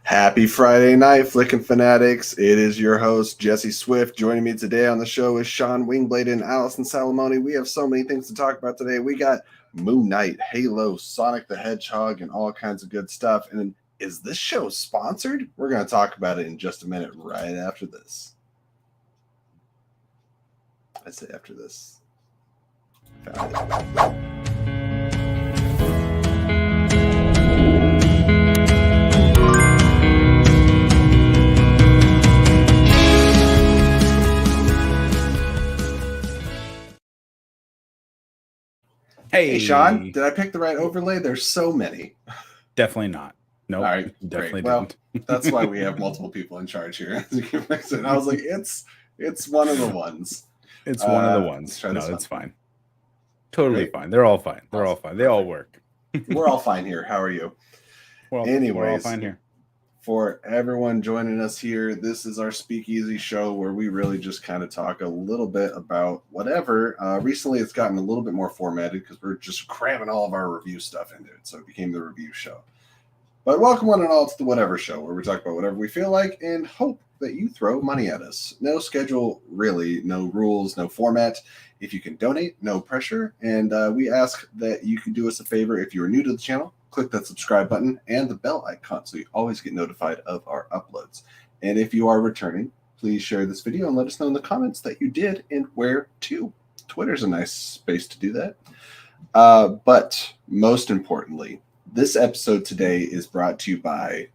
Happy Friday night, Flickin' Fanatics. It is your host, Jesse Swift. Joining me today on the show is Sean Wingblade and Allison Salamone. We have so many things to talk about today. We got Moon Knight, Halo, Sonic the Hedgehog, and all kinds of good stuff. And is this show sponsored? We're going to talk about it in just a minute, right after this. I say after this. Found it. Hey, Sean, did I pick the right overlay? There's so many. Definitely not. No, nope, all right, definitely great. Well, didn't. That's why we have multiple people in charge here. And I was like, it's one of the ones. It's one of the ones. No, it's fine. Totally great. Fine. They're all fine. They're all fine. They all work. We're all fine here. How are you? Anyways, we're all fine here. For everyone joining us here, this is our speakeasy show where we really just kind of talk a little bit about whatever. Recently, it's gotten a little bit more formatted because we're just cramming all of our review stuff into it. So it became the review show. But welcome one and all to the Whatever Show, where we talk about whatever we feel like and hope that you throw money at us. No schedule, really, no rules, no format. If you can donate, no pressure. And we ask that you can do us a favor if you are new to the channel. Click that subscribe button and the bell icon so you always get notified of our uploads. And if you are returning, please share this video and let us know in the comments that you did and where to. Twitter's a nice space to do that. But most importantly, this episode today is brought to you by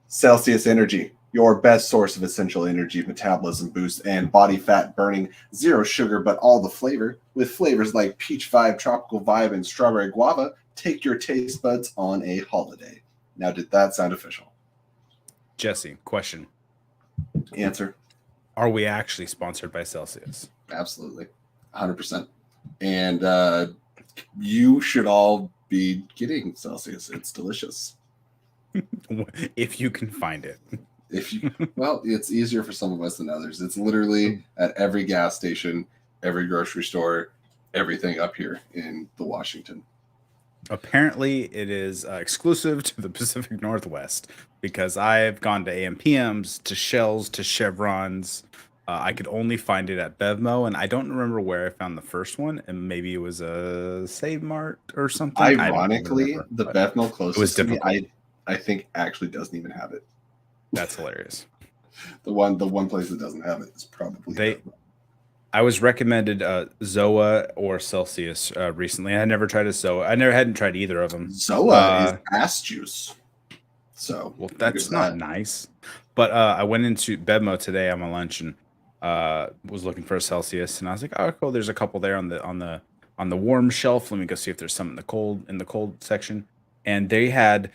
Celsius Energy, your best source of essential energy, metabolism boost, and body fat burning. Zero sugar, but all the flavor. With flavors like Peach Vibe, Tropical Vibe, and Strawberry Guava, take your taste buds on a holiday. Now, did that sound official? Jesse, question. Answer. Are we actually sponsored by Celsius? Absolutely. 100%. And you should all be getting Celsius. It's delicious. If you can find it. Well, it's easier for some of us than others. It's literally at every gas station, every grocery store, everything up here in the Washington. Apparently, it is exclusive to the Pacific Northwest because I've gone to AMPMs, to Shells, to Chevrons. I could only find it at Bevmo, and I don't remember where I found the first one. And maybe it was a Save Mart or something. Ironically, the Bevmo closest to me, I think actually doesn't even have it. That's hilarious. The one place that doesn't have it is probably Bevmo. I was recommended Zoa or Celsius recently. I never tried a Zoa. I hadn't tried either of them. Zoa is ass juice. So well, that's not nice. But I went into Bevmo today on my lunch and was looking for a Celsius, and I was like, "Oh, cool. There's a couple there on the warm shelf. Let me go see if there's some in the cold section." And they had,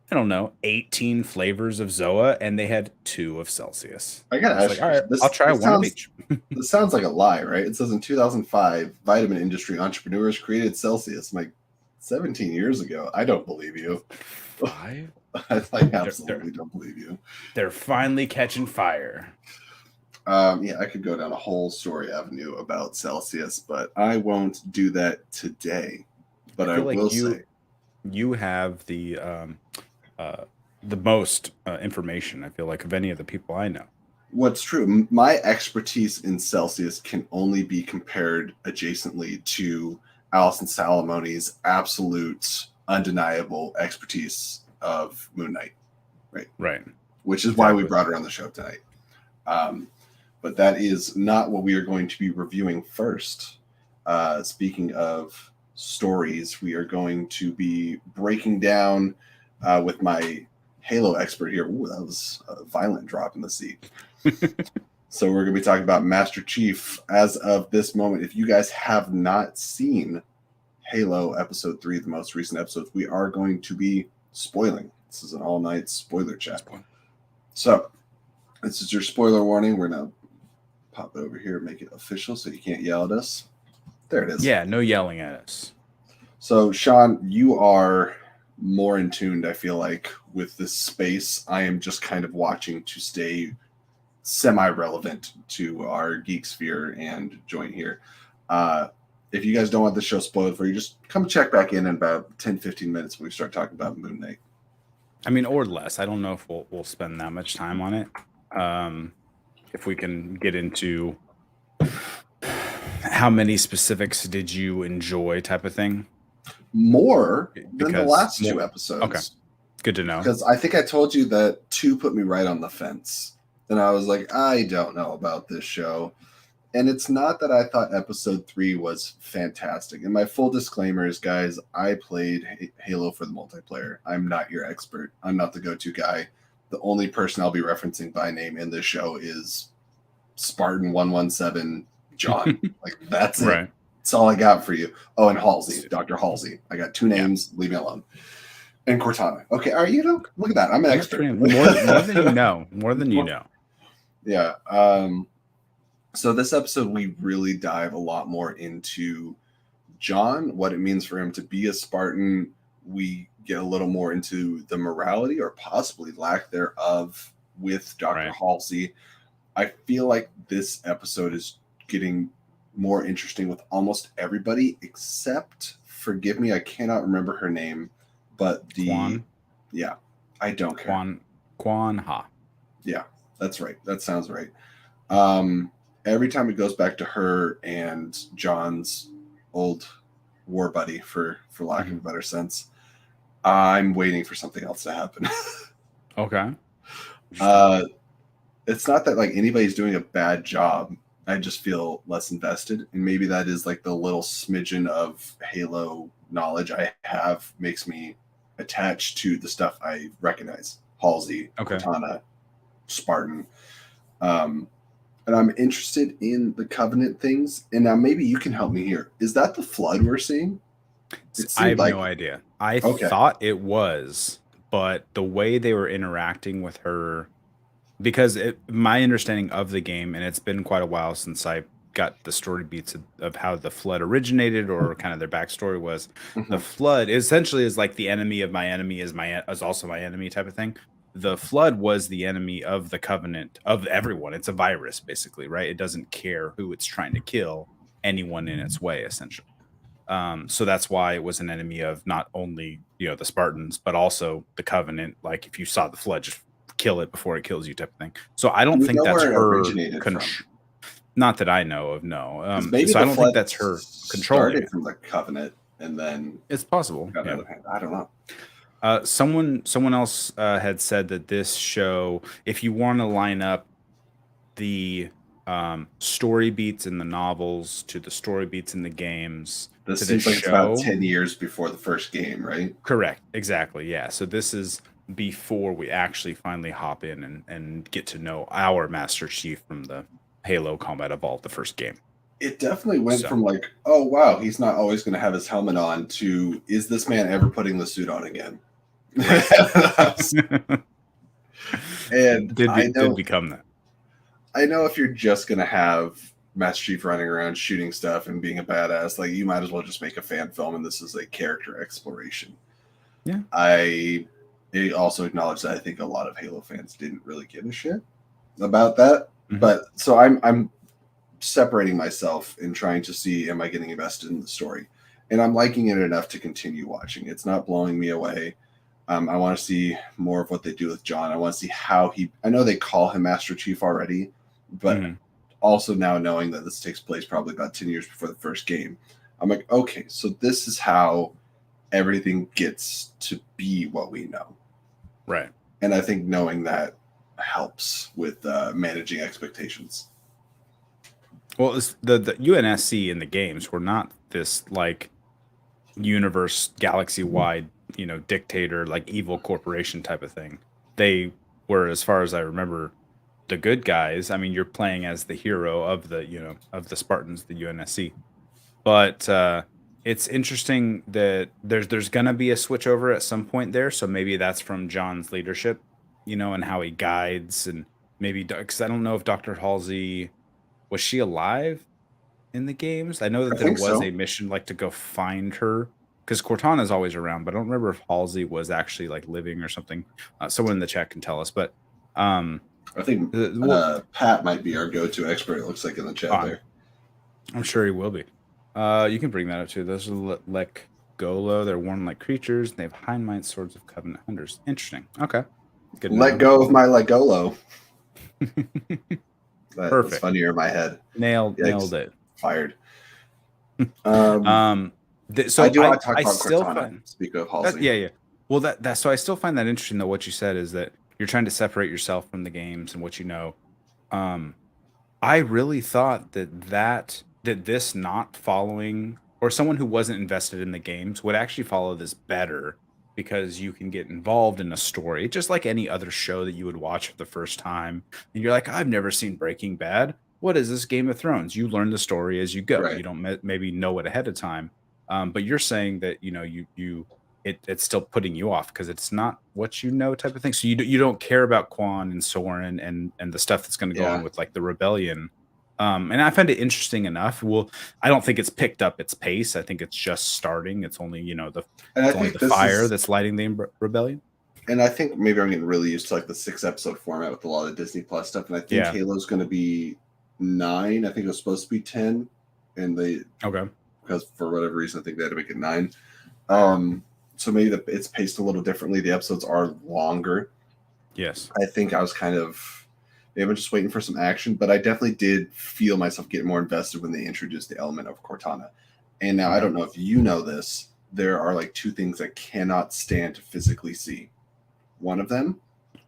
I don't know, 18 flavors of Zoa, and they had 2 of Celsius. I gotta ask, all right, I'll try one of each. This sounds like a lie, right? It says in 2005, vitamin industry entrepreneurs created Celsius. I'm like, 17 years ago. I don't believe you. 5? I absolutely don't believe you. They're finally catching fire. Yeah, I could go down a whole story avenue about Celsius, but I won't do that today. But I will say, you have the most information, I feel like, of any of the people I know. What's true, my expertise in Celsius can only be compared adjacently to Allison Salamone's absolute, undeniable expertise of Moon Knight, right. Which is why we brought her on the show tonight. But that is not what we are going to be reviewing first. Speaking of stories, we are going to be breaking down with my Halo expert here. Ooh, that was a violent drop in the seat. So we're going to be talking about Master Chief as of this moment. If you guys have not seen Halo Episode 3, the most recent episodes, we are going to be spoiling. This is an all-night spoiler chat. So this is your spoiler warning. We're going to pop it over here, make it official so you can't yell at us. There it is. Yeah, no yelling at us. So, Sean, you are more in tuned, I feel like, with this space. I am just kind of watching to stay semi-relevant to our geek sphere and join here. If you guys don't want the show spoiled for you, just come check back in about 10-15 minutes when we start talking about Moon Knight. I mean, or less. I don't know if we'll spend that much time on it. If we can get into how many specifics did you enjoy, type of thing. More than the Because last two okay, episodes. good to know. Because I think I told you that 2 put me right on the fence. And I was like, I don't know about this show. And it's not that I thought episode 3 was fantastic. And my full disclaimer is, guys, I played Halo for the multiplayer. I'm not your expert. I'm not the go-to guy. The only person I'll be referencing by name in this show is Spartan 117 John. Like, that's it. Right. That's all I got for you. Oh, and Halsey, Dr. Halsey. I got 2 names. Leave me alone. And Cortana. Okay, are you know? Look at that. I'm an expert. More than you know. More than you know. Yeah. So this episode, we really dive a lot more into John, what it means for him to be a Spartan. We get a little more into the morality or possibly lack thereof with Dr. Halsey. I feel like this episode is getting more interesting with almost everybody except, forgive me, I cannot remember her name, but I don't care. Quan Ha. Yeah, that's right. That sounds right. Every time it goes back to her and John's old war buddy, for lack of a better sense, I'm waiting for something else to happen. Okay. It's not that like anybody's doing a bad job. I just feel less invested, and maybe that is like the little smidgen of Halo knowledge I have makes me attached to the stuff I recognize. Halsey, Cortana, Spartan. And I'm interested in the Covenant things. And now maybe you can help me here. Is that the flood we're seeing? I have no idea. I thought it was, but the way they were interacting with her, because my understanding of the game, and it's been quite a while since I got the story beats of how the flood originated or kind of their backstory was. The flood essentially is like the enemy of my enemy is also my enemy type of thing. The flood was the enemy of the Covenant, of everyone. It's a virus, basically, right? It doesn't care who it's trying to kill, anyone in its way, essentially. So that's why it was an enemy of not only, the Spartans, but also the Covenant. Like if you saw the flood, just kill it before it kills you, type of thing. So I don't think that's her. Not that I know of, no. So I don't think that's her controlling it. From the Covenant, and then it's possible. Yeah. I don't know. Someone else had said that this show, if you want to line up the story beats in the novels to the story beats in the games, this seems like it's about 10 years before the first game, right? Correct. Exactly. Yeah. So this is before we actually finally hop in and get to know our Master Chief from the Halo Combat Evolved, the first game. It definitely went from like, oh wow, he's not always going to have his helmet on, to is this man ever putting the suit on again? And did become that. I know if you're just going to have Master Chief running around shooting stuff and being a badass, like you might as well just make a fan film, and this is a character exploration. Yeah. I also acknowledge that I think a lot of Halo fans didn't really give a shit about that. But so I'm separating myself and trying to see, am I getting invested in the story? And I'm liking it enough to continue watching. It's not blowing me away. I want to see more of what they do with John. I want to see how I know they call him Master Chief already, but also now knowing that this takes place probably about 10 years before the first game, I'm like, okay, so this is how everything gets to be what we know. Right. And I think knowing that helps with managing expectations. Well, the UNSC in the games were not this like universe, galaxy wide, dictator, like evil corporation type of thing. They were, as far as I remember, the good guys. I mean, you're playing as the hero of the of the Spartans, the UNSC. But it's interesting that there's gonna be a switch over at some point there. So maybe that's from John's leadership, and how he guides, and maybe because I don't know if Dr. Halsey, was she alive in the games? I know that there was a mission like to go find her, because Cortana is always around, but I don't remember if Halsey was actually like living or something. Someone in the chat can tell us, but I think Pat might be our go-to expert. It looks like in the chat there. I'm sure he will be. You can bring that up too. Those are Golo. They're worn like creatures. And they have hindmight swords of covenant hunters. Interesting. Okay. Good to Let know. go of my Legolo. That was Perfect. funnier in my head. Nailed Yikes. it. Fired. So I do want to talk I about still Cortana. find Speak of Halsey. yeah. Well, that so I still find that interesting though. What you said is that you're trying to separate yourself from the games and what you know. I really thought that this not following or someone who wasn't invested in the games would actually follow this better because you can get involved in a story just like any other show that you would watch for the first time. And you're like, I've never seen Breaking Bad. What is this Game of Thrones? You learn the story as you go. Right. You don't maybe know it ahead of time. But you're saying that it's still putting you off because it's not what you know type of thing. So you don't care about Quan and Soren and the stuff that's going to go on with like the rebellion. And I find it interesting enough. Well, I don't think it's picked up its pace. I think it's just starting. It's only the fire that's lighting the rebellion. And I think maybe I'm getting really used to like the 6-episode format with a lot of Disney Plus stuff. And I think Halo's going to be 9. I think it was supposed to be 10, and because for whatever reason I think they had to make it 9. So maybe it's paced a little differently. The episodes are longer. Yes. I think I was kind of maybe just waiting for some action, but I definitely did feel myself getting more invested when they introduced the element of Cortana. And now I don't know if you know this, there are like 2 things I cannot stand to physically see. One of them,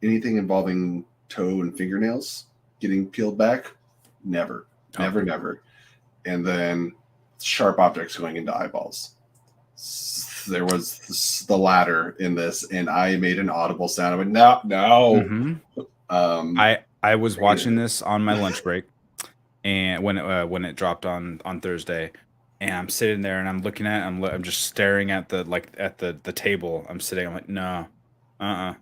anything involving toe and fingernails getting peeled back, never. And then sharp objects going into eyeballs. There was the latter in this, and I made an audible sound. I went, no. Mm-hmm. I was watching this on my lunch break, and when it dropped on Thursday, and I'm sitting there and I'm looking at it, I'm just staring at the table. I'm sitting. I'm like, no, I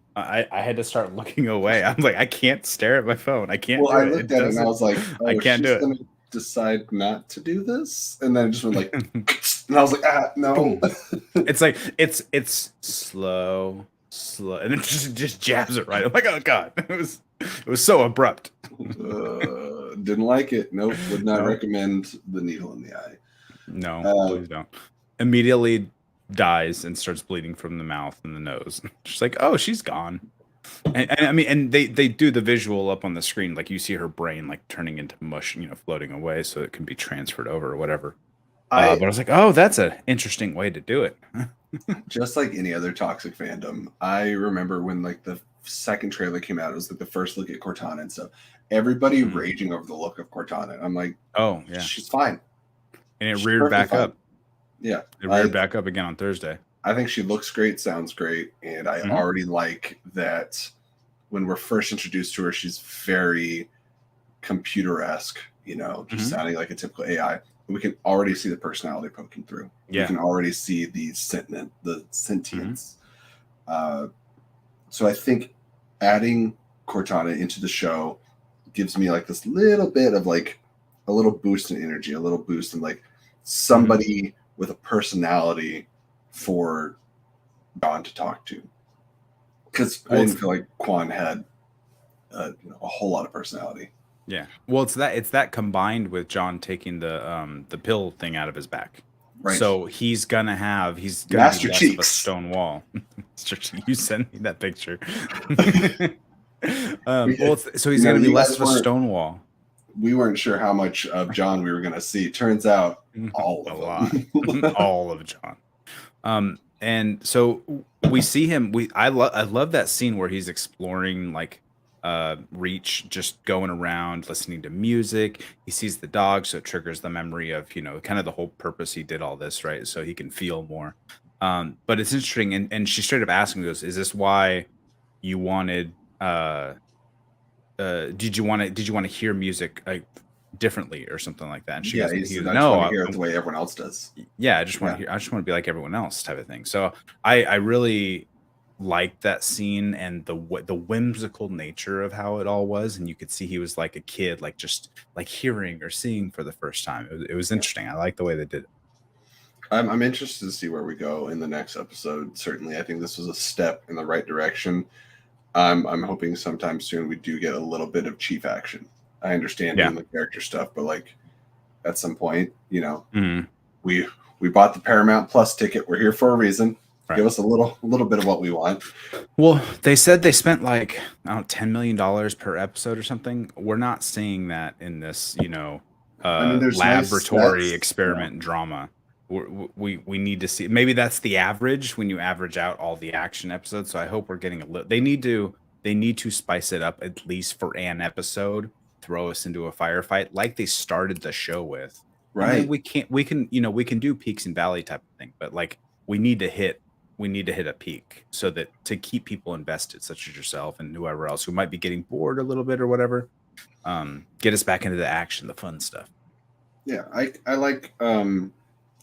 had to start looking away. I'm like, I can't stare at my phone. I can't. Well, I looked at it and I was like, oh, I can't do it. Gonna decide not to do this, and then it just went like, and I was like, no. It's like it's slow, and it just jabs it right. I'm like, oh god, it was so abrupt. Didn't like it. Nope, would not recommend the needle in the eye. No, please don't. Immediately dies and starts bleeding from the mouth and the nose. She's like, oh, she's gone. And I mean, and they do the visual up on the screen, like you see her brain like turning into mush, floating away, so it can be transferred over or whatever. But I was like, oh, that's an interesting way to do it. Just like any other toxic fandom, I remember when like the second trailer came out, it was like the first look at Cortana and stuff. Everybody raging over the look of Cortana. I'm like, oh yeah, she's fine. And it reared back up. Yeah, it reared back up again on Thursday. I think she looks great, sounds great, and I already like that when we're first introduced to her, she's very computer-esque, just sounding like a typical AI. We can already see the personality poking through. Yeah. We can already see the sentience. So I think adding Cortana into the show gives me like this little bit of like a little boost in energy, a little boost in like somebody with a personality for John to talk to, because I didn't feel like Quan had a whole lot of personality. Yeah, well, it's that combined with John taking the pill thing out of his back, right? So he's gonna Master be less Cheeks of a stone wall. You sent me that picture. So he's gonna be less of a stone wall. We weren't sure how much of John we were gonna see. Turns out all of them. All of John. And so we see him. I love that scene where he's exploring like Reach, just going around listening to music. He sees the dog, so it triggers the memory of kind of the whole purpose he did all this, right? So he can feel more. But it's interesting, and she straight up asking me, "Is this why you wanted? Did you want to hear music like differently or something like that?" And she goes, I just want to hear it the way everyone else does. Yeah, I just want to hear. I just want to be like everyone else, type of thing. So I really liked that scene and the whimsical nature of how it all was, and you could see he was like a kid, like just like hearing or seeing for the first time. It was interesting. I like the way they did it. I'm interested to see where we go in the next episode. Certainly, I think this was a step in the right direction. I'm hoping sometime soon we do get a little bit of chief action. I understand doing the character stuff, but like at some point, we We bought the Paramount Plus ticket. We're here for a reason. Right. Give us a little bit of what we want. Well, they said they spent like, I don't know, $10 million per episode or something. We're not seeing that in this, There's laboratory nice sets. experiment drama. We need to see. Maybe that's the average when you average out all the action episodes. So I hope we're getting a little. They need to spice it up at least for an episode. Throw us into a firefight like they started the show with. Right. We can do peaks and valley type of thing, but like we need to hit a peak so that to keep people invested, such as yourself and whoever else who might be getting bored a little bit or whatever. Get us back into the action, the fun stuff. Yeah, I like.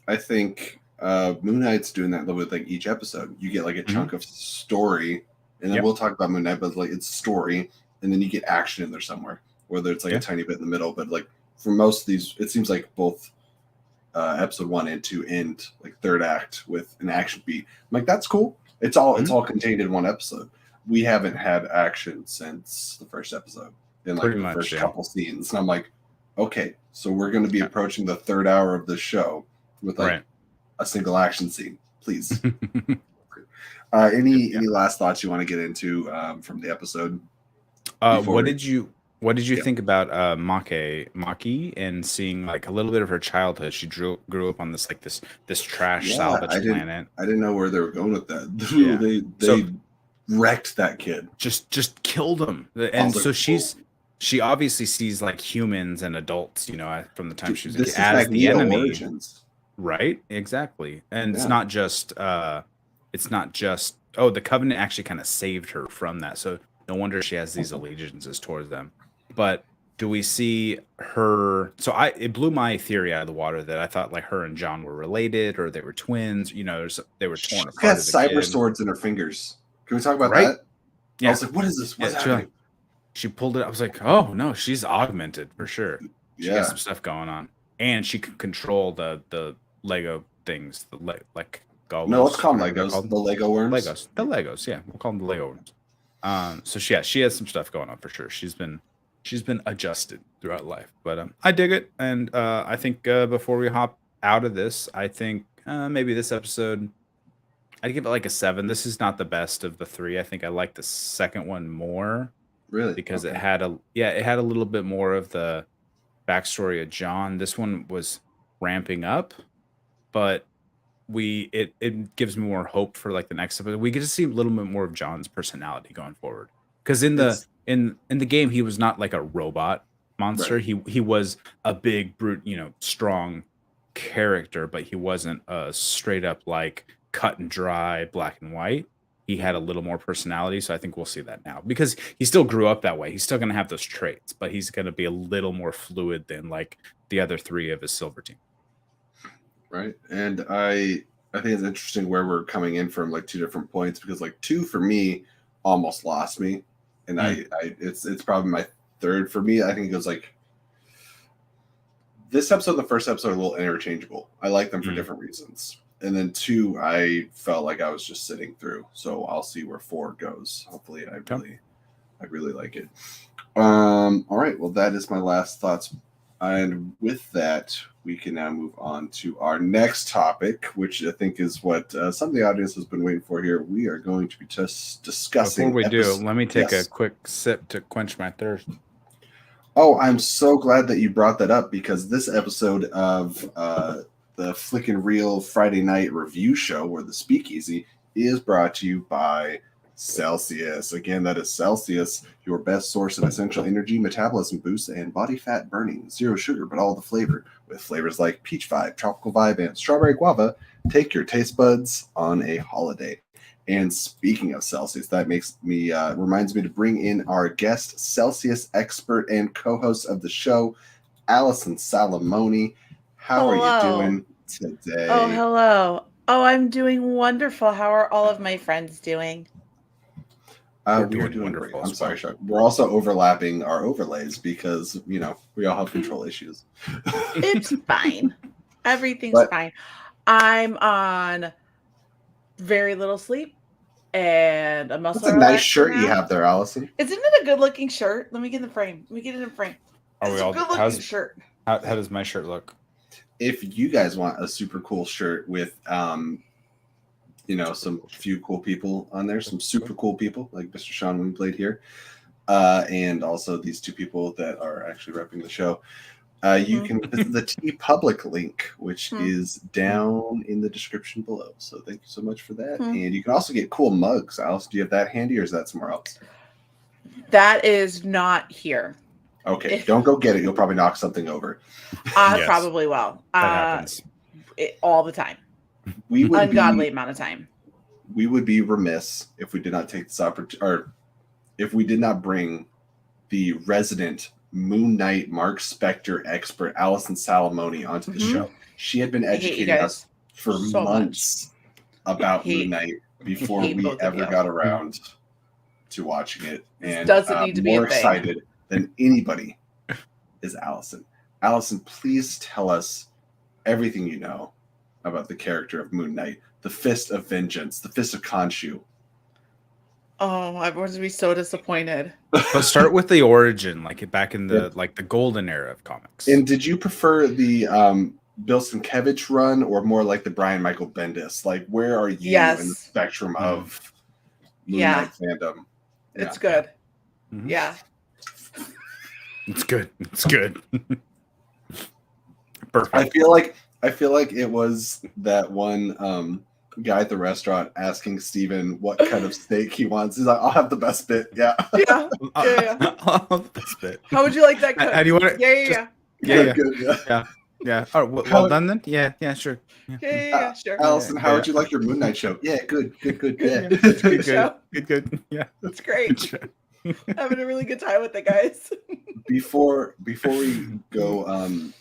I think Moon Knight's doing that with like each episode. You get like a chunk of story, and then we'll talk about Moon Knight, but like it's story, and then you get action in there somewhere, whether it's like a tiny bit in the middle. But like for most of these, it seems like both episode 1 and 2 end like third act with an action beat. I'm like, that's cool. It's all contained in one episode. We haven't had action since the first episode in like the first couple scenes, and I'm like, okay, so we're going to be approaching the third hour of the show with like a single action scene, please. Any last thoughts you want to get into from the episode? What did you think about Maki and seeing like a little bit of her childhood? She grew up on this trash salvage planet. I didn't know where they were going with that. They wrecked that kid. Just killed him. And so she obviously sees like humans and adults, from the time she was this as the enemy. Origins. Right? Exactly. And it's not just the Covenant actually kind of saved her from that. So no wonder she has these allegiances towards them. But do we see her? So it blew my theory out of the water that I thought like her and John were related or they were twins. They were torn apart. She got cyber swords in her fingers. Can we talk about that? Yeah. I was like, what is this? What's happening? She pulled it. I was like, oh no, she's augmented for sure. She got some stuff going on, and she can control the Lego things. Let's call them Legos. The Lego worms. The Legos. Yeah, we'll call them the Lego worms. So she has some stuff going on for sure. She's been adjusted throughout life, but I dig it, and I think before we hop out of this, I think maybe this episode I'd give it like a 7. This is not the best of the 3. I think I like the second one more. Really? Because it had a little bit more of the backstory of John. This one was ramping up, but it gives me more hope for like the next episode. We get to see a little bit more of John's personality going forward. Because in the game, he was not like a robot monster. Right. He was a big brute, strong character, but he wasn't a straight up like cut and dry black and white. He had a little more personality, so I think we'll see that now because he still grew up that way. He's still going to have those traits, but he's going to be a little more fluid than like the other 3 of his silver team. Right, and I think it's interesting where we're coming in from like 2 different points because like 2 for me almost lost me, and it's probably my 3rd for me. I think it goes like this episode, the first episode, are a little interchangeable. I like them for different reasons. And then 2, I felt like I was just sitting through. So I'll see where 4 goes. Hopefully, I really like it. All right. Well, that is my last thoughts. And with that, we can now move on to our next topic, which I think is what some of the audience has been waiting for here. We are going to be just discussing. Before we do, let me take a quick sip to quench my thirst. Oh, I'm so glad that you brought that up because this episode of the Flickin' Reel Friday night review show, or the Speakeasy, is brought to you by Celsius. Again, that is Celsius, your best source of essential energy, metabolism boost, and body fat burning. Zero sugar, but all the flavor. With flavors like Peach Vibe, Tropical Vibe, and Strawberry Guava, take your taste buds on a holiday. And speaking of Celsius, that reminds me to bring in our guest, Celsius expert and co-host of the show, Allison Salamoni. How are you doing today? Oh, hello. Oh, I'm doing wonderful. How are all of my friends doing? We're doing wonderful. Great. I'm sorry, Chuck. We're also overlapping our overlays because, we all have control issues. It's fine. Everything's fine. I'm on very little sleep and a muscle. That's a nice shirt you have there, Allison. Isn't it a good-looking shirt? Let me get in the frame. It's a good-looking shirt. How does my shirt look? if you guys want a super cool shirt with some few cool people on there, some super cool people like Mr. Sean Wingblade here, and also these two people that are actually repping the show. You can visit the TeePublic link, which is down in the description below. So thank you so much for that. And you can also get cool mugs. Alice, do you have that handy, or is that somewhere else? That is not here. Okay, don't go get it. You'll probably knock something over. I probably will. That happens. All the time. We would ungodly amount of time. We would be remiss if we did not take this opportunity, or if we did not bring the resident Moon Knight Mark Spector expert Allison Salamoni onto the show. She had been educating us for months about Moon Knight before we ever got around to watching it. And doesn't need to be more excited than anybody is Allison. Allison, please tell us everything you know about the character of Moon Knight, the Fist of Vengeance, the Fist of Khonshu. Oh, everyone's gonna be so disappointed. Let's start with the origin, like back in the the golden era of comics. And did you prefer the Bill Sienkiewicz run, or more like the Brian Michael Bendis? Like, where are you in the spectrum of Moon Knight fandom? It's good. Yeah. It's good. It's good. Perfect. I feel like it was that one guy at the restaurant asking Steven what kind of steak he wants. He's like, I'll have the best bit. Yeah. Yeah. I'll have the best bit. How would you like that cooked? How do you want it? Yeah. Good. Yeah. All right, well done then? Yeah, sure. Yeah, sure. Allison, how would you like your Moon Knight show? Yeah, good. Yeah. Good. Yeah. That's great. Having a really good time with it, guys. Before we go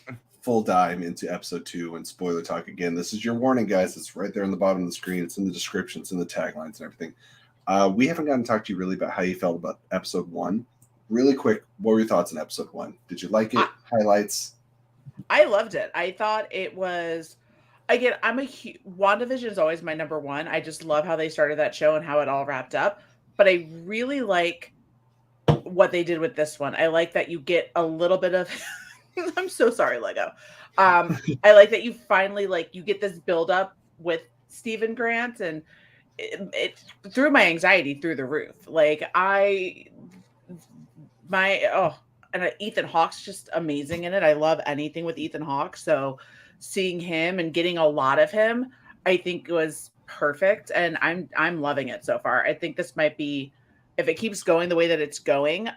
full dive into episode 2 and spoiler talk again, this is your warning, guys. It's right there on the bottom of the screen. It's in the description. It's in the taglines and everything. We haven't gotten to talk to you really about how you felt about episode 1. Really quick, what were your thoughts on episode 1? Did you like it? Highlights? I loved it. I thought it was, again, WandaVision is always my number one. I just love how they started that show and how it all wrapped up. But I really like what they did with this one. I like that you get a little bit of I'm so sorry, Lego. I like that you finally you get this build up with Stephen Grant, and it threw my anxiety through the roof. And Ethan Hawke's just amazing in it. I love anything with Ethan Hawke. So seeing him and getting a lot of him, I think was perfect. And I'm loving it so far. I think this might be, if it keeps going the way that it's going,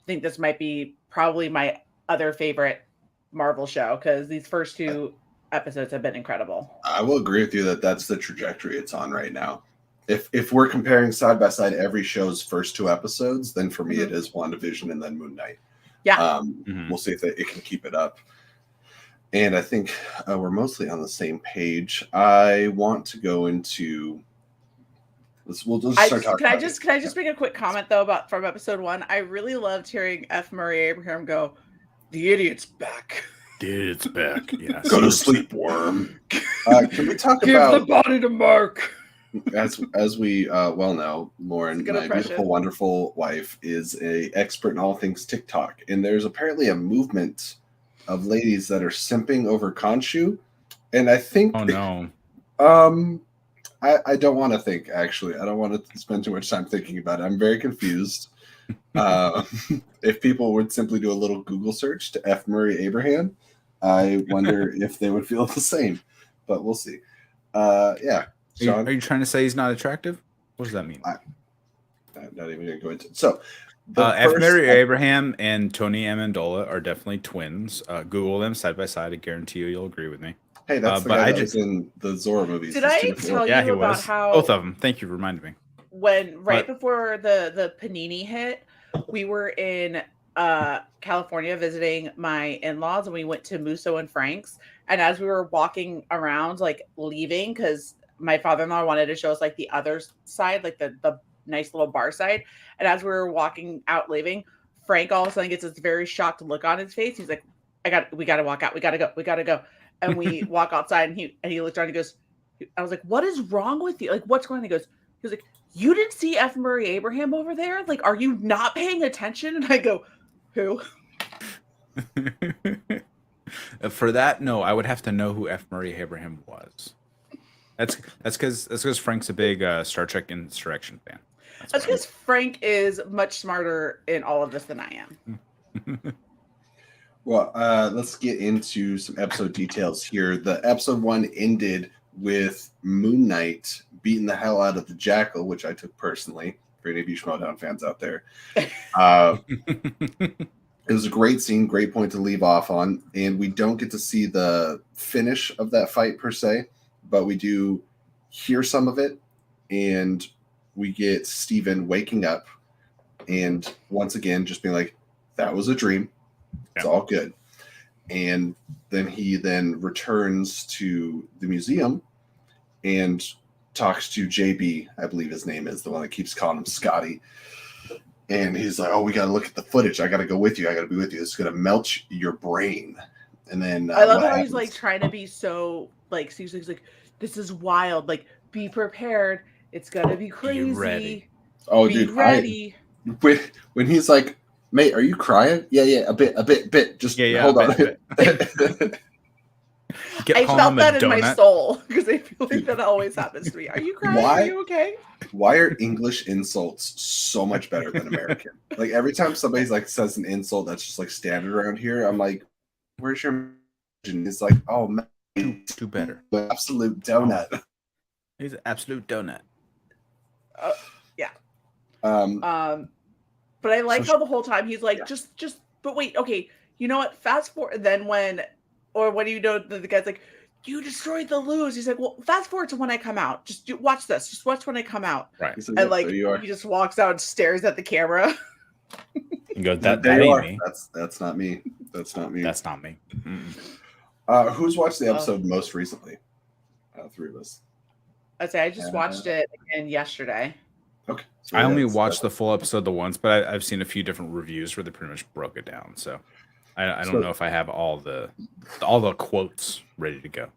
think this might be probably my other favorite Marvel show, because these first 2 episodes have been incredible. I will agree with you that that's the trajectory it's on right now. If we're comparing side by side every show's first 2 episodes, then for me it is WandaVision and then Moon Knight. Yeah. We'll see if it can keep it up. And I think we're mostly on the same page. I want to go into. We'll just start talking. Can I just make a quick comment though from episode 1? I really loved hearing F. Murray Abraham go, "The idiot's back." The idiot's back. Yeah. Go to sleep, worm. Can we talk about give the body to Mark? As we well know, Lauren, my beautiful, wonderful wife, is a expert in all things TikTok, and there's apparently a movement of ladies that are simping over Khonshu, and I think, oh no, I don't want to think. Actually, I don't want to spend too much time thinking about it. I'm very confused. If people would simply do a little Google search to F. Murray Abraham, I wonder if they would feel the same. But we'll see. Yeah. Sean? Are you trying to say he's not attractive? What does that mean? I'm not even going to go into it. So, F. Mary Abraham and Tony Amendola are definitely twins. Google them side by side. I guarantee you'll agree with me. Hey, that's the guy that was in the Zorro movies. Did I tell you about how both of them? Thank you for reminding me. When before the Panini hit, we were in California visiting my in-laws, and we went to Musso and Frank's. And as we were walking around, leaving, because my father-in-law wanted to show us the other side, the nice little bar side. And as we were walking out leaving, Frank all of a sudden gets this very shocked look on his face. He's like, we got to walk out. We got to go. And we walk outside, and he looked around and he goes, I was like, what is wrong with you? What's going on? He was like, you didn't see F. Murray Abraham over there? Are you not paying attention? And I go, who? For that, no, I would have to know who F. Murray Abraham was. That's because Frank's a big Star Trek Insurrection fan. That's because Frank is much smarter in all of this than I am. Well, let's get into some episode details here. The episode 1 ended with Moon Knight beating the hell out of the Jackal, which I took personally. For any of you Schmodown fans out there, it was a great scene, great point to leave off on, and we don't get to see the finish of that fight per se, but we do hear some of it, and we get Steven waking up, and once again just being like, "That was a dream. It's all good." And then he returns to the museum and talks to JB, I believe his name is, the one that keeps calling him Scotty. And he's like, "Oh, we got to look at the footage. I got to go with you. I got to be with you. It's going to melt your brain." And then I love how he's like trying to be so like, he's like, "This is wild. Like, be prepared. It's going to be crazy. Be ready." Oh, be dude. Ready. When he's like, "Mate, are you crying?" Yeah, a bit. Just hold on. I felt that in my soul because I feel like that always happens to me. Are you crying? Are you okay? Why are English insults so much better than American? Like every time somebody's like says an insult that's just like standard around here, I'm like, "Where's your?" And it's like, "Oh man, too better. Absolute donut." He's an absolute donut. Yeah. But I like how the whole time he's like, just. But wait, okay. You know what? Fast forward. Then when do you know the guy's like, "You destroyed the lose." He's like, "Well, fast forward to when I come out. Just watch this. Just watch when I come out." Right. And like he just walks out and stares at the camera. And goes, "That ain't me. That's not me. That's not me. That's not me." Who's watched the episode most recently? 3 of us. I'd say I just watched it again yesterday. Okay. So I only watched the full episode the once, but I've seen a few different reviews where they pretty much broke it down. So I don't know if I have all the quotes ready to go.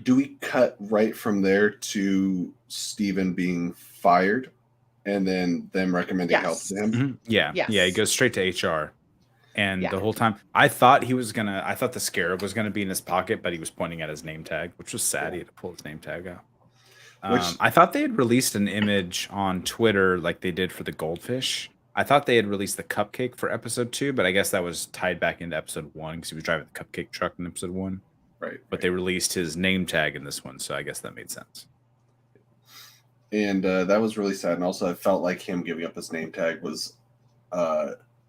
Do we cut right from there to Steven being fired and then them recommending help to him? Mm-hmm. Yeah. Yes. Yeah. He goes straight to HR. And the whole time I thought the scarab was gonna be in his pocket, but he was pointing at his name tag, which was sad. He had to pull his name tag out. I thought they had released an image on Twitter like they did for the goldfish. I thought they had released the cupcake for episode 2, but I guess that was tied back into episode 1 because he was driving the cupcake truck in episode 1. Right. But they released his name tag in this one, so I guess that made sense. And that was really sad. And also I felt like him giving up his name tag was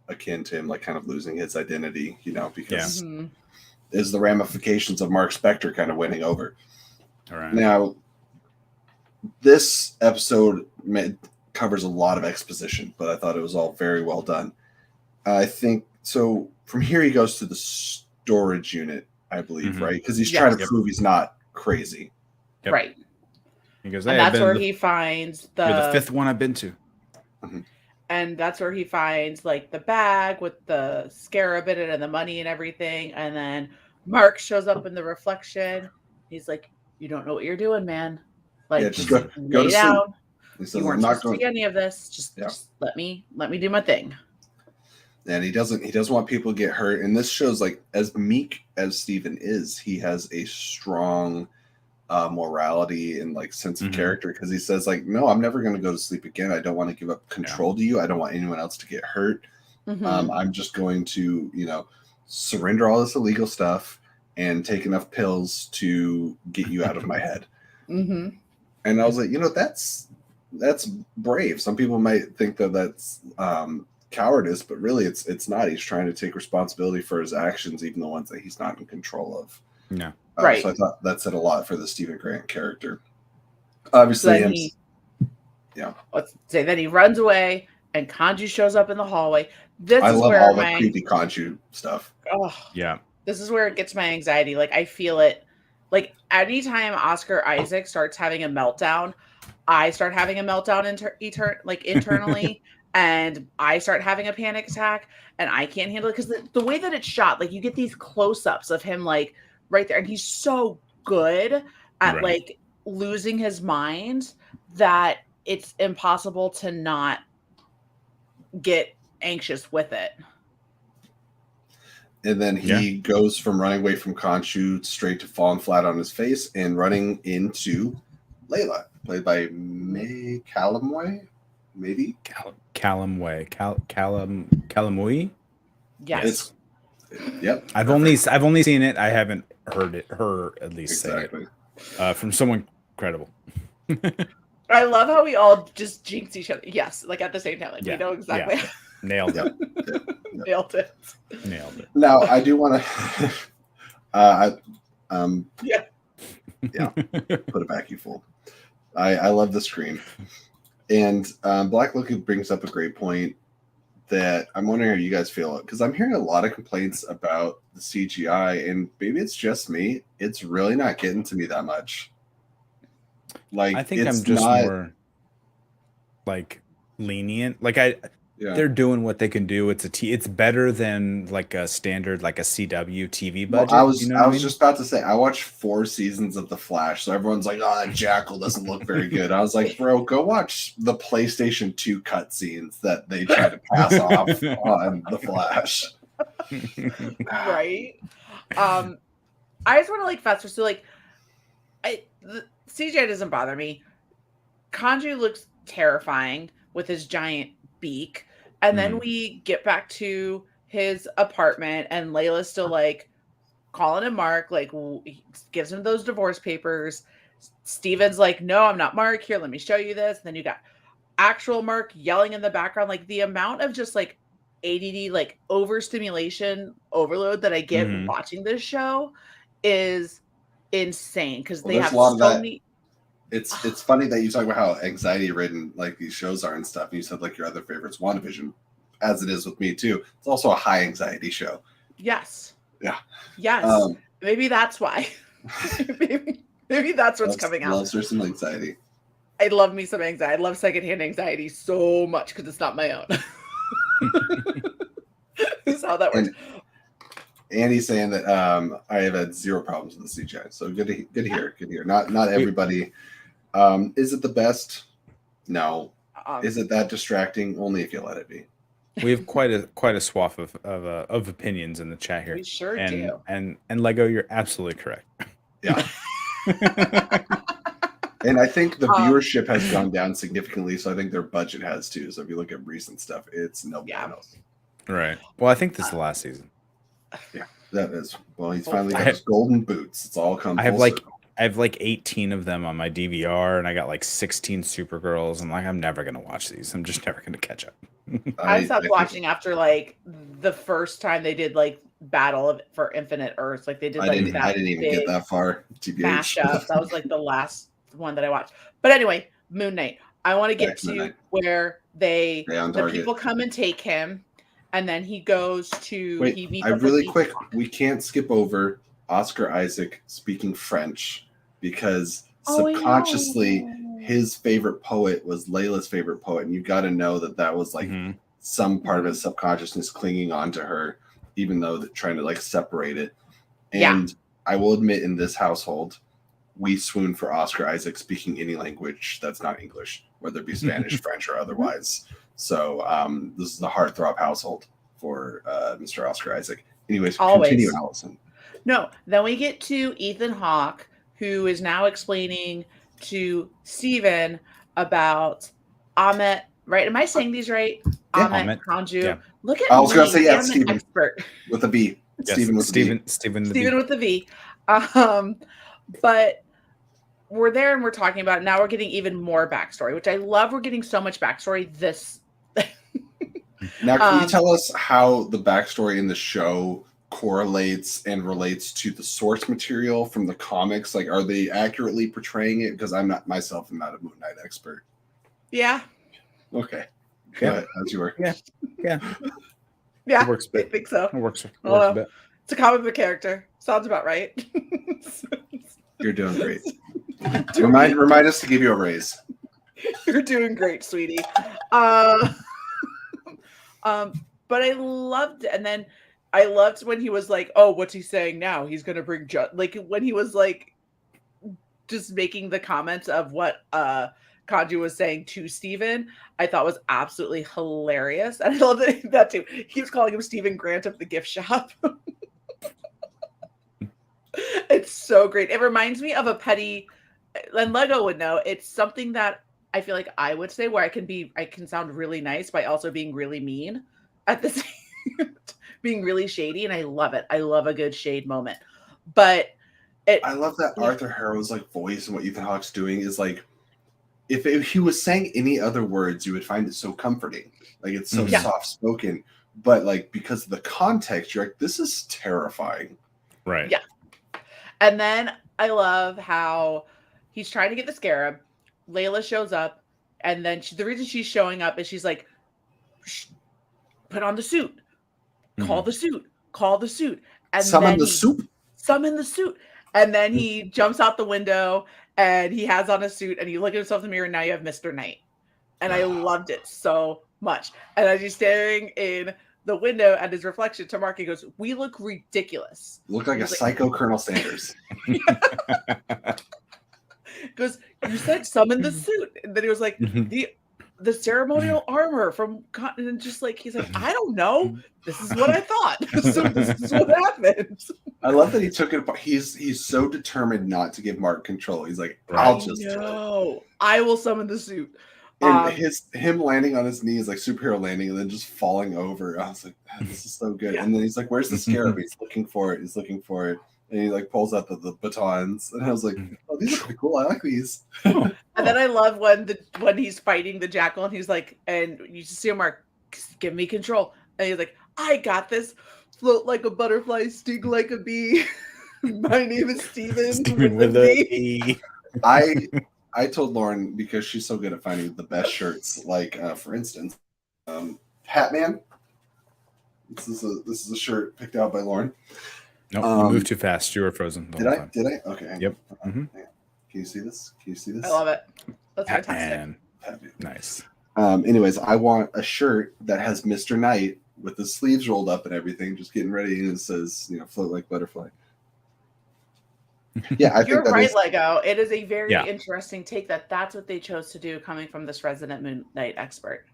akin to him like kind of losing his identity, because is the ramifications of Mark Spector kind of winning over. All right. Now, this episode covers a lot of exposition, but I thought it was all very well done. I think so. From here, he goes to the storage unit, I believe, right? Because he's trying to prove he's not crazy. Yep. Right. He goes, and that's where he finds you're the 5th one I've been to. Mm-hmm. And that's where he finds like the bag with the scarab in it and the money and everything. And then Mark shows up in the reflection. He's like, "You don't know what you're doing, man. Like, just go to down. sleep." He says, "You weren't supposed to see any of this. Just let me do my thing." And he doesn't want people to get hurt. And this shows like as meek as Steven is, he has a strong morality and like sense of character, because he says like, "No, I'm never going to go to sleep again. I don't want to give up control to you. I don't want anyone else to get hurt. I'm just going to, surrender all this illegal stuff and take enough pills to get you out of my head." And I was like, that's brave. Some people might think that that's cowardice, but really it's not. He's trying to take responsibility for his actions, even the ones that he's not in control of. Yeah. Right. So I thought that said a lot for the Stephen Grant character. Obviously, let's say then he runs away and Kanju shows up in the hallway. I love all the creepy Kanju stuff. Oh yeah. This is where it gets my anxiety. Like I feel it. Like anytime Oscar Isaac starts having a meltdown, I start having a meltdown internally. And I start having a panic attack, and I can't handle it because the way that it's shot, like you get these close-ups of him like right there, and he's so good at like losing his mind that it's impossible to not get anxious with it. And then he goes from running away from Khonshu straight to falling flat on his face and running into Layla, played by May Calamway, maybe? Calamui? Yes. Yep. I've only seen it. I haven't heard her at least Exactly. say it. From someone credible. I love how we all just jinx each other. Yes, like at the same time. Like we know exactly. Yeah. Nailed it. Nailed it. Nailed it. Now I do want to Yeah. Put it back, you fool. I love the screen. And Black Loki brings up a great point that I'm wondering how you guys feel, because I'm hearing a lot of complaints about the CGI, and maybe it's just me. It's really not getting to me that much. Like, I think it's I'm just not, more like lenient. Like yeah. they're doing what they can do. It's better than like a standard like a CW TV budget. Well, I was I mean? just about to say I watched 4 seasons of The Flash, so everyone's like, "Oh, that Jackal doesn't look very good." I was like, "Bro, go watch the PlayStation 2 cutscenes that they try to pass off on The Flash." Right. I just want to like faster. So like, the CGI doesn't bother me. Khonshu looks terrifying with his giant beak, and then we get back to his apartment, and Layla's still like calling him Mark, like he gives him those divorce papers. Steven's like, "No, I'm not Mark. Here, let me show you this." And then you got actual Mark yelling in the background. Like the amount of just like ADD, like overstimulation overload that I get watching this show is insane, because they have so many. It's funny that you talk about how anxiety ridden like these shows are and stuff. And you said like your other favorites, WandaVision, as it is with me too. It's also a high anxiety show. Yes. Yeah. Yes. Maybe that's why. maybe that's what's coming out. Loves her some anxiety. I love me some anxiety. I love secondhand anxiety so much because it's not my own. That's how that works. Andy's saying that I have had 0 problems with the CGI. So good to hear. Good to hear. Not everybody. Is it the best? No. Is it that distracting? Only if you let it be. We have quite a swath of opinions in the chat here. We sure do. And Lego, you're absolutely correct. Yeah. And I think the viewership has gone down significantly, so I think their budget has too. So if you look at recent stuff, it's nobody else. Right. Well, I think this is the last season. Yeah, that is. Well, he's finally got his golden boots. It's all come. I have like 18 of them on my DVR, and I got like 16 Supergirls. I'm like, I'm never gonna watch these. I'm just never gonna catch up. I stopped watching after like the first time they did like Battle for Infinite Earths. Like they did like I didn't even get that far. Mashup. That was like the last one that I watched. But anyway, Moon Knight. I want to get to where the people come and take him. And then he goes to. Wait, quick. We can't skip over Oscar Isaac speaking French because subconsciously his favorite poet was Layla's favorite poet, and you got to know that was like some part of his subconsciousness clinging on to her, even though they're trying to like separate it. And I will admit, in this household, we swoon for Oscar Isaac speaking any language that's not English, whether it be Spanish, French, or otherwise. So this is a heartthrob household for Mr. Oscar Isaac. Anyways, continue, Allison. No, then we get to Ethan Hawke, who is now explaining to Steven about Ahmet. Right? Am I saying these right? Yeah. Ahmet Khonshu. Yeah. Look at I was going to say Steven expert with a V. Yes, Steven with the V. But we're there and we're talking about it. Now we're getting even more backstory, which I love. We're getting so much backstory. Now, can you tell us how the backstory in the show correlates and relates to the source material from the comics? Like, are they accurately portraying it? Because I'm not a Moon Knight expert. Yeah. Okay. Go ahead. How's your work? Yeah. Yeah. It works a bit. I think so. It works a bit. It's a comic book character. Sounds about right. You're doing great. Remind us to give you a raise. You're doing great, sweetie. But I loved it. And then I loved when he was like, oh, what's he saying now? He's going to bring like when he was like just making the comments of what Kanji was saying to Steven, I thought was absolutely hilarious. And I love that too. He keeps calling him Steven Grant of the gift shop. It's so great. It reminds me of a petty, and Lego would know, it's something that I feel like I would say where I can sound really nice by also being really mean at the same being really shady, and I love it. I love a good shade moment. But I love that Arthur Harrow's like voice and what Ethan Hawke's doing is like, if he was saying any other words, you would find it so comforting. Like it's so soft spoken, but like because of the context, you're like, this is terrifying. Right. Yeah. And then I love how he's trying to get the scarab. Layla shows up, and then the reason she's showing up is she's like, put on the suit, call the suit, and summon the suit. Summon the suit. And then he jumps out the window and he has on a suit, and you look at himself in the mirror, and now you have Mr. Knight. And I loved it so much. And as he's staring in the window at his reflection to Mark, he goes, we look ridiculous. Look like a psycho Colonel Sanders. Goes, you said summon the suit. And then he was like, the ceremonial armor from Cotton, and just like, he's like, I don't know. This is what I thought. So this is what happened. I love that he took it apart. He's so determined not to give Mark control. He's like, I will summon the suit. And him landing on his knees, like superhero landing, and then just falling over. I was like, this is so good. And then he's like, where's the scarab? He's looking for it. And he like pulls out the batons. And I was like, oh, these are pretty cool. I like these. And then I love when he's fighting the jackal, and he's like, and you just see him, Mark, give me control. And he's like, I got this. Float like a butterfly, sting like a bee. My name is Steven with a B. I told Lauren, because she's so good at finding the best shirts, like for instance, Hatman. This is a shirt picked out by Lauren. No, you moved too fast. You were frozen. Did I? Okay. Yep. Can you see this? I love it. That's fantastic. Hatman. Nice. Anyways, I want a shirt that has Mr. Knight with the sleeves rolled up and everything, just getting ready, and it says, float like butterfly. Yeah, I You're think right, Lego. It is a very Yeah. interesting take that's what they chose to do, coming from this resident Moon Knight expert.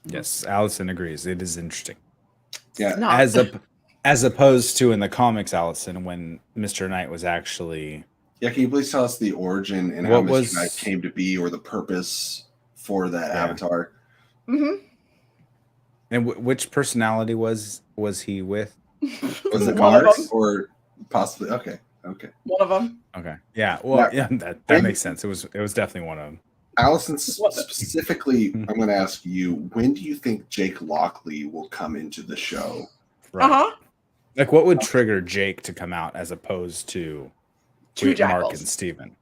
Yes, Allison agrees. It is interesting. Yeah, as opposed to in the comics, Allison, when Mr. Knight was actually. Yeah, can you please tell us the origin and how Mr. Knight came to be, or the purpose for that avatar? And which personality was he with? Was it Mark or possibly? Okay. One of them. Okay. Yeah. Well, that makes sense. It was definitely one of them. Allison, specifically, I'm going to ask you: when do you think Jake Lockley will come into the show? Right. Like, what would trigger Jake to come out as opposed to Mark and Steven?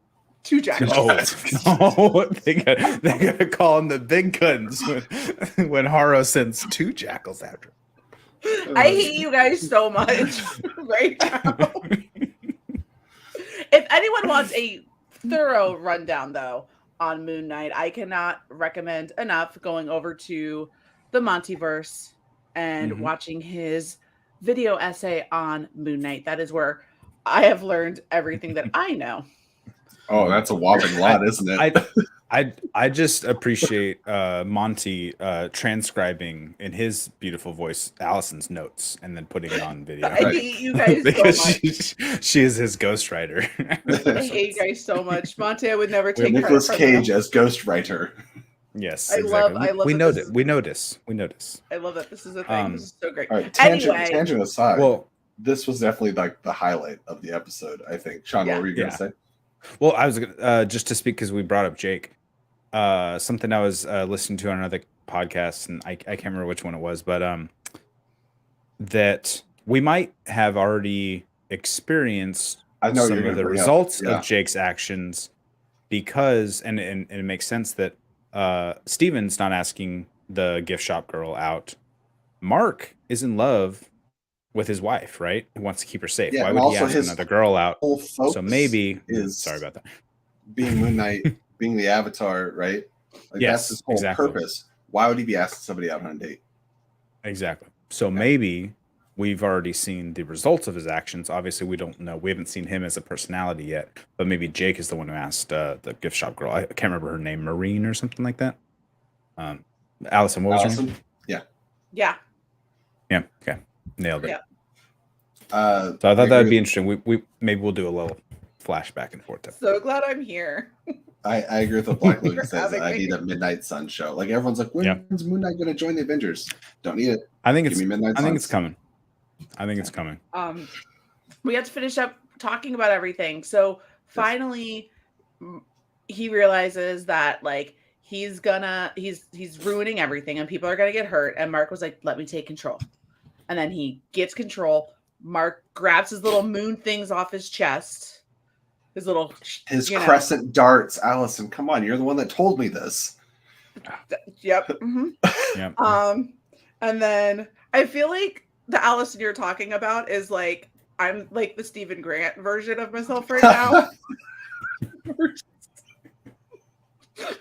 Two jackals. Oh, they gotta call him the big guns when Haro sends two jackals after him. I hate you guys so much right now. If anyone wants a thorough rundown, though, on Moon Knight, I cannot recommend enough going over to the Montyverse and watching his video essay on Moon Knight. That is where I have learned everything that I know. Oh, that's a whopping lot, isn't it? I just appreciate Monty transcribing in his beautiful voice Allison's notes and then putting it on video. I hate you guys because so much. She is his ghostwriter. I hate you guys so much. Monty, I would never take Nicolas Cage as ghostwriter. Yes, I exactly. love we notice. We notice. I love that this is a thing. This is so great. All right, tangent aside. Well, this was definitely like the highlight of the episode, I think. Sean, what were you going to say? Well, I was just to speak because we brought up Jake. Something I was listening to on another podcast, and I can't remember which one it was, but that we might have already experienced some of the results of Jake's actions, because and it makes sense that Steven's not asking the gift shop girl out. Mark is in love with his wife, right? He wants to keep her safe. Yeah, why would he ask another girl out? So maybe sorry about that. Being Moon Knight, being the Avatar, right? Like that's his whole purpose. Why would he be asking somebody out on a date? Exactly. So maybe we've already seen the results of his actions. Obviously, we don't know. We haven't seen him as a personality yet. But maybe Jake is the one who asked the gift shop girl. I can't remember her name, Marine or something like that. Allison, what was her name? Allison? Yeah. Yeah. Yeah. Okay. Nailed it. Yeah. So I thought that would be interesting. We maybe we'll do a little flashback and forth. So glad I'm here. I agree with what Black Logan For says. having I me. need a Midnight Sun show. Like everyone's like, when's Moon Knight going to join the Avengers? Don't need it. I think Give me Midnight I think Suns. it's coming. I think it's coming. We have to finish up talking about everything. So finally, he realizes that like he's ruining everything, and people are gonna get hurt. And Mark was like, "Let me take control," and then he gets control. Mark grabs his little moon things off his chest. His crescent darts. Allison, come on, you're the one that told me this. Yep. Mm-hmm. Yep. And then I feel like the Allison you're talking about is like I'm like the Stephen Grant version of myself right now.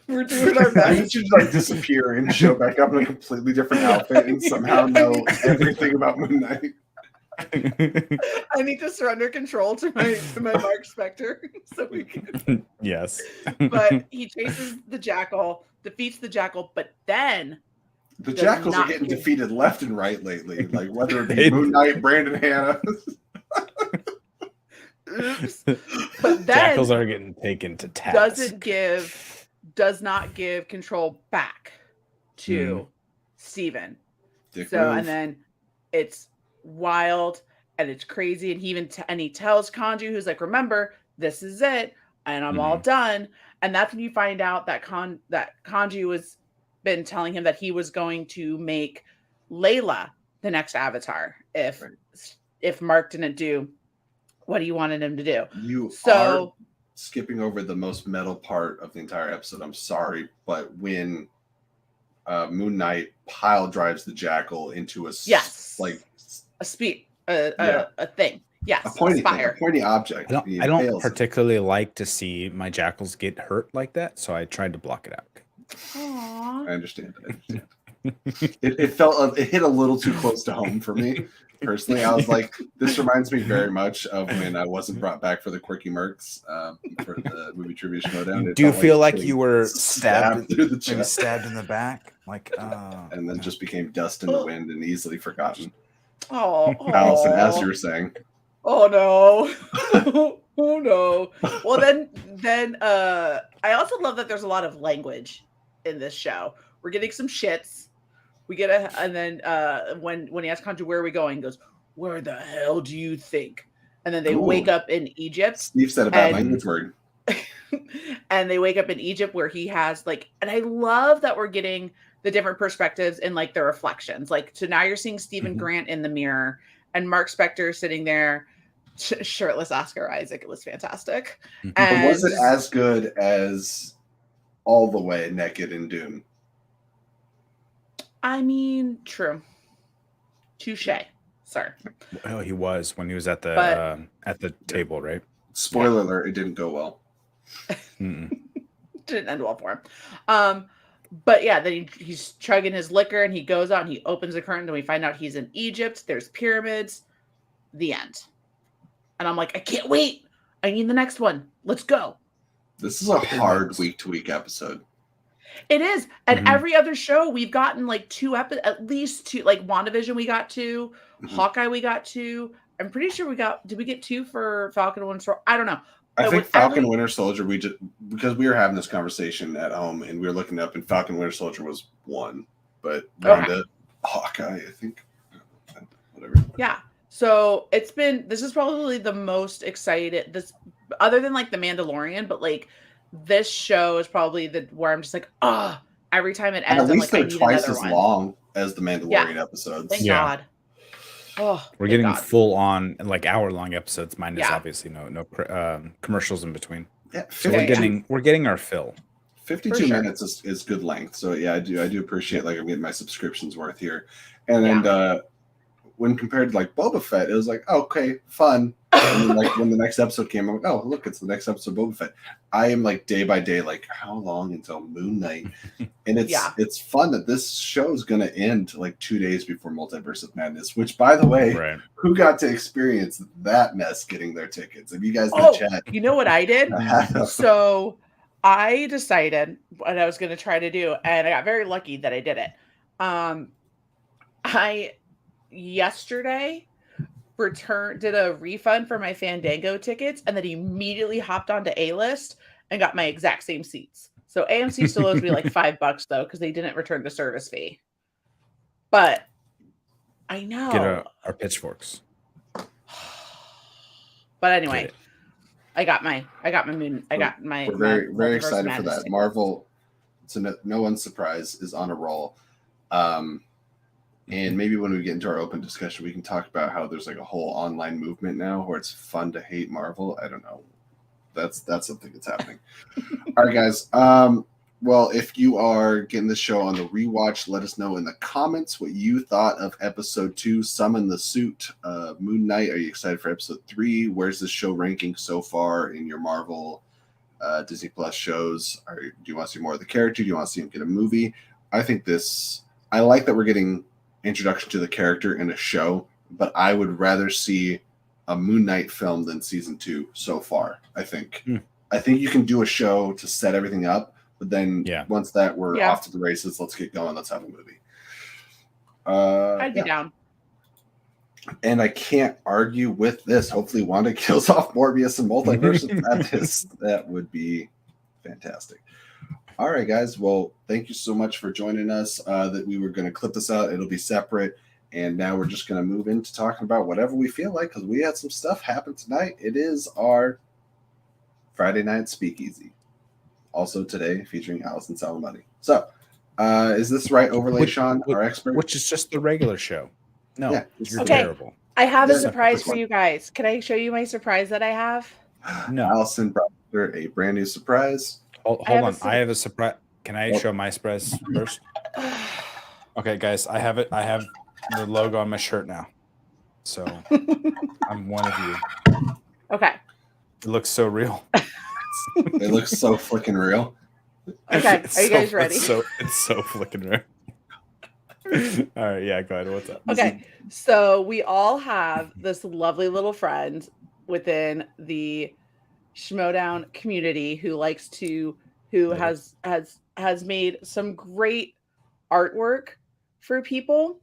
We're doing our I best. need you to like disappear and show back up in a completely different outfit and somehow know everything about Moon Knight. I need to surrender control to my Mark Spector so we can. Yes. But he chases the jackal, defeats the jackal, but then the jackals are getting defeated left and right lately. Like whether it be Moon Knight, Brandon Hanna. Oops. But then jackals are getting taken to task. Does not give control back to Steven. And then it's wild and it's crazy, and he tells Kanju, who's like, remember, this is it, and I'm all done. And that's when you find out that Kanju was been telling him that he was going to make Layla the next Avatar if Mark didn't do what he wanted him to do. You are skipping over the most metal part of the entire episode. I'm sorry, but when Moon Knight pile drives the jackal into a thing. Yes, a pointy object. I don't particularly like to see my jackals get hurt like that, so I tried to block it out. Aww. I understand. It hit a little too close to home for me personally. I was like, this reminds me very much of when I wasn't brought back for the Quirky Mercs for the movie trivia showdown. Do you feel like you were stabbed through the chest, stabbed in the back, and then just became dust in the wind and easily forgotten? Oh, Allison, as you were saying. Oh no. Oh no. Well then I also love that there's a lot of language in this show. We're getting some shits. We get and then when he asks Kanju, where are we going? He goes, where the hell do you think? And then they wake up in Egypt. Steve said a bad language word. And they wake up in Egypt where he has and I love that we're getting the different perspectives and the reflections. So now you're seeing Stephen Grant in the mirror and Mark Spector sitting there shirtless Oscar Isaac. It was fantastic. But was it as good as all the way naked in Dune? I mean, true. Touche, sir. Oh, he was when he was at the table, right? Spoiler alert, it didn't go well. Didn't end well for him. But yeah, then he's chugging his liquor and he goes out and he opens the curtain and we find out he's in Egypt. There's pyramids. The end. And I'm like, I can't wait. I need the next one. Let's go. This is a hard week-to-week episode. It is. And every other show we've gotten at least two. WandaVision we got two. Hawkeye we got two. I'm pretty sure did we get two for Falcon and Winter Soldier? I don't know. I think Falcon Winter Soldier, because we were having this conversation at home and we were looking up and Falcon Winter Soldier was one. But Hawkeye, I think. Whatever. Yeah. So this is probably the most excited, other than The Mandalorian, but this show is probably where I'm just every time it ends, at least they're twice as one. long as the Mandalorian episodes. Thank God. Oh, we're getting full on hour-long episodes. Minus obviously no commercials in between. Yeah, so we're getting our fill. 52 minutes is good length. So yeah, I do appreciate I'm getting my subscriptions worth here. And then when compared to like Boba Fett, it was like, oh, okay, fun. And then like when the next episode came, I'm like, oh, look, it's the next episode of Boba Fett. I am like day by day, like, how long until Moon Knight? And it's fun that this show is going to end like 2 days before Multiverse of Madness, which, by the way, who got to experience that mess getting their tickets? Have you guys in the chat? You know what I did? So I decided what I was going to try to do, and I got very lucky that I did it. I yesterday did a refund for my Fandango tickets, and then immediately hopped onto A-List and got my exact same seats. So AMC still owes me like $5 though, because they didn't return the service fee. But I know. Get our pitchforks. But anyway, I got my moon. We're very excited for that. Tickets. Marvel, to no one's surprise, is on a roll. And maybe when we get into our open discussion, we can talk about how there's like a whole online movement now where it's fun to hate Marvel. I don't know. That's something that's happening. All right, guys. Well, if you are getting the show on the rewatch, let us know in the comments what you thought of episode 2, Summon the Suit, Moon Knight. Are you excited for episode 3? Where's the show ranking so far in your Marvel Disney Plus shows? Do you want to see more of the character? Do you want to see him get a movie? I like that we're getting introduction to the character in a show, but I would rather see a Moon Knight film than season 2 so far. I think you can do a show to set everything up, but then once that we're off to the races, let's get going. Let's have a movie. I'd be down. And I can't argue with this. Hopefully Wanda kills off Morbius and Multiverse. That would be fantastic. All right, guys. Well, thank you so much for joining us. That we were going to clip this out. It'll be separate. And now we're just going to move into talking about whatever we feel like, because we had some stuff happen tonight. It is our Friday night speakeasy. Also today featuring Allison Salamani. So is this right overlay, Sean, our expert? Which is just the regular show. No, you're terrible. I have a surprise for you guys. Can I show you my surprise that I have? No. Allison brought her a brand new surprise. Hold on. I have a surprise. Can I show my surprise first? Okay, guys, I have it. I have the logo on my shirt now. So I'm one of you. Okay. It looks so real. It looks so flicking real. Okay. Are you guys ready? It's so flicking real. All right, yeah, go ahead. What's up? Okay. So we all have this lovely little friend within the Schmodown community who has made some great artwork for people.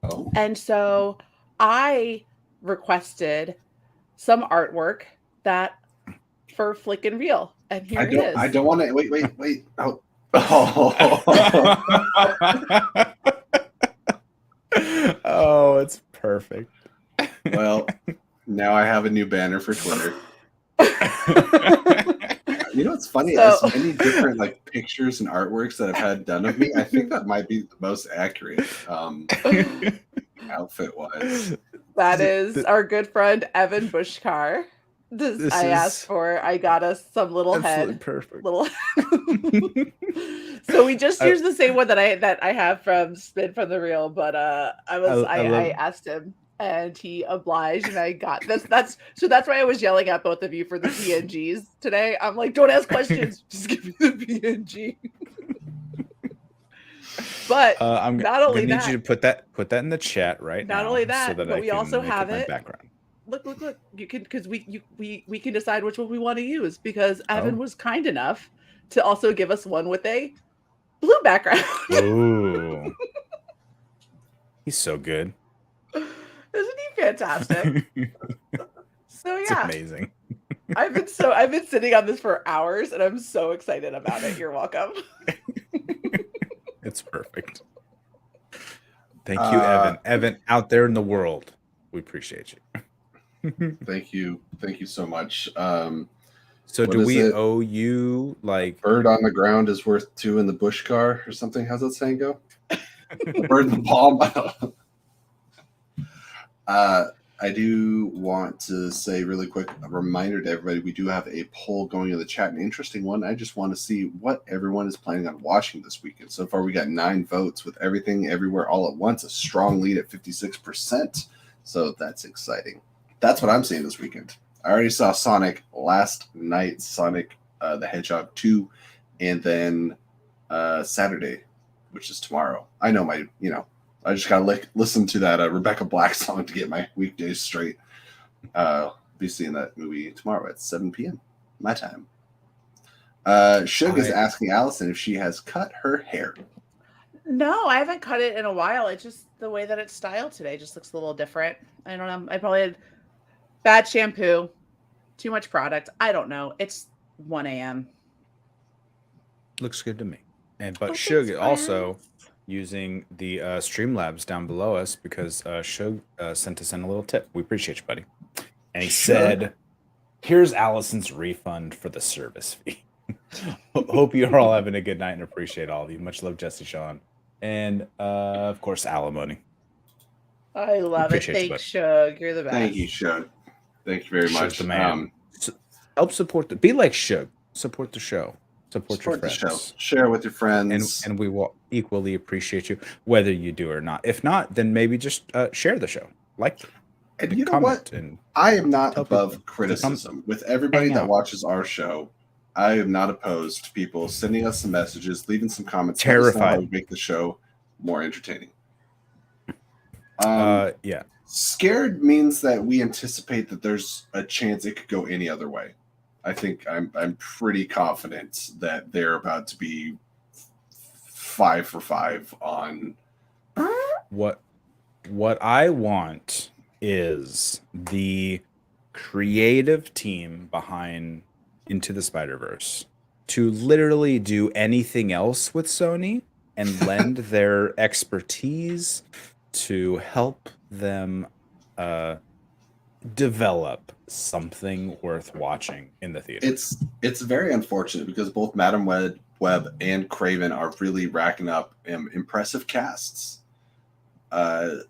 Oh. And so I requested some artwork for Flickin' Reel. And here it is. I don't want to wait. Oh. Oh, it's perfect. Well, now I have a new banner for Twitter. You know what's funny? As many different like pictures and artworks that I've had done of me, I think that might be the most accurate outfit wise. That is our good friend Evan Bushkar. I got us some little head. Perfect. So we just used the same one that I have from Spin from the Reel, but I asked him and he obliged, and I got this. That's why I was yelling at both of you for the PNGs today. I'm like, don't ask questions, just give me the PNG. But not only that, need you to put that in the chat right now. Not only that, but we also have it. Background. Look! You can, because we can decide which one we want to use, because Evan was kind enough to also give us one with a blue background. Ooh, he's so good. Isn't he fantastic? So it's amazing. I've been sitting on this for hours, and I'm so excited about it. You're welcome. It's perfect. Thank you, Evan. Evan, out there in the world, we appreciate you. Thank you so much. So do we owe you like bird on the ground is worth 2 in the bush car or something? How's that saying go? Bird in the palm. I do want to say really quick, a reminder to everybody, we do have a poll going in the chat, an interesting one. I just want to see what everyone is planning on watching this weekend. So far, we got 9 votes with Everything Everywhere All at Once, a strong lead at 56%. So that's exciting. That's what I'm seeing this weekend. I already saw Sonic last night, Sonic the Hedgehog 2, and then Saturday, which is tomorrow. I know I just got to listen to that Rebecca Black song to get my weekdays straight. Be seeing that movie tomorrow at 7 p.m. my time. Shug is asking Allison if she has cut her hair. No, I haven't cut it in a while. It's just the way that it's styled today just looks a little different. I don't know. I probably had bad shampoo, too much product. I don't know. It's 1 a.m. Looks good to me. But Shug also using the Streamlabs down below us because Shug sent us in a little tip. We appreciate you, buddy. And he said, here's Allison's refund for the service fee. Hope you're all having a good night and appreciate all of you. Much love, Jesse, Sean. And, of course, alimony. I love it. Thanks, Shug. You're the best. Thank you, Shug. Thank you very much. The man. Help support be like Shug. Support the show. Support your friends. The show. Share with your friends. And we will equally appreciate you, whether you do or not. If not, then maybe just share the show. And you know what? I am not above criticism. With everybody that watches our show, I am not opposed to people sending us some messages, leaving some comments. Terrified. To make the show more entertaining. Yeah. Scared means that we anticipate that there's a chance it could go any other way. I think I'm pretty confident that they're about to be 5 for 5 on what I want is the creative team behind Into the Spider-Verse to literally do anything else with Sony and lend their expertise to help them develop something worth watching in the theater. It's very unfortunate because both Madam Web and Craven are really racking up impressive casts. I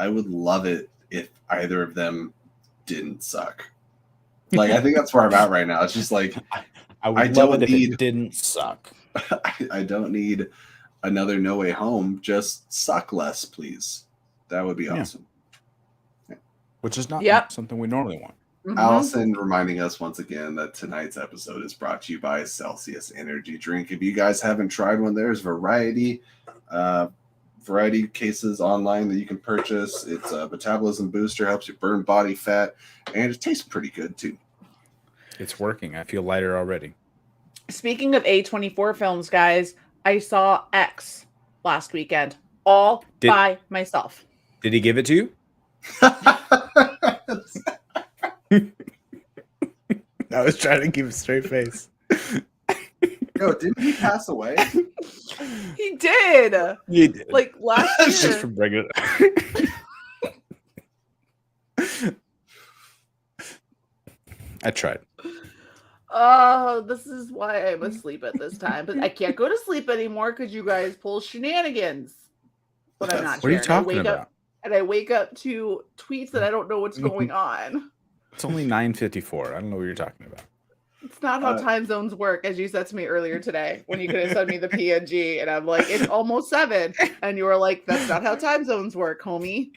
would love it if either of them didn't suck. I think that's where I'm at right now. It's just like I love it if it didn't suck. I don't need another No Way Home. Just suck less, please. That would be awesome. Which is not something we normally want. Mm-hmm. Allison reminding us once again that tonight's episode is brought to you by Celsius Energy Drink. If you guys haven't tried one, there's variety cases online that you can purchase. It's a metabolism booster, helps you burn body fat, and it tastes pretty good too. It's working. I feel lighter already. Speaking of A24 films, guys, I saw X last weekend all by myself. Did he give it to you? I was trying to keep a straight face. Yo, didn't he pass away? He did. He did. Last year. Just for bringing it up. I tried. Oh, this is why I'm asleep at this time. But I can't go to sleep anymore because you guys pull shenanigans. But I'm not. What are you talking about? I wake up to tweets that I don't know what's going on. It's only 9:54. I don't know what you're talking about. It's not how time zones work, as you said to me earlier today, when you could have sent me the PNG, and I'm like, it's almost 7, and you were like, that's not how time zones work, homie.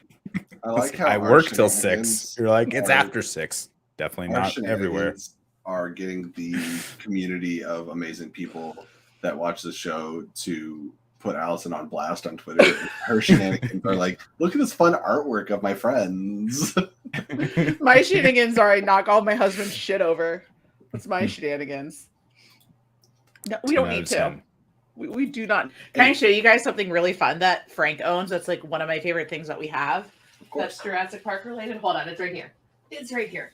I like how I work till 6. You're like, it's after 6. Definitely not everywhere. Are getting the community of amazing people that watch the show to put Allison on blast on Twitter. Her shenanigans are like, look at this fun artwork of my friends. My shenanigans are I knock all my husband's shit over. That's my shenanigans. No, we don't need to. We do not. Can I show you guys something really fun that Frank owns? That's like one of my favorite things that we have. That's Jurassic Park related. Hold on, it's right here. It's right here.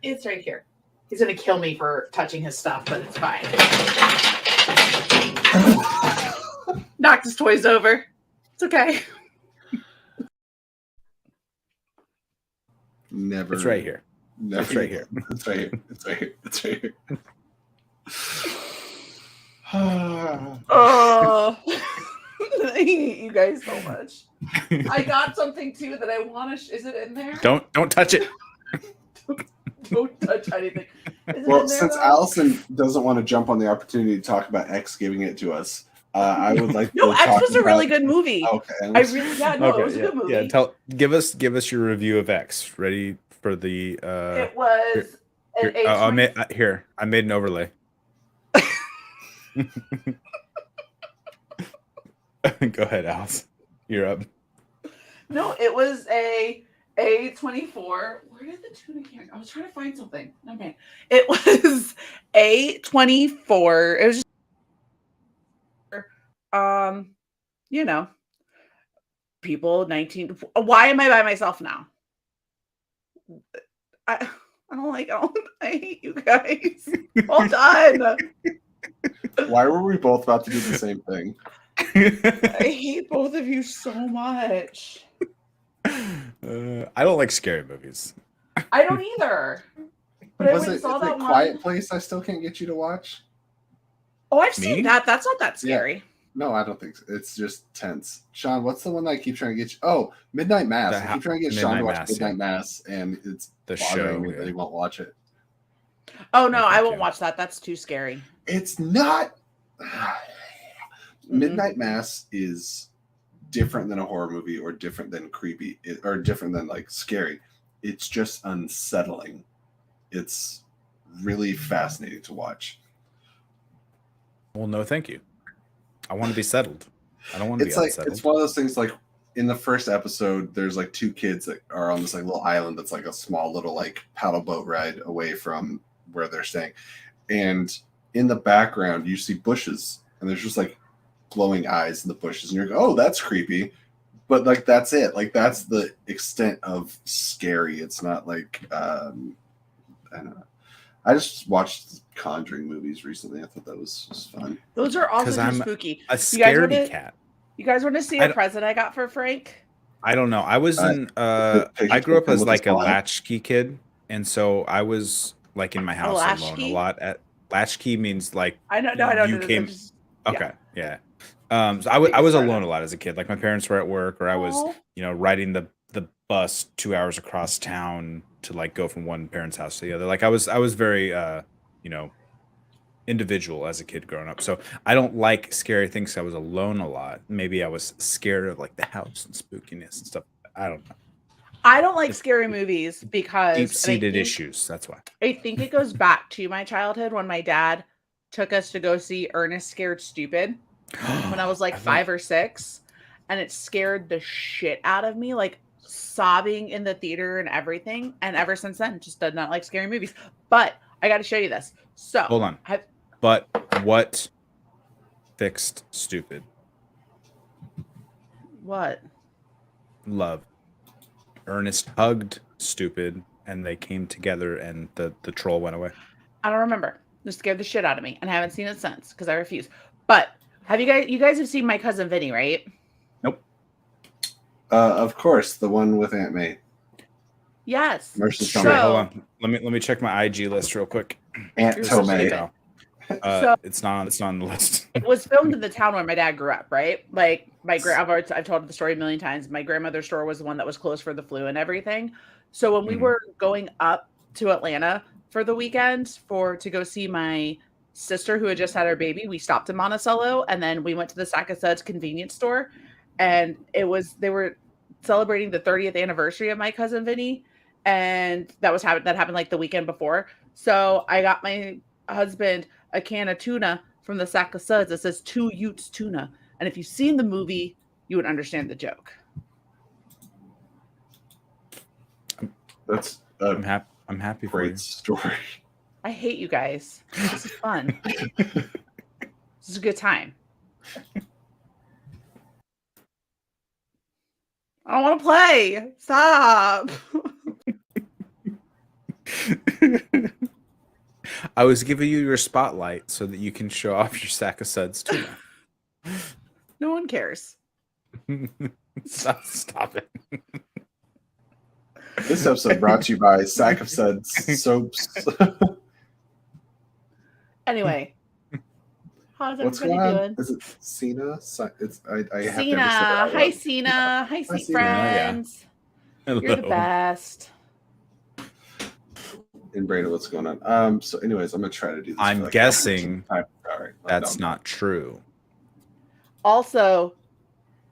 It's right here. He's gonna kill me for touching his stuff, but it's fine. Knocked his toys over. It's okay. Never. It's right here. Never. It's right here. It's right here. It's right here. It's right here. Oh, I hate you guys so much. I got something too that I want to. Is it in there? Don't touch it. Don't touch anything. Is it Well, in there, since though? Allison doesn't want to jump on the opportunity to talk about X giving it to us, I would like No, to X talk was a about... really good movie. Okay. I really, yeah, no, it was a good movie. Yeah, give us your review of X. Ready for the It was an I made an overlay. Go ahead, Alice. You're up. No, it was a A24. Where did the tuna can? I was trying to find something. Okay. It was A24. It was just you know, people 19. Why am I by myself now? I hate you guys. Hold on. Why were we both about to do the same thing? I hate both of you so much. I don't like scary movies. I don't either. But Was I it saw that Quiet one. Place I still can't get you to watch? Oh, I've seen that. That's not that scary. No, I don't think so. It's just tense. Sean, what's the one that I keep trying to get you? Oh, Midnight Mass. I keep trying to get Sean to watch Midnight Mass, and it's the bothering show me that he won't watch it. Oh, no, I won't watch that. That's too scary. It's not... Midnight Mass is different than a horror movie or different than creepy or different than like scary. It's just unsettling. It's really fascinating to watch. Well, no, thank you. I want to be settled. I don't want to be unsettled. It's one of those things like in the first episode, there's like two kids that are on this like little island that's like a small little like paddle boat ride away from where they're staying. And in the background, you see bushes and there's just like glowing eyes in the bushes. And you're like, oh, that's creepy. But like, that's it. Like, that's the extent of scary. It's not like, I don't know. I just watched Conjuring movies recently. I thought that was fun. Those are also too spooky. A scaredy cat. You guys want to see a present I got for Frank? I don't know. I was in. I grew up as like a latchkey kid, and so I was like in my house alone a lot. Latchkey means like I don't. You came. Okay, yeah. So I was alone a lot as a kid. Like my parents were at work, or I was riding the bus 2 hours across town to like go from one parent's house to the other. Like I was very individual as a kid growing up. So I don't like scary things. I was alone a lot. Maybe I was scared of like the house and spookiness and stuff. I don't know. I don't like scary movies because deep-seated issues. That's why. I think it goes back to my childhood when my dad took us to go see Ernest Scared Stupid when I was like 5 or 6, and it scared the shit out of me, like sobbing in the theater and everything. And ever since then, just did not like scary movies. But I got to show you this. So hold on. But what fixed stupid? What? Love. Ernest hugged stupid, and they came together, and the troll went away. I don't remember. It scared the shit out of me, and I haven't seen it since because I refuse. But have you guys have seen My Cousin Vinny, right? Nope. Of course, the one with Aunt May. Yes. So, hold on. Let me check my IG list real quick. Aunt Tomei. It's not on the list. It was filmed in the town where my dad grew up, right? Like I've told the story a million times. My grandmother's store was the one that was closed for the flu and everything. So when we were going up to Atlanta for the weekend to go see my sister who had just had her baby, we stopped in Monticello, and then we went to the Sack of Suds convenience store, and they were celebrating the 30th anniversary of My Cousin Vinny, and that happened like the weekend before. So I got my husband a can of tuna from the Sack of Suds that says 2 Utes tuna, and if you've seen the movie, you would understand the joke. That's I'm happy for you. Great story. I hate you guys. This is fun. This is a good time. I don't want to play. Stop. I was giving you your spotlight so that you can show off your Sack of Suds tuna. No one cares. Stop it. This episode brought to you by Sack of Suds soaps. Anyway, How's What's everybody going on? doing? Is it Cena? It's I have never said it Cena. out Hi, loud. Cena. Hi, sweet Cena. friends. You're the Hello. best. And Brandon, what's going on? So anyways, I'm gonna try to do this. I'm for like guessing all right. That's not true. Also,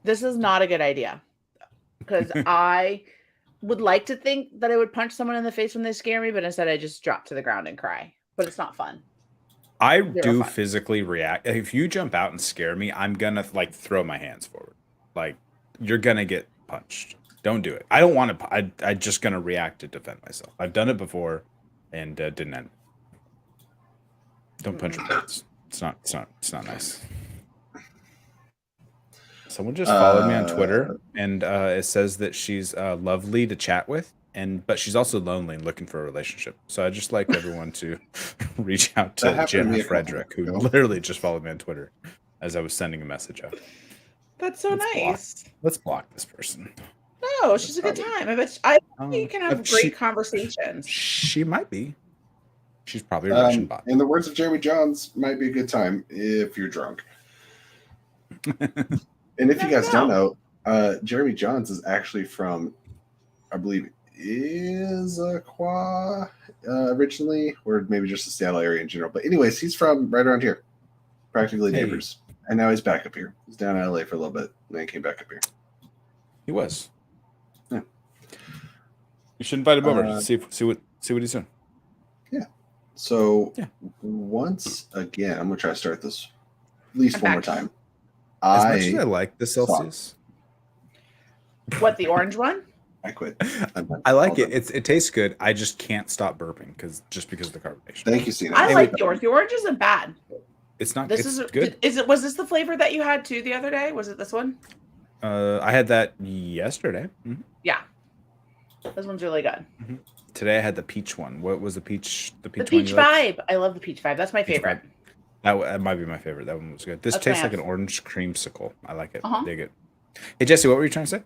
this is not a good idea because I would like to think that I would punch someone in the face when they scare me, but instead I just drop to the ground and cry. But it's not fun. I Zero do fun. physically react. If you jump out and scare me, I'm gonna like throw my hands forward. Like you're gonna get punched. Don't do it. I don't want to. I'm just gonna react to defend myself. I've done it before, and didn't end. Don't punch your parents. It's not nice. Someone just followed me on Twitter, and it says that she's lovely to chat with, but she's also lonely and looking for a relationship. So I just like everyone to reach out That to happened to me Jenna a couple Frederick, who ago. literally just followed me on Twitter as I was sending a message out. That's so nice. Let's block this person. No, she's a good time. I bet you can have great conversations. She might be. She's probably a Russian bot. In the words of Jeremy Johns, might be a good time if you're drunk. And if you guys don't know, Jeremy Johns is actually from, I believe, Issaquah originally, or maybe just the Seattle area in general. But anyways, he's from right around here, practically neighbors. And now he's back up here. He's down in LA for a little bit, and then he came back up here. He was. Yeah. You should invite him over. See what he's doing. Yeah. So once again, I'm gonna try to start this at least one more time. As much as I like the Celsius. What, the orange one? I quit. I like it. It tastes good. I just can't stop burping because of the carbonation. Thank you, Cena. I like the orange. The orange isn't bad. It's not. This it's is good. Was this the flavor that you had too the other day? Was it this one? I had that yesterday. Mm-hmm. Yeah, this one's really good. Mm-hmm. Today I had the peach one. What was the peach? The peach vibe. I love the peach vibe. That's my favorite. That might be my favorite. That one was good. This tastes like an orange creamsicle. I like it. Dig it. Hey Jesse, what were you trying to say?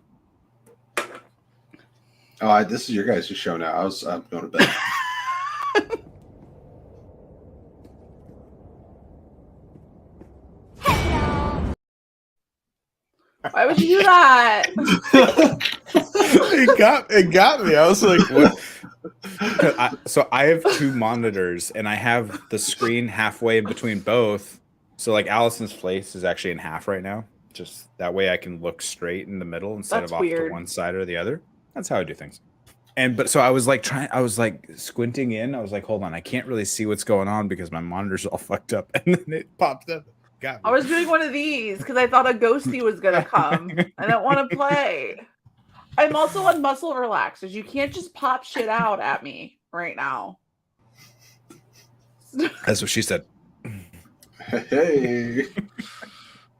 Oh, this is your guys' show now. I'm going to bed. Why would you do that? It got me. I was like, what? So I have two monitors, and I have the screen halfway in between both. So like Allison's face is actually in half right now. Just that way I can look straight in the middle instead of off to one side or the other. That's how I do things. So I was like squinting in. I was like, hold on, I can't really see what's going on because my monitor's all fucked up. And then it popped up. Got me. I was doing one of these because I thought a ghosty was gonna come. I don't want to play. I'm also on muscle relaxers. You can't just pop shit out at me right now. That's what she said. Hey.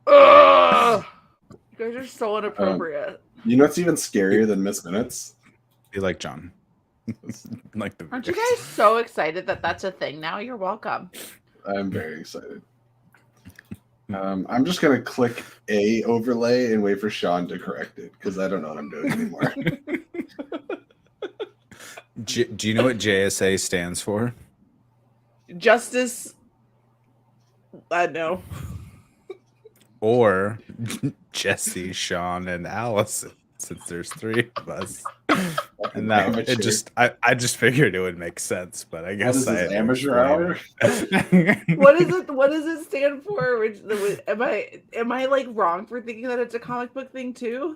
Ugh. You guys are so inappropriate. You know what's even scarier than Miss Minutes? You like John. Aren't you guys so excited that that's a thing now? You're welcome. I'm very excited. I'm just going to click a overlay and wait for Sean to correct it because I don't know what I'm doing anymore. Do you know what JSA stands for? Justice. No. Or Jesse, Sean, and Allison, since there's three of us. And that I just figured it would make sense, but I guess what is this, amateur hour? What does it stand for? Am I like wrong for thinking that it's a comic book thing too?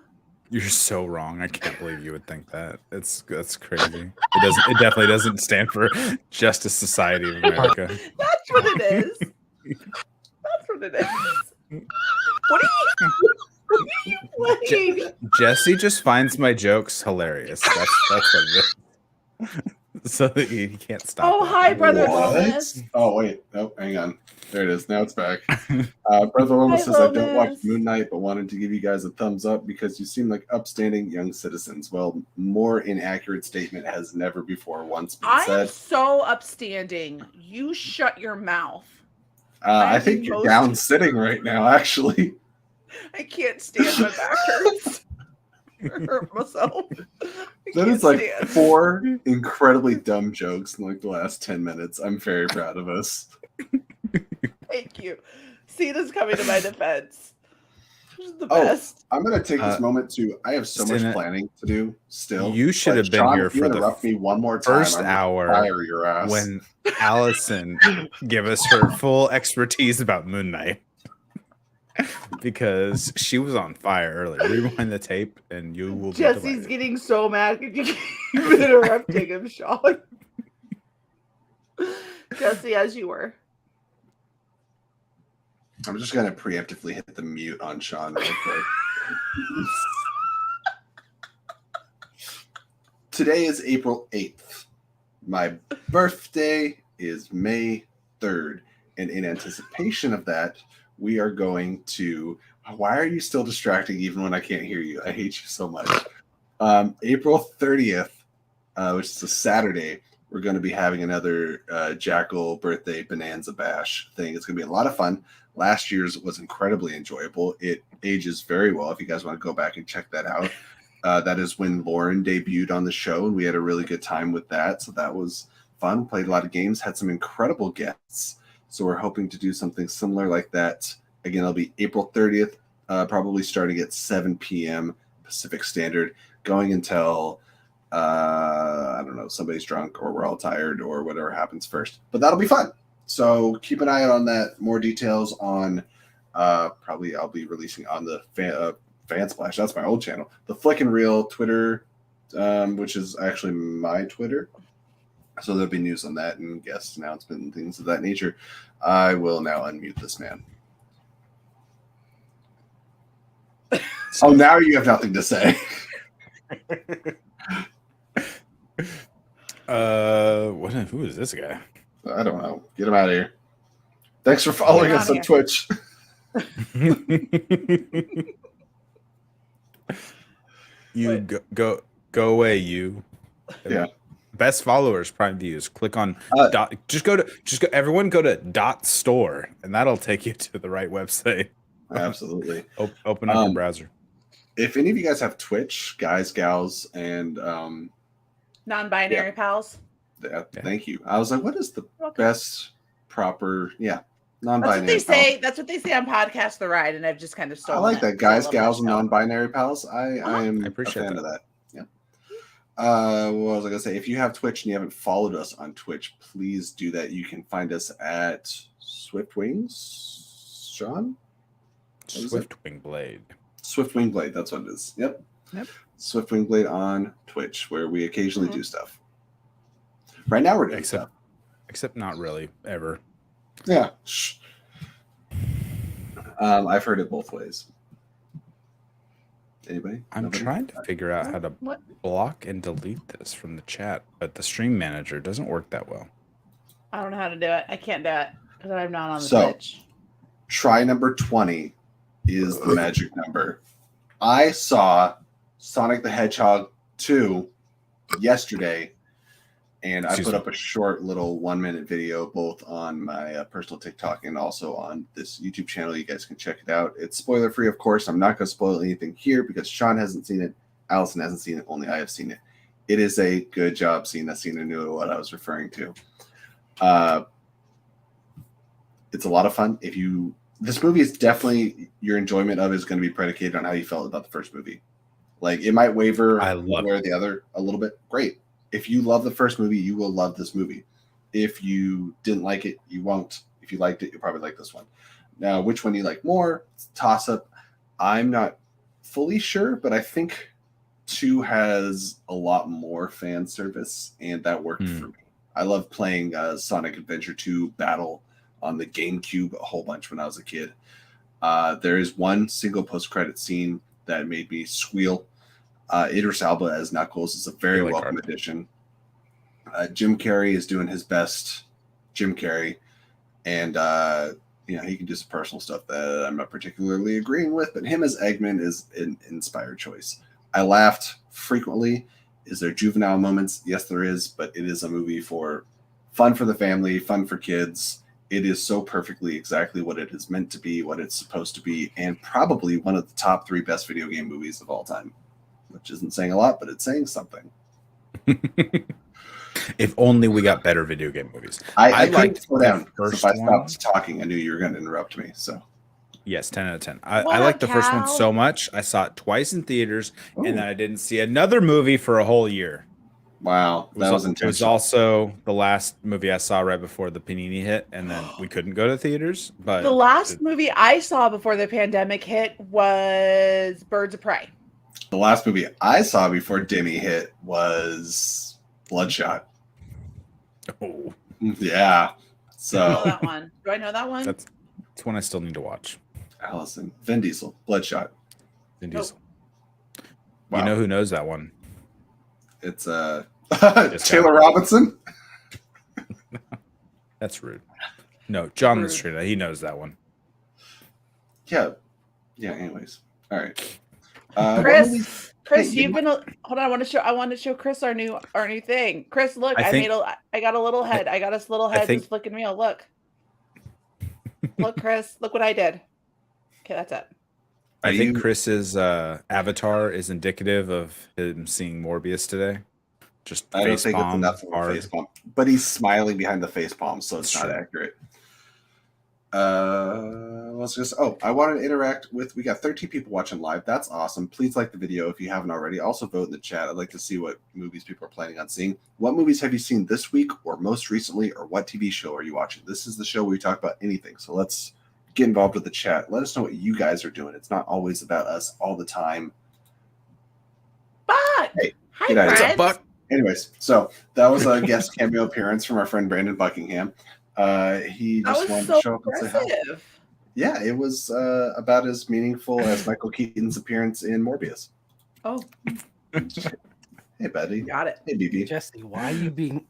You're so wrong. I can't believe you would think that. That's crazy. It definitely doesn't stand for Justice Society of America. That's what it is. That's what it is. What are you playing? Jesse just finds my jokes hilarious. That's what it is. So that he can't stop. Oh, hi, Brother Lomas. Oh, wait. Oh, hang on. There it is. Now it's back. Brother Lomas says, I don't watch Moon Knight, but wanted to give you guys a thumbs up because you seem like upstanding young citizens. Well, more inaccurate statement has never before once been said. I'm so upstanding. You shut your mouth. I think you're down sitting right now, actually. I can't stand my back hurts. I hurt myself. That is like 4 incredibly dumb jokes in like the last 10 minutes. I'm very proud of us. Thank you. Cena's coming to my defense. This is the best. I'm going to take this moment to. I have so much Cena, planning to do still. You should have been Sean, here if you for interrupt the me one more time, first I'm gonna hour fire your ass. when Allison gave us her full expertise about Moon Knight. Because she was on fire earlier. Rewind the tape and you will be Jesse's delighted. getting so mad because you keep interrupting him, Sean. Jesse, as you were. I'm just going to preemptively hit the mute on Sean real quick. Today is April 8th. My birthday is May 3rd. And in anticipation of that, we are going to... Why are you still distracting even when I can't hear you? I hate you so much. April 30th, which is a Saturday, we're going to be having another Jackal birthday bonanza bash thing. It's going to be a lot of fun. Last year's was incredibly enjoyable. It ages very well if you guys want to go back and check that out. That is when Lauren debuted on the show, and we had a really good time with that. So that was fun. Played a lot of games, had some incredible guests. So we're hoping to do something similar like that. Again, it'll be April 30th, probably starting at 7 p.m. Pacific Standard, going until, I don't know, somebody's drunk or we're all tired or whatever happens first. But that'll be fun. So keep an eye out on that. More details on, probably I'll be releasing on the Fan Splash. That's my old channel. The Flick and Reel Twitter, which is actually my Twitter. So there'll be news on that and guest announcement and things of that nature. I will now unmute this man. Oh, now you have nothing to say. Who is this guy? I don't know. Get him out of here. Thanks for following us on Twitch. You go away, you. Yeah. Best followers Prime views. Click on everyone go to .store and that'll take you to the right website. Absolutely. Open up your browser. If any of you guys have Twitch, guys, gals, and non-binary pals. Thank you. I was like, what is the best proper non-binary? That's what they say on Podcast The Ride, and I've just kind of stolen. I like that, guys, gals, and non-binary pals. I am a fan of that. Yeah. What was I gonna say? If you have Twitch and you haven't followed us on Twitch, please do that. You can find us at Swift Wings. Sean? Swift Wingblade. Swift Wingblade, that's what it is. Yep. Swift Wingblade on Twitch, where we occasionally do stuff. Right now we're doing stuff. Except not really, ever. Yeah. I've heard it both ways. Anybody? I'm trying to figure out how to block and delete this from the chat, but the stream manager doesn't work that well. I don't know how to do it. I can't do it because I'm not on the Twitch. Try number 20 is the magic number. I saw Sonic the Hedgehog 2 yesterday, and I put up a short little 1-minute video both on my personal TikTok and also on this YouTube channel. You guys can check it out. It's spoiler free, of course. I'm not going to spoil anything here because Sean hasn't seen it. Allison hasn't seen it. Only I have seen it. It is a good job. Cena knew what I was referring to. It's a lot of fun. This movie is definitely, your enjoyment of it is going to be predicated on how you felt about the first movie. Like, it might waver one way or the other a little bit. Great. If you love the first movie, you will love this movie. If you didn't like it, you won't. If you liked it, you'll probably like this one. Now, which one you like more? It's a toss-up. I'm not fully sure, but I think 2 has a lot more fan service, and that worked for me. I love playing Sonic Adventure 2 Battle on the GameCube a whole bunch when I was a kid. There is one single post-credit scene that made me squeal. Idris Elba as Knuckles is a very welcome addition. Jim Carrey is doing his best Jim Carrey, and he can do some personal stuff that I'm not particularly agreeing with, but him as Eggman is an inspired choice. I laughed frequently. Is there juvenile moments? Yes, there is, but it is a movie for fun for the family, fun for kids. It is so perfectly exactly what it is meant to be, what it's supposed to be, and probably one of the top 3 best video game movies of all time, which isn't saying a lot, but it's saying something. If only we got better video game movies. I liked couldn't slow the down. So first if I one. stopped talking, I knew you were going to interrupt me. So Yes, 10 out of 10. I What like up, the first one Cal? so much. I saw it twice in theaters, Ooh. and then I didn't see another movie for a whole year. wow, that was It was intentional. also the last movie I saw right before the Panini hit, and then we couldn't go to theaters. But The last movie I saw before the pandemic hit was Birds of Prey. The last movie I saw before Demi hit was Bloodshot. oh, Yeah. I know So that one. Do I know that one? that's one I still need to watch. Allison, Vin Diesel, Bloodshot. Vin Nope. Diesel. Wow. You know who knows that one? It's Taylor Robinson. That's rude. No, John Rude. Lastrina. He knows that one. Yeah. Anyways, all right. what movies- Chris, Hey, you you've been. Hold on, I want to show Chris our new thing. Chris, look, I got a little head. I got this little head. This flicking wheel. Look, look, Chris, look what I did. Okay, that's it. I think Chris's avatar is indicative of him seeing Morbius today. Just I don't face think it's palm, enough of a hard. face palm, but he's smiling behind the face palm, so it's That's not true. accurate. Let's just. Oh, I wanted to interact with. We got 13 people watching live. That's awesome. Please like the video if you haven't already. Also vote in the chat. I'd like to see what movies people are planning on seeing. What movies have you seen this week or most recently, or what TV show are you watching? This is the show where we talk about anything. So let's get involved with the chat. Let us know what you guys are doing. It's not always about us all the time. Buck. Hey, Hi, get out of here. friends. Buck? Anyways, so that was a guest cameo appearance from our friend Brandon Buckingham. He That just was wanted so to show up and say hi. impressive. Yeah, it was about as meaningful as Michael Keaton's appearance in Morbius. Oh, Hey, buddy. got it. Hey, BB. Jesse, why are you being?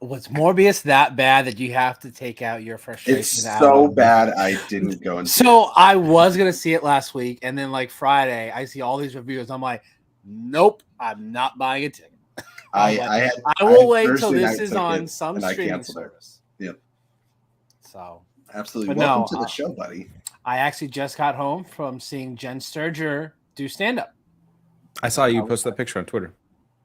Was Morbius that bad that you have to take out your frustration? It's out so on me? bad I didn't go and see So I was gonna see it last week, and then like Friday, I see all these reviews. I'm like, nope, I'm not buying a ticket. I will wait till Thursday this night is ticket, on some and I streaming canceled it. service. Yep. So Absolutely. But Welcome no, to the show, buddy. I actually just got home from seeing Jen Sturger do stand up. I saw you post that picture on Twitter.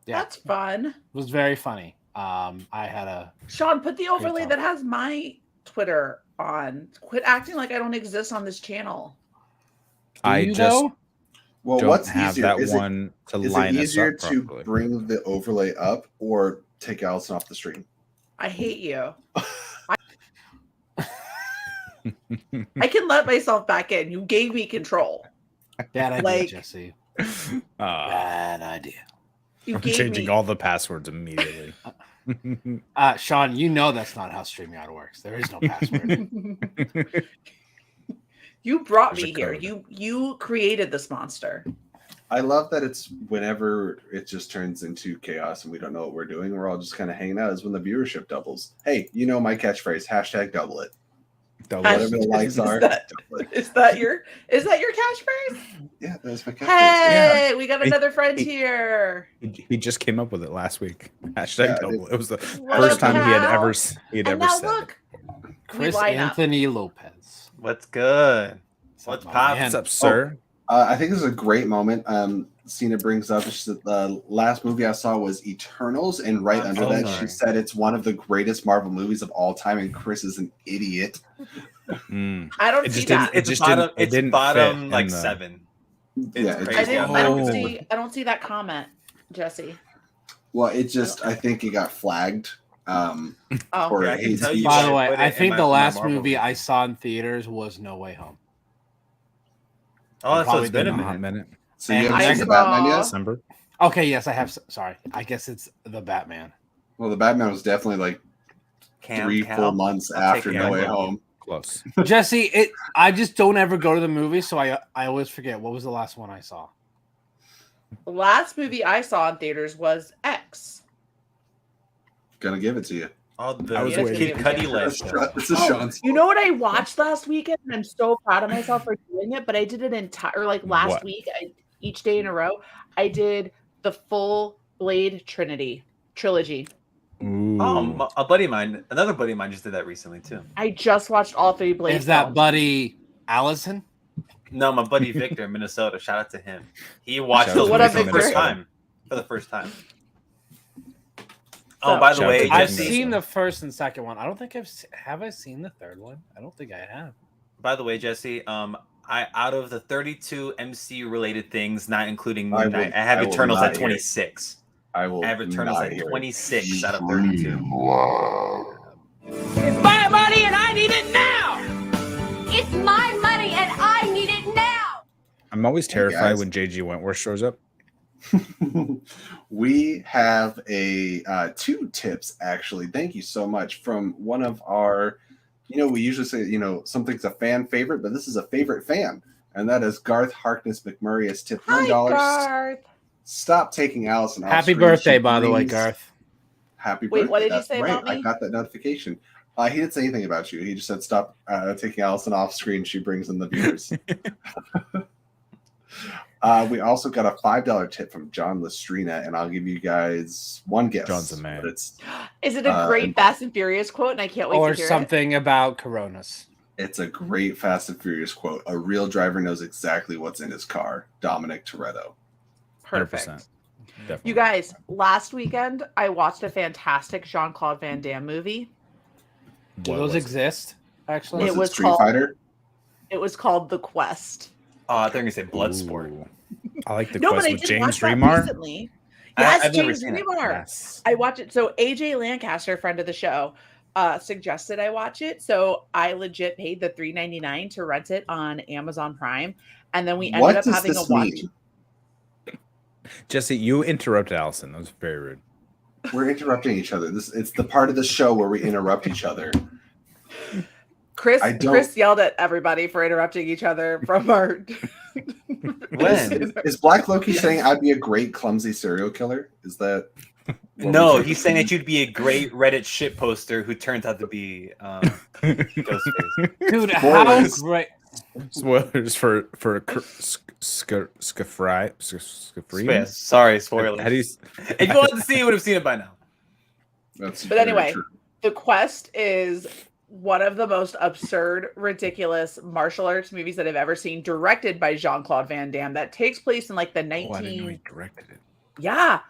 Yeah. That's fun. It was very funny. I had a Sean, put the overlay talk. that has my Twitter on. Quit acting like I don't exist on this channel. I you just know? Well, don't what's have easier? that Is one to it line us easier up to properly. bring the overlay up or take Allison off the stream? I hate you. I can let myself back in. You gave me control. Bad idea, Like- Jesse. Ah, Bad idea. You I'm gave changing me. all the passwords immediately. Sean, you know that's not how StreamYard works. There is no password. You brought There's me a here. code. You created this monster. I love that it's whenever it just turns into chaos and we don't know what we're doing. We're all just kind of hanging out is when the viewership doubles. Hey, you know my catchphrase, hashtag double it. Whatever the likes are, double it. Is that your catchphrase? Yeah, that's my catchphrase. Hey, we got Hey, another friend hey. here. He just came up with it last week. Hashtag Yeah, double. It was the What first up, time he had Hal? ever And now said look, Chris line up. Anthony Lopez. What's good? What's What's up, poppin'? it. man? What's up, sir? I think this is a great moment. Cena brings up she said, the last movie I saw was Eternals, and right I'm under so that, sorry. she said it's one of the greatest Marvel movies of all time, and Chris is an idiot. Mm. I don't It see just that. didn't- It's just bottom. it It's didn't fit bottom in like the- 7. Yeah, crazy. I didn't. I don't Oh. see. I don't see that comment, Jesse. Well, it just I think it got flagged. Oh, For Yeah, I can hate tell you. speech. By I the way, put it I in think my- the my last Marvel movie I ranking. saw in theaters was No Way Home. Oh, that's what it's Probably been a Been a minute. hot minute. So you And haven't I seen the saw- Batman yet? December. Okay, yes, I have. Sorry, I guess it's the Batman. Well, the Batman was definitely like Cam, 3 Cal? full months I'll take after Cam. No Way Home. Close. Jesse, I just don't ever go to the movie, so I always forget what was the last one I saw. the last movie I saw in theaters was X. Gonna give it to you. Oh, the I was waiting. Kid Cudi list. This is Oh, Sean's. you know what I watched last weekend? And I'm so proud of myself for doing it, but I did it last What? week, each day in a row. I did the full Blade trilogy. Ooh. A buddy of mine, another buddy of mine, just did that recently too. I just watched all 3 Blade Is that films. buddy Allison? No, my buddy Victor in Minnesota. Shout out to him. He watched Shout out it to What up, for the first Victor? time. For the first time. Oh, by the Shout out way, to I've Jesse. seen the first and second one. I don't think have I seen the third one? I don't think I have. By the way, Jesse, I out of the 32 MCU related things, not incling I Moon will- Knight, I have I will Eternals not at hear it. 26. I will I have Eternals not at hear it. 26 out of 32. It's my money and I need it now! It's my money and I need it now! I'm always terrified guys. when JG Wentworth shows up. We have a 2 tips actually. Thank you so much from one of our. We usually say something's a fan favorite, but this is a favorite fan, and that is Garth Harkness McMurray has tipped $1. Garth. Stop taking Allison off Happy screen. birthday, She by the way, brings- Garth. Happy Wait, birthday. what did he That's say right. about me? I got that notification. He didn't say anything about you. He just said stop taking Allison off screen. She brings in the viewers. We also got a $5 tip from John Lestrina, and I'll give you guys one guess. John's a man. But it's Is it a great Fast and Furious quote? And I can't wait Or to hear something about Coronas. it's a great Fast and Furious quote. A real driver knows exactly what's in his car. Dominic Toretto. it. Perfect. 100%. Definitely. You guys, last weekend I watched a fantastic Jean-Claude Van Damme movie. Do What those was it? exist? Actually, Was It it was Street called- Fighter? It was called The Quest. Oh, I thought you were going to say Bloodsport. Ooh. I like the No, quest but I with did James watch that Remar. recently. Yes, I've never James seen it. Remar. Yes. I watched it. So AJ Lancaster, friend of the show, suggested I watch it. So I legit paid the $3.99 to rent it on Amazon Prime, and then we ended What up does having a this watch. mean? Jesse, you interrupted Allison. That was very rude. We're interrupting each other. It's the part of the show where we interrupt each other. Chris I don't- Chris yelled at everybody for interrupting each other from our. When? Is Black Loki saying I'd be a great clumsy serial killer? Is that what No, we he's saying that you'd be a great Reddit shit poster who turns out to be Ghostface. dude, how Spoilers. great! Spoilers for Skafry. Sorry, spoilers. How do you? If you wanted to see it, you would have seen it by now. That's But very anyway, true. The Quest is one of the most absurd, ridiculous martial arts movies that I've ever seen, directed by Jean-Claude Van Damme. That takes place in like the Oh, I didn't know 19 he directed it. yeah,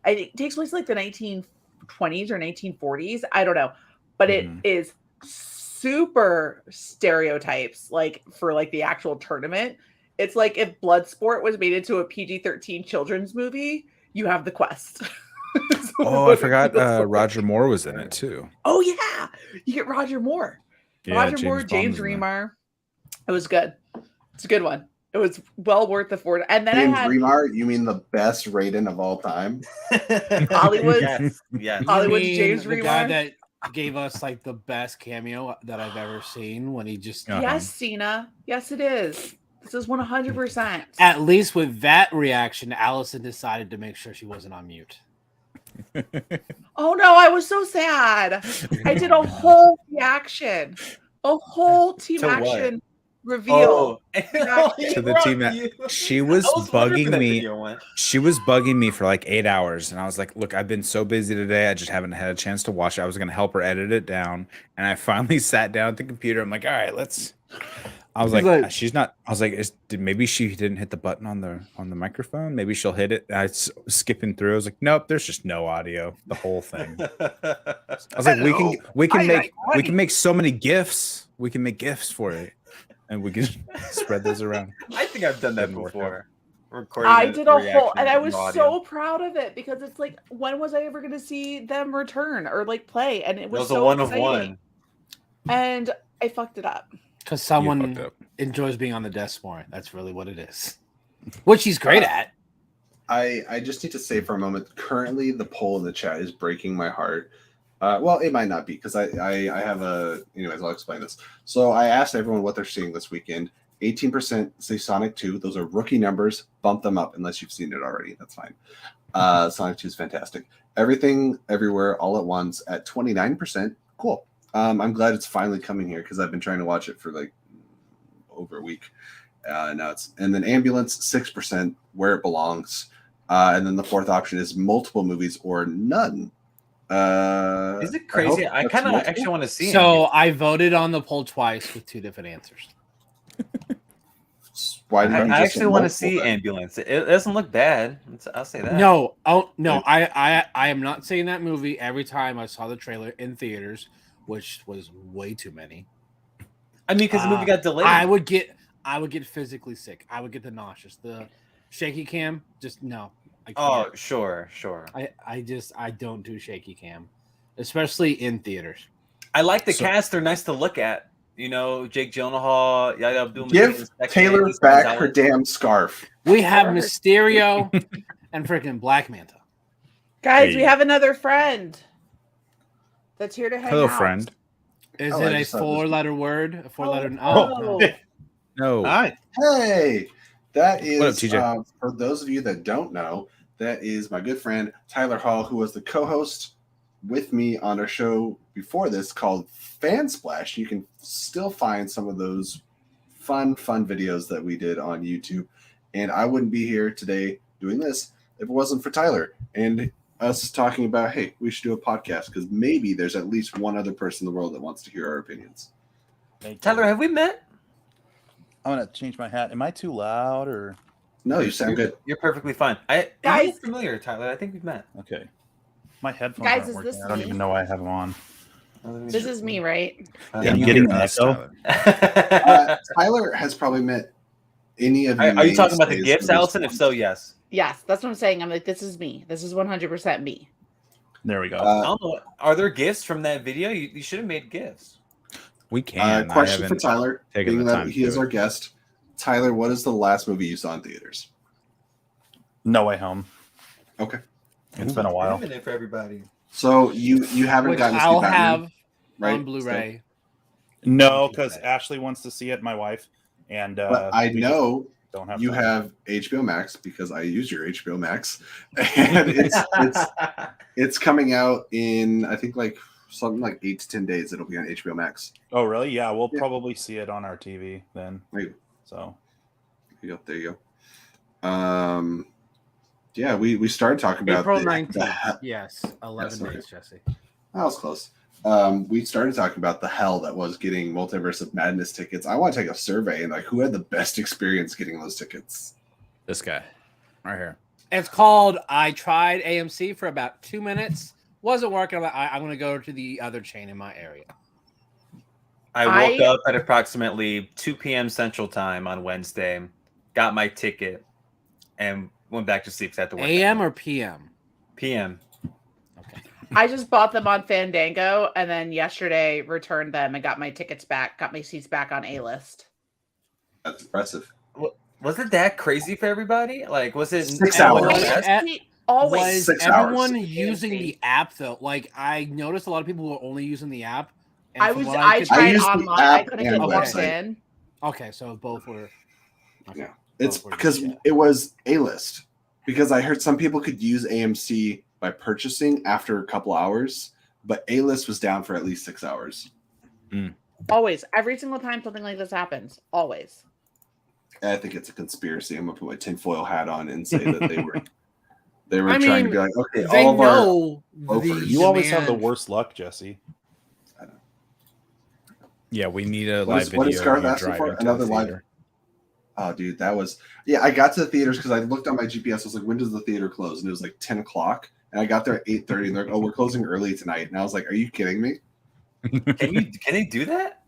it takes place in like the 1920s or 1940s. I don't know, but Mhm. it is super stereotypes. Like for like the actual tournament, it's like if Bloodsport was made into a PG-13 children's movie. You have The Quest. Oh, I forgot. Roger Moore was in it too. Oh yeah, you get Roger Moore. Roger Moore, James Bond was in it. Remar. It was good. It's a good one. It was well worth the $4. And then James I had Remar, you mean the best Raiden of all time? Hollywood. Yes, yes. You Hollywood's mean James the guy Remar? that gave us like the best cameo that I've ever seen when he just Uh-huh. Yes, Cena. Yes, it is. This is 100%. at least with that reaction, Allison decided to make sure she wasn't on mute. Oh no, I was so sad. I did a whole reaction, a whole team To what? action reveal. To the team that she was bugging me. She was bugging me for like 8 hours, and I was like, "Look, I've been so busy today. I just haven't had a chance to watch it. I was gonna help her edit it down, and I finally sat down at the computer. I'm like, all right, let's." I was like, she's not. I was like, maybe she didn't hit the button on the microphone. Maybe she'll hit it. I was skipping through. I was like, nope, there's just no audio. The whole thing. I was like, we can make so many gifs. We can make gifs for it, and we can spread those around. I think I've done that Doesn't work before. Recording I a did a whole, reaction and I in was audio. so proud of it because it's like, when was I ever going to see them return or like play? And it It was, was so a one exciting. of one. And I fucked it up. Because You someone fucked up. enjoys being on the desk more. That's really what it is. Which he's great at. I just need to say for a moment, currently the poll in the chat is breaking my heart. Well, it might not be because I have a, anyways, I'll explain this. So I asked everyone what they're seeing this weekend. 18% say Sonic 2. Those are rookie numbers. Bump them up unless you've seen it already. That's fine. Sonic 2 is fantastic. Everything, Everywhere, All at Once at 29%. Cool. I'm glad it's finally coming here because I've been trying to watch it for like over a week. Now and then Ambulance 6%, Where It Belongs, and then the fourth option is multiple movies or none. Is it crazy? I that's kind of multiple. actually want to see So it. I voted on the poll twice with two different answers. Why did you I just actually want to multiple see then? Ambulance. It doesn't look bad. I'll say that. No, no, Yeah. I am not seeing that movie every time I saw the trailer in theaters, which was way too many. I mean, because the movie got delayed. I would get physically sick. I would get the nauseous, the shaky cam. Just no. I can't. Oh, sure. I don't do shaky cam, especially in theaters. I like the So- cast. They're nice to look at. You know, Jake Gyllenhaal, Yahya Abdul-Mateen, Give Taylor Ethan back Gonzalez. her damn scarf. We have Mysterio and freaking Black Manta. Guys, we Hey. have another friend that's here to hang Hello, out. friend. Is Oh, it I a just thought it was- four-letter word? A four-letter? Oh, no. No. Hi. Hey, that is What up, TJ? For those of you that don't know, that is my good friend Tyler Hall, who was the co-host with me on our show before this called Fan Splash. You can still find some of those fun videos that we did on YouTube. And I wouldn't be here today doing this if it wasn't for Tyler and us talking about, hey, we should do a podcast because maybe there's at least one other person in the world that wants to hear our opinions. Tyler, have we met? I'm gonna change my hat. Am I too loud or No, you sound good. You're perfectly fine. You Guys- look familiar, Tyler. I think we've met. okay? My headphones Guys, aren't is working. this I don't me? even know why I have them on. this is me, right? Yeah, I'm You getting hear an us, echo. Tyler. Tyler has probably met any of Are you talking about the mainstays gifts, of this Allison? If so, yes. Yes, that's what I'm saying. I'm like, this is me. This is 100% me. There we go. I don't know. Are there gifts from that video? You should have made gifts. We can. Question I for haven't Tyler, taken being the that time he to is do our it. guest. Tyler, what is the last movie you saw in theaters? No Way Home. Okay. It's been a while. Ruined it for everybody. So you haven't Which gotten to see I'll Batman, have right? on Blu-ray. No, because Ashley wants to see it. My wife and But I we just know don't have you time. have HBO Max because I use your HBO Max, and it's coming out in I think like something like 8 to 10 days. It'll be on HBO Max. Oh, really? Yeah, we'll Yeah. probably see it on our TV then. There you So go. There you go. Yeah, we started talking about April the 19th. Yes, 11 Yes, okay. days, Jesse. That was close. We started talking about the hell that was getting Multiverse of Madness tickets. I want to take a survey and like who had the best experience getting those tickets. This guy, right here. It's called I tried AMC for about 2 minutes. Wasn't working. I'm like, I'm going to go to the other chain in my area. I woke up at approximately 2 p.m. Central Time on Wednesday, got my ticket, and went back to sleep because I had to work. AM or PM? PM. Okay. I just bought them on Fandango and then yesterday returned them and got my tickets back, got my seats back on A-list. That's impressive. Was it that crazy for everybody? Like, was it 6 everyone hours. else? Always. Was 6 hours. everyone using the app though? Like I noticed a lot of people were only using the app. and I from was what I could- tried used the online. I app couldn't and get logged website. in. Okay, so both were. Okay. Yeah. It's Both were because just- it was A-list. Because I heard some people could use AMC by purchasing after a couple hours, but A-list was down for at least 6 hours. Always. Every single time something like this happens. Always. I think it's a conspiracy. I'm gonna put my tinfoil hat on and say that they were I trying to mean, be like, okay, They all of our know loafers. the you always have the demand- worst luck, Jesse. Yeah, we need a What live is- video. what is of Scarlett you asking for? driving to the Another live- theater. Oh, dude, that was I got to the theaters because I looked on my GPS. I was like, when does the theater close? And it was like 10 o'clock. And I got there at 8:30, and they're like, oh, we're closing early tonight. And I was like, are you kidding me? Can they do that?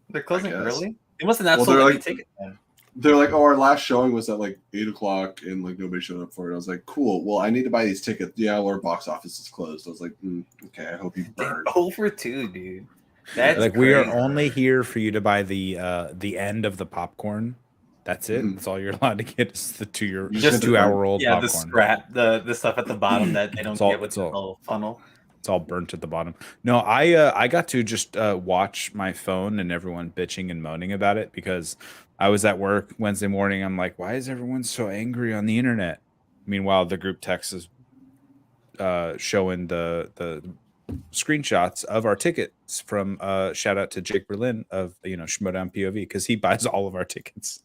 They're closing guess. early. They must have not Well, sold they're any like- tickets. Then. They're like, oh, our last showing was at like 8 o'clock, and like nobody showed up for it. I was like, cool. Well, I need to buy these tickets. Yeah, our box office is closed. I was like, okay, I hope you burn. Over 2, dude. That's Like we are crazy. only here for you to buy the end of the popcorn. That's it. Mhm. That's all you're allowed to get is the You just just 2 hour old Yeah, popcorn. the scrap, the stuff at the bottom that they don't It's all- get with it's the all- little funnel. It's all burnt at the bottom. No, I got to just watch my phone and everyone bitching and moaning about it because I was at work Wednesday morning. I'm like, why is everyone so angry on the internet? Meanwhile, the group text is showing the screenshots of our tickets from shout out to Jake Berlin of Schmodown POV because he buys all of our tickets.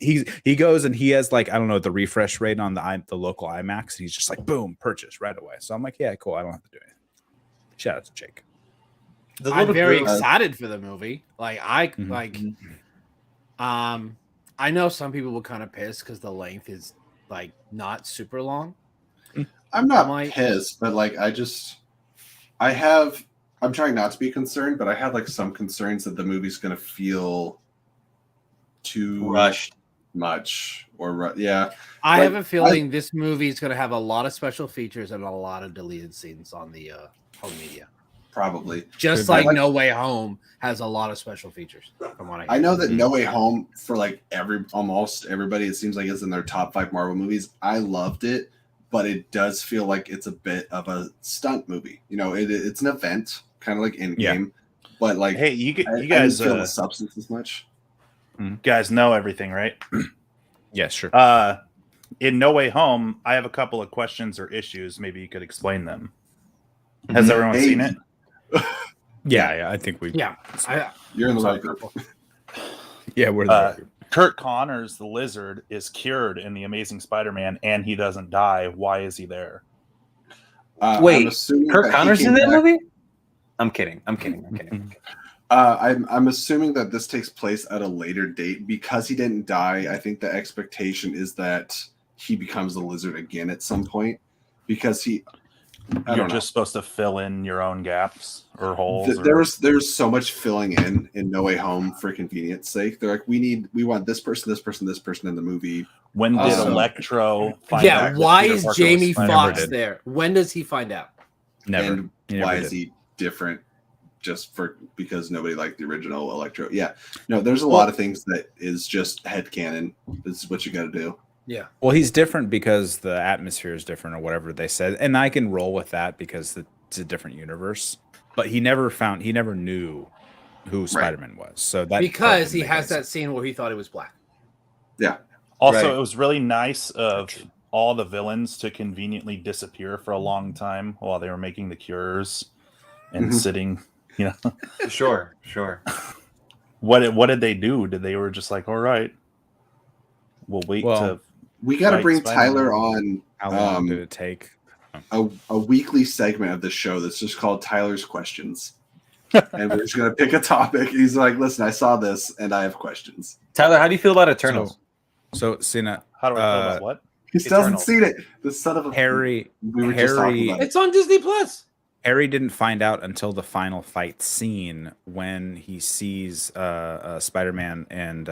he goes and he has like I don't know the refresh rate on the local IMAX and he's just like boom purchase right away. So I'm like yeah cool I don't have to do anything. Shout out to Jake. The I'm little very group- excited for the movie. Like I Mhm. like I know some people will kind of piss because the length is like not super long. I'm not Like- pissed, but like I'm trying not to be concerned, but I have like some concerns that the movie's going to feel too Rushed. much yeah. I Like, have a feeling this movie is going to have a lot of special features and a lot of deleted scenes on the home media. Probably. Just like No Way Home has a lot of special features. From what I know that No Way Home, for like almost everybody, it seems like it's in their top 5 Marvel movies. I loved it, but it does feel like it's a bit of a stunt movie. You know, it's an event, kind of like Endgame, but like, Hey, you I guys, didn't feel the substance as much. you guys know everything, right? Yeah, sure. In No Way Home, I have a couple of questions or issues. Maybe you could explain them. Has everyone seen it? Yeah, I think we. Yeah, You're in the right group. Yeah, we're there. Kurt Connors, the Lizard, is cured in The Amazing Spider-Man, and he doesn't die. Why is he there? Wait, I'm assuming Kurt that he Connors came in that back- movie? I'm kidding. I'm assuming that this takes place at a later date because he didn't die. I think the expectation is that he becomes the Lizard again at some point because You're just supposed to fill in your own gaps or holes. There's so much filling in No Way Home for convenience sake. They're like, we want this person in the movie. When did Electro find out? Yeah, that why Peter is Parker Jamie was Spider-Man? Foxx there? When does he find out? Never. And why is he different? Just because nobody liked the original Electro. Yeah, no, there's a lot of things that is just headcanon. This is what you got to do. Yeah. Well, he's different because the atmosphere is different or whatever they said. And I can roll with that because it's a different universe. But he never knew who Spider-Man was. So that because he has that scene where he thought he was black. Yeah. Also, it was really nice of all the villains to conveniently disappear for a long time while they were making the cures and sitting, you know. Sure. What did they do? They were just like, all right, we'll wait to. We got to fight bring Spider-Man. Tyler on. How long did it take? A weekly segment of the show that's just called Tyler's Questions. And we're just going to pick a topic. He's like, listen, I saw this and I have questions. Tyler, how do you feel about Eternals? So Sina, How do I feel about what? He still hasn't Eternals. seen it. The son of a... Harry We were just talking about it. It's on Disney Plus. Harry didn't find out until the final fight scene when he sees Spider-Man and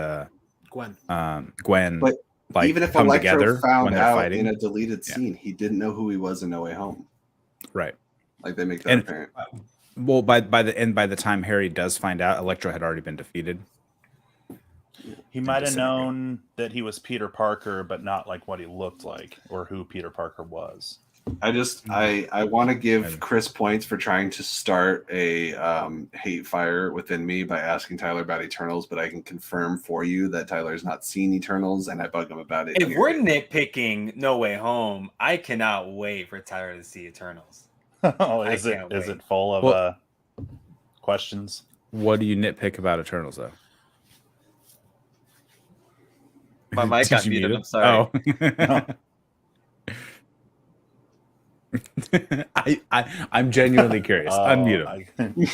Gwen But like even if come Electro together when found they're out fighting. in a deleted scene, he didn't know who he was in No Way Home. Right. Like they make that And- apparent. Well, by the time Harry does find out, Electro had already been defeated. He might have known that he was Peter Parker, but not like what he looked like or who Peter Parker was. I want to give Chris points for trying to start a hate fire within me by asking Tyler about Eternals, but I can confirm for you that Tyler has not seen Eternals, and I bug him about it. If we're nitpicking No Way Home, I cannot wait for Tyler to see Eternals. Is it full of questions? What do you nitpick about Eternals, though? My mic Did got you muted. mute I'm it? sorry. I'm genuinely curious. Unmute him.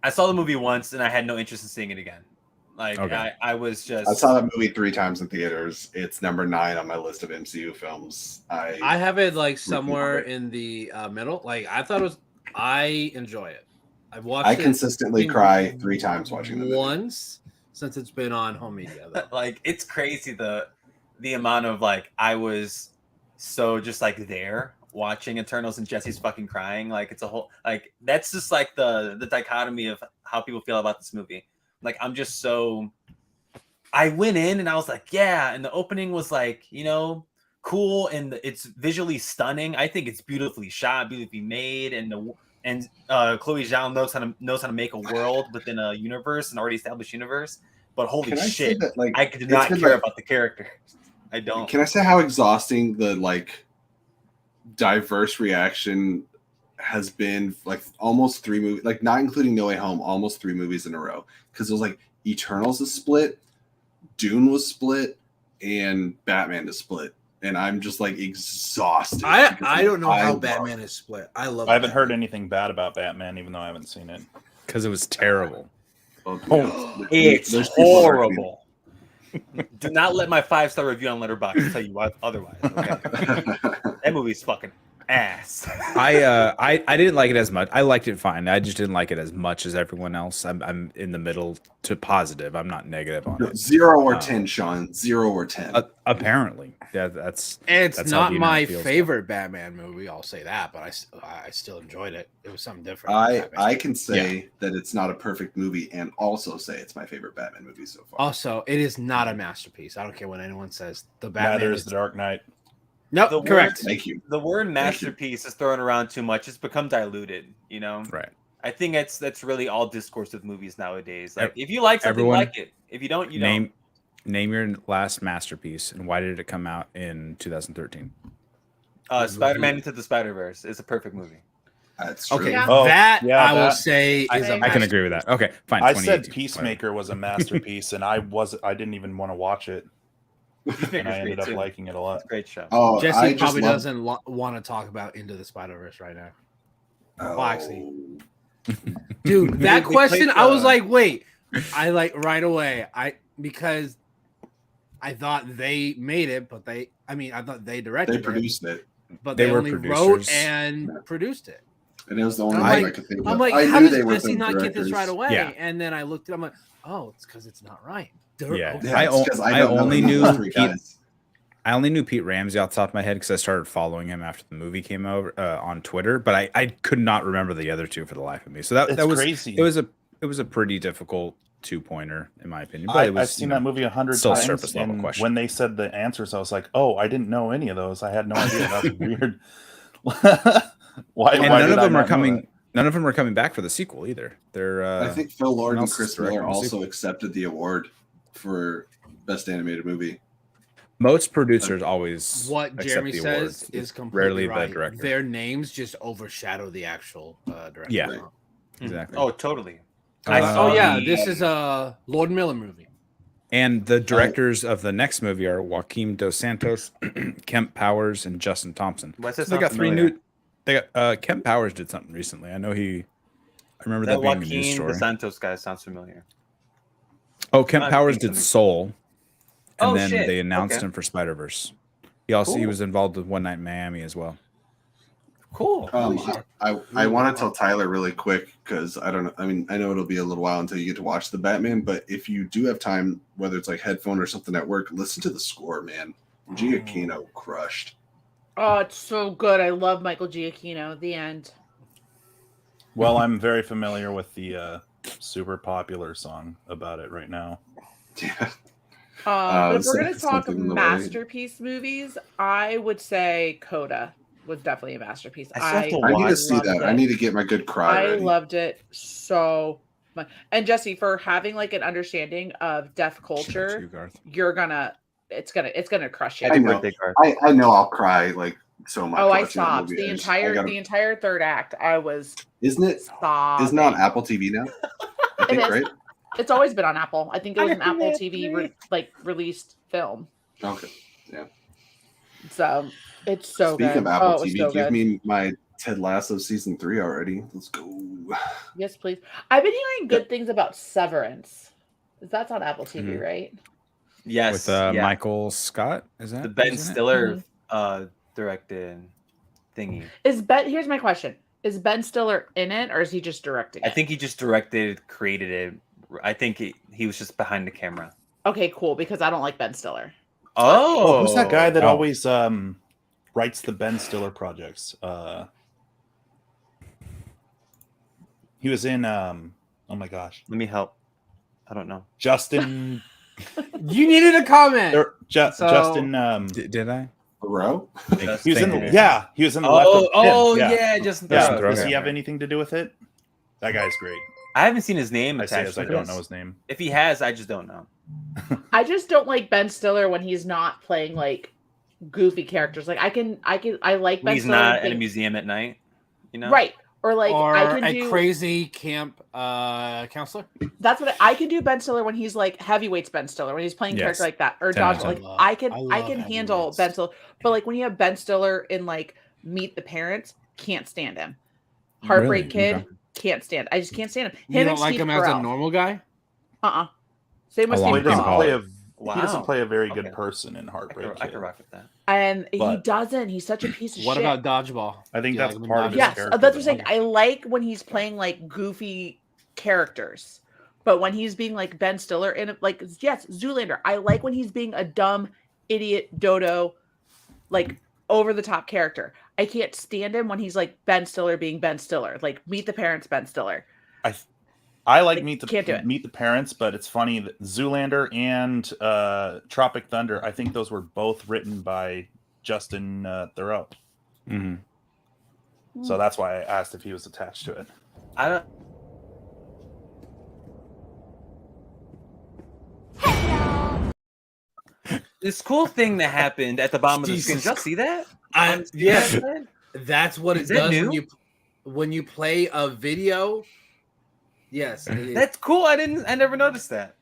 I saw the movie once and I had no interest in seeing it again. Like Okay. I was just. I saw that movie 3 times in theaters. It's number 9 on my list of MCU films. I have it like somewhere in the middle. Like I enjoy it. I've watched I it consistently cry 3 times watching the movie. once since it's been on home media. Though. Like it's crazy the amount of like I was so just like there watching Eternals and Jesse's fucking crying. Like it's a whole like that's just like the dichotomy of how people feel about this movie. Like I'm just so I went in and I was like, yeah, and the opening was like, you know, cool and it's visually stunning. I think it's beautifully shot, beautifully made, and Chloe Zhao knows how to make a world within a universe, an already established universe. But holy Can I say shit, that, like, I did it's not been, care like- about the character. I don't. Can I say how exhausting the like diverse reaction has been? Like almost 3 movies, like not including No Way Home, almost 3 movies in a row. Because it was like Eternals is split, Dune was split, and Batman is split. And I'm just like exhausted. I don't know how love Batman is split. I love. I haven't heard anything bad about Batman, even though I haven't seen it. Because it was terrible. both- It's there's people that are horrible. Do not let my 5-star review on Letterboxd tell you otherwise. Okay? That movie's fucking ass. I didn't like it as much. I liked it fine. I just didn't like it as much as everyone else. I'm in the middle to positive. I'm not negative on it. 0 or 10, Sean. 0 or 10. Apparently, that's It's how not the my internet feels favorite Batman movie. I'll say that, but I still enjoyed it. It was something different. I can say that it's not a perfect movie, and also say it's my favorite Batman movie so far. Also, it is not a masterpiece. I don't care what anyone says. The Batman Neither is The Dark Knight. Nope, The correct. Thank you. The word masterpiece is thrown around too much. It's become diluted, you know? right. I think that's really all discourse with movies nowadays. Like, if you like something, Everyone- like it. If you don't, you don't. Name your last masterpiece, and why did it come out in 2013? Spider-Man Into the Spider-Verse is a perfect movie. That's true. Okay, Yeah. Oh, that yeah, I will that- say is a I can agree with that. Okay, fine. I said 2018, Peacemaker was a masterpiece, and I didn't even want to watch it, and Peacemaker's I ended great, up too. liking it a lot. It's a great show. Oh, Jesse I just probably love- doesn't want to talk about Into the Spider-Verse right now. Oh. Well, actually, dude, that They question, played I was the- like, wait, I like right away. Because I thought they made it, but I thought they directed They it, produced it, but They they were only wrote producers. and Yeah. produced it. and it was the only I'm thing like- I could think of. I'm like, I how knew does they were Jesse film not get this directors. right away? Yeah. And then I looked at it, I'm like, oh, it's because it's not right. Yeah. Okay. Yeah, it's 'cause I don't know only the knew other three Pete- guys. I only knew Pete Ramsey off the top of my head because I started following him after the movie came over on Twitter, but I could not remember the other two for the life of me. So that It's was crazy. It was a pretty difficult 2-pointer in my opinion. But it was, I've seen that movie 100 still times, surface level and question. when they said the answers, I was like, "Oh, I didn't know any of those. I had no idea. That's weird." why? And why none did of I them are not know coming. that? None of them are coming back for the sequel either. They're. I think Phil Lord and else is Chris Miller directing the also sequel? accepted the award for best animated movie. most producers always What accept Jeremy the says awards. is completely Rarely the right. director. Their names just overshadow the actual director. Yeah. Right. Exactly. Oh, totally. Oh yeah, the- this is a Lord Miller movie. And the directors of the next movie are Joaquim Dos Santos, Kemp Powers, and Justin Thompson. Why does that So they sound got three familiar? new. They got Kemp Powers did something recently. I know he. I remember That that being a news Joaquin story. the Santos guy sounds familiar. Oh, Kemp I'm Powers thinking did something. Soul, and Oh, then shit. they announced Okay. him for Spider-Verse. He Cool. was involved with One Night in Miami as well. Cool. Holy shit. I want to tell Tyler really quick because I don't know. I mean, I know it'll be a little while until you get to watch the Batman, but if you do have time, whether it's like headphone or something at work, listen to the score, man. Giacchino crushed. Oh, it's so good. I love Michael Giacchino. The end. Well, I'm very familiar with the super popular song about it right now. Yeah. But if we're so- gonna talk something in the way. masterpiece movies, I would say Coda was definitely a masterpiece. I still have to I need to watch see loved that. it. I need to get my good cry I ready. loved it so much. And Jesse, for having like an understanding of deaf culture, Too, Garth. it's gonna crush you. I Happy know. birthday, Garth. I know I'll cry like so much. Oh, I watching that sobbed movie. the I just- I gotta- the entire third act. I was Isn't it? sobbing. Isn't it on Apple TV now? I think, is. right? It's always been on Apple. I think it was an Apple TV released film. Okay. So it's so Speaking good. of Apple Oh, it was TV, so give good. me my Ted Lasso season 3 already. Let's go. Yes, please. I've been hearing good things about Severance. That's on Apple TV, Mhm. right? Yes. With yeah. Michael Scott, is that The Ben isn't it? Stiller directed thingy. Here's my question. Is Ben Stiller in it or is he just directing I it? think he just directed, created it. I think he was just behind the camera. Okay, cool, because I don't like Ben Stiller. Oh, who's that guy that Oh. always writes the Ben Stiller projects? He was in oh my gosh, Let me help. I don't know. Justin You needed a comment. Justin Did I? Bro? he was in Thank the, you. yeah, he was in the Oh, Left of Him, yeah, just Yeah. Justin Does Theroux. he have anything to do with it? That guy's great. I haven't seen his name I say attached as to I don't this. know his name. If he has, I just don't know. I just don't like Ben Stiller when he's not playing like goofy characters. Like I like Ben He's Stiller. not when at a he- museum at night. You know, Right. Or like or I can a do crazy camp counselor. that's what I can do Ben Stiller when he's like heavyweights Ben Stiller when he's playing Yes. character like that or 10 out of dodgeball. 10. Like I can I love handle heavyweights. Ben Stiller, but like when you have Ben Stiller in like Meet the Parents, can't stand him. Heartbreak Really? Kid, Okay. can't stand. I just can't stand him. You Him don't and like Steve him as a Carell. normal guy? Same with Along Steve with He Kim didn't Carell. play Pollard. Wow. He doesn't play a very good Okay. person in Heartbreak I Kid. could rock with that. And he But- doesn't. He's such a piece of What shit. about dodgeball? I think Do you that's like him in part of his Dodgeball? Yes, character. that's what I'm saying. though. I like when he's playing like goofy characters, but when he's being like Ben Stiller in like yes, Zoolander. I like when he's being a dumb idiot dodo, like over the top character. I can't stand him when he's like Ben Stiller being Ben Stiller, like Meet the Parents Ben Stiller. I like Like, can't do it. Meet the Parents, but it's funny that Zoolander and Tropic Thunder, I think those were both written by Justin Theroux. Mm-hmm. So that's why I asked if he was attached to it. I don't. This cool thing that happened at the bottom of the screen. Did y'all see that? Yes, that's what Is it that does new? when you play a video. Yes, it is. That's cool. I never noticed that.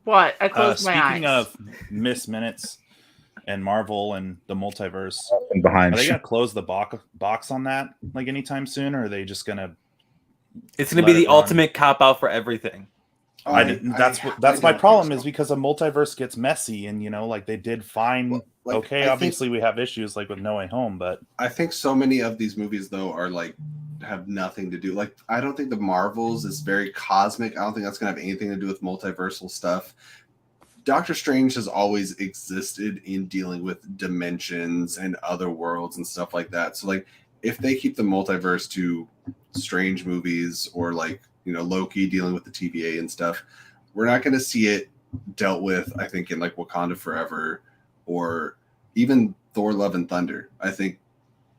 What? I closed my eyes. Speaking of Miss Minutes and Marvel and the multiverse, And behind are they you. gonna close the box on that like anytime soon, or are they just gonna? It's gonna Let be it the run. ultimate cop out for everything. That's my problem is because a multiverse gets messy, and like they did fine. Well, like, okay, I think- obviously we have issues like with No Way Home, but I think so many of these movies though are like have nothing to do. Like I don't think the Marvels is very cosmic. I don't think that's gonna have anything to do with multiversal stuff. Doctor Strange has always existed in dealing with dimensions and other worlds and stuff like that. So like if they keep the multiverse to Strange movies or like Loki dealing with the TVA and stuff, we're not going to see it dealt with, I think, in like Wakanda Forever or even Thor Love and Thunder. I think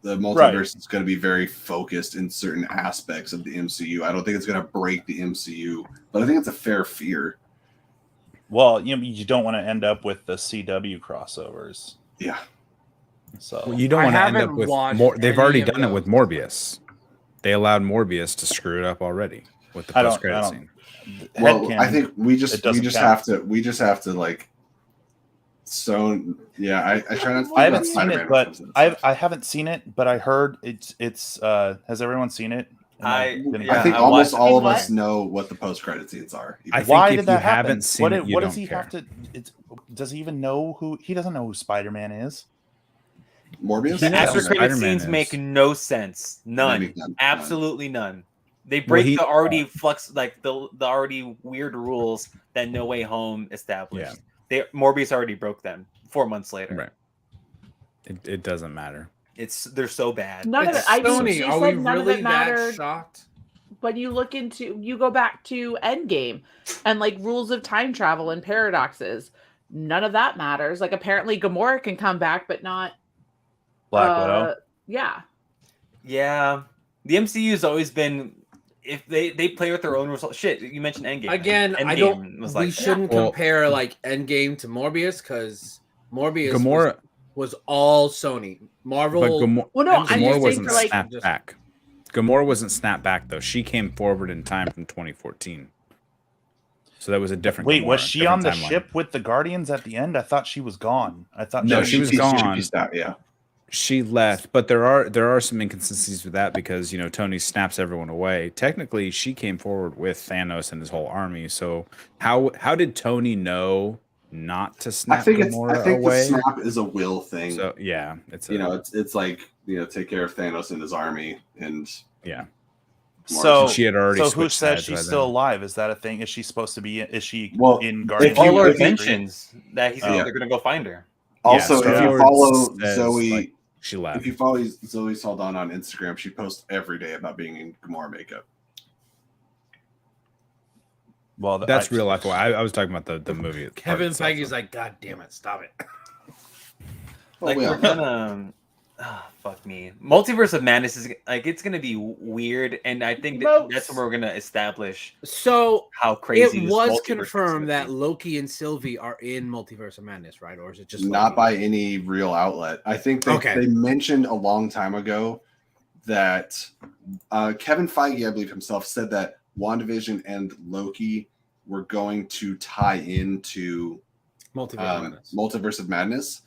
the multiverse is going to be very focused in certain aspects of the MCU. I don't think it's going to break the MCU, but I think it's a fair fear. well, you don't want to end up with the CW crossovers. Yeah. So Well, you don't I want to end up haven't with watched more. They've any already of done it with those. Morbius. They allowed Morbius to screw it up already with the I don't- post credit I don't- scene. Well, headcanon, I think we it just doesn't have to like. So yeah, I try not to. I think haven't about seen Spider-Man it, when it but comes to that stuff. I haven't seen it, but I heard it's has everyone seen it? I Yeah, think I almost watched- all of What? us know what the post-credit scenes are. I think Why if did that you happen? haven't seen it, you what don't does he care. have to? Does he even know who? He doesn't know who Spider-Man is. Morbius. The He knows after who credit Spider-Man scenes is. make no sense. None. Maybe none. Absolutely none. They break he- the already the already weird rules that No Way Home established. Morbius already broke them 4 months later. Right. It doesn't matter. They're so bad. None of it. It's I mean, Sony. she Are we said none of really it that mattered. shocked? But you go back to Endgame and like rules of time travel and paradoxes. None of that matters. Like apparently Gamora can come back, but not Black Widow. Yeah. Yeah. The MCU has always been if they play with their own rules. Shit, you mentioned Endgame. Again, I Endgame don't. was We like shouldn't Well- compare like Endgame to Morbius because Morbius Gamora, was all Sony. Marvel. but Gamora, Well, no, I'm Gamora just Gamora saying wasn't for like snapped just- back. Gamora wasn't snapped back though. She came forward in time from 2014. So that was a different. Wait, Gamora, was she on the different timeline. ship with the Guardians at the end? I thought she was gone. I thought No, she was gone. pieced out, yeah. She left, but there are some inconsistencies with that because Tony snaps everyone away. Technically, she came forward with Thanos and his whole army. So how did Tony know not to I snap think Gamora the away? snap is a will thing. So yeah, it's it's like take care of Thanos and his army, and yeah. So She had already So who switched says sides by she's still then. alive? Is that a thing? Is she supposed to be? Is she Well, in if Guardians? you- all our if you- mentions that Oh. they're gonna go find her. also Star if you Lord follow says, Zoe, like, she left. if you follow Zoe Saldana on Instagram, she posts every day about being in Gamora makeup. Well, That's real life. I was talking about the movie. Kevin itself. Feige's like, God damn it, stop it. Like we we're all- gonna fuck me. Multiverse of Madness is like it's gonna be weird, and I think that's where we're gonna establish So how crazy it this was multiverse is confirmed gonna that be. Loki and Sylvie are in Multiverse of Madness, right? Or is it just Not Loki? by any real outlet. I think they mentioned a long time ago that Kevin Feige, I believe himself, said that WandaVision and Loki were going to tie into Multiverse of Madness. Multiverse of Madness.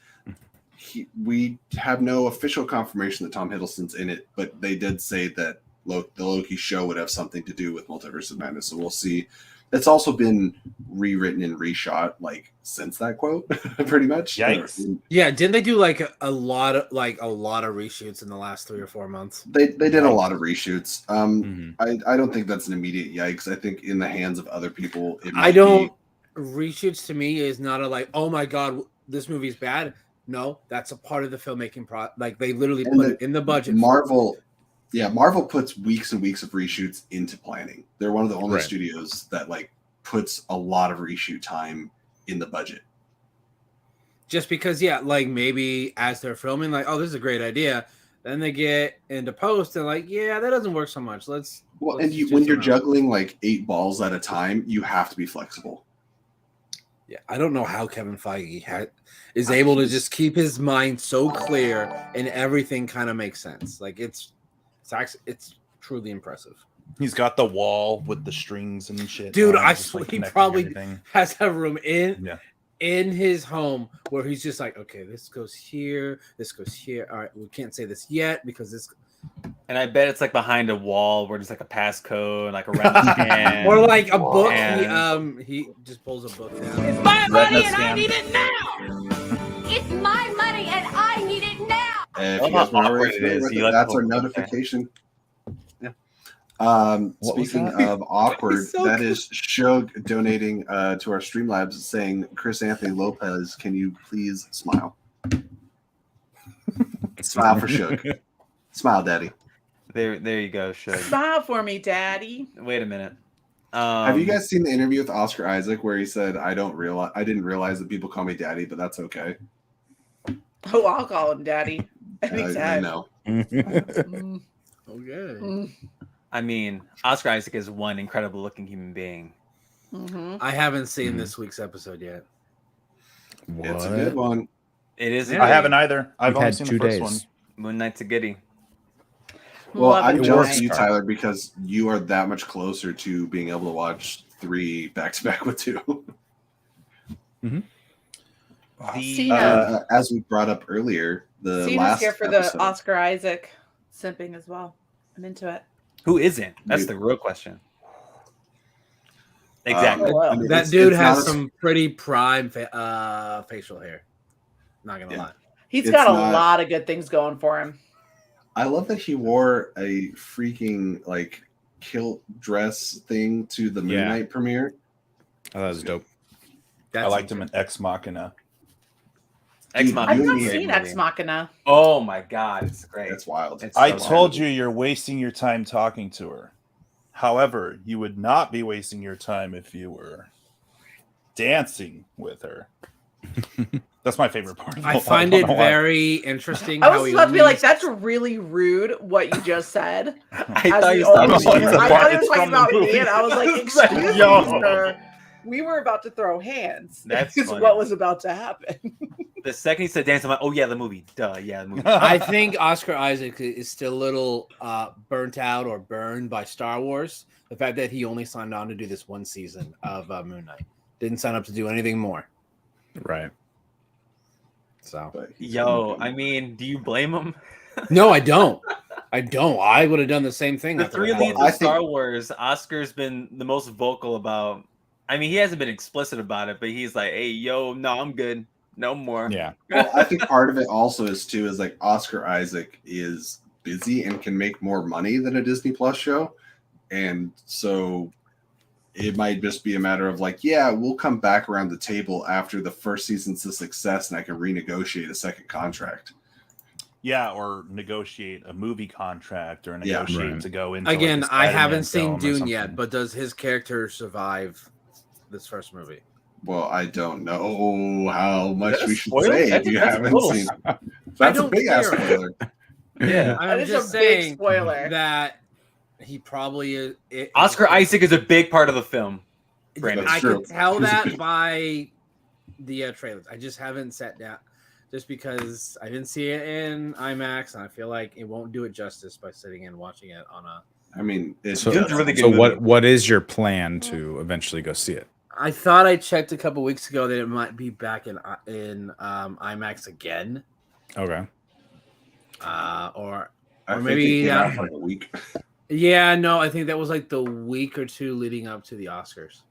We have no official confirmation that Tom Hiddleston's in it, but they did say that the Loki show would have something to do with Multiverse of Madness. So we'll see it's also been rewritten and reshot like since that quote, pretty much. Yikes. Yeah, didn't they do like a lot of reshoots in the last 3 or 4 months? They did a lot of reshoots. Mhm. I don't think that's an immediate yikes. I think in the hands of other people, it might I don't. be- Reshoots to me is not a like, oh my god, this movie's bad. No, that's a part of the filmmaking like they literally And put it in the budget. Marvel puts weeks and weeks of reshoots into planning. They're one of the only Right. studios that like puts a lot of reshoot time in the budget. Just because, yeah, like maybe as they're filming, like, oh, this is a great idea. Then they get into post and like, yeah, that doesn't work so much. Let's And just when you're around. juggling like 8 balls at a time, you have to be flexible. Yeah, I don't know how Kevin Feige is able to just keep his mind so clear and everything kind of makes sense. Like it's truly impressive. He's got the wall with the strings and shit. Dude, on it, I just, swear he connecting probably everything. has a room Yeah. in his home where he's just like, okay, this goes here, this goes here. All right, we can't say this yet because this. And I bet it's like behind a wall where there's like a passcode, like around the scan. Or like a book. And- He just pulls a book down. It's my money and I scan. need it now. It's my money and I need it now. If love you guys how want to awkward it is. You let that's our people- notification. Yeah. What was Speaking that? of awkward, He's so that good. is Shug donating to our Streamlabs saying, Chris Anthony Lopez, can you please smile? Smile for Shug. Smile, Daddy. There you go. Should Smile for me, Daddy. wait a minute. Have you guys seen the interview with Oscar Isaac where he said, I didn't realize that people call me Daddy, but that's okay. Oh, I'll call him Daddy I anytime. know. Mm, Okay. mm, I mean, Oscar Isaac is one incredible looking human being. mhm. I haven't seen this week's episode yet. It's a good one. It is. Yeah. I haven't either. I've We've only had seen 2 the first days. one. Moon Knight's a goodie. Well, Love I'm it. jealous works, of you, Carl. Tyler, because you are that much closer to being able to watch 3 back-to-back with 2. Cena. As we brought up earlier, the Cena's last here for episode, the Oscar Isaac simping as well. I'm into it. Who isn't? That's Dude. the real question. Exactly. Oh, wow. I mean, That it's dude not has as- some pretty prime facial hair. Not gonna Yeah. lie. He's It's got a not- lot of good things going for him. I love that he wore a freaking like kilt dress thing to the Moon Yeah. Knight premiere. Oh, that was dope. That's I liked him in Ex Machina. Ex Dude, Machina. I've You not and me. seen Ex Machina. Oh my god, it's great. That's wild. It's I so told wild. you you're wasting your time talking to her. However, you would not be wasting your time if you were dancing with her. That's my favorite part. I find don't it know why. very interesting. I how was he about to be like, leaves- that's really rude what you just said. I As thought the you were only talking one. about I the thought part you were that's talking from the about me, movie. and I was like, It's like, excuse me, yo. sir. We were about to throw hands. That's is funny. what was about to happen. The second he said dance, I'm like, oh yeah, the movie. Duh, yeah, the movie. I think Oscar Isaac is still a little burnt out or burned by Star Wars. The fact that he only signed on to do this one season of Moon Knight. Didn't sign up to do anything more. Right. So But he's Yo, gonna I be- mean, do you blame him? no, I don't. I don't. I would have done the same thing. The after three that. leads I of think- Star Wars, Oscar's been the most vocal about. I mean, he hasn't been explicit about it, but he's like, "Hey, yo, no, I'm good, no more." Yeah. well, I think part of it also is like Oscar Isaac is busy and can make more money than a Disney Plus show, and so it might just be a matter of like, yeah, we'll come back around the table after the first season's a success, and I can renegotiate a second contract. Yeah, or negotiate a movie contract or Yeah. negotiate Right. to go into Again, like, a I Spider-Man haven't seen film or Dune yet, something. but does his character survive this first movie? Well, I don't know how much that a we should spoiler? say if That's- you that's haven't total- seen. That's a don't big ass care. spoiler. Yeah. I'm That is just a big saying spoiler. that he probably is. Oscar Isaac is a big part of the film. Brandon. That's I true. could tell He's a that big- by the trailers. I just haven't sat down, just because I didn't see it in IMAX, and I feel like it won't do it justice by sitting and watching it on a. I mean, it's So, Dune's a really good so movie. what is your plan to eventually go see it? I thought I checked a couple weeks ago that it might be back in IMAX again, Okay. or I think maybe, it came out yeah. for like a week. yeah, no, I think that was like the week or two leading up to the Oscars.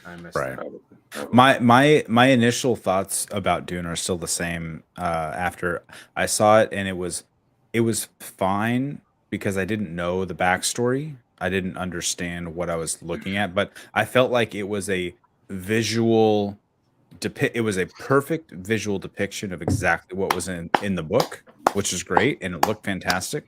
I missed Right. that. My initial thoughts about Dune are still the same after I saw it, and it was fine because I didn't know the backstory. I didn't understand what I was looking at, but I felt like it was a visual it was a perfect visual depiction of exactly what was in the book, which is great, and it looked fantastic.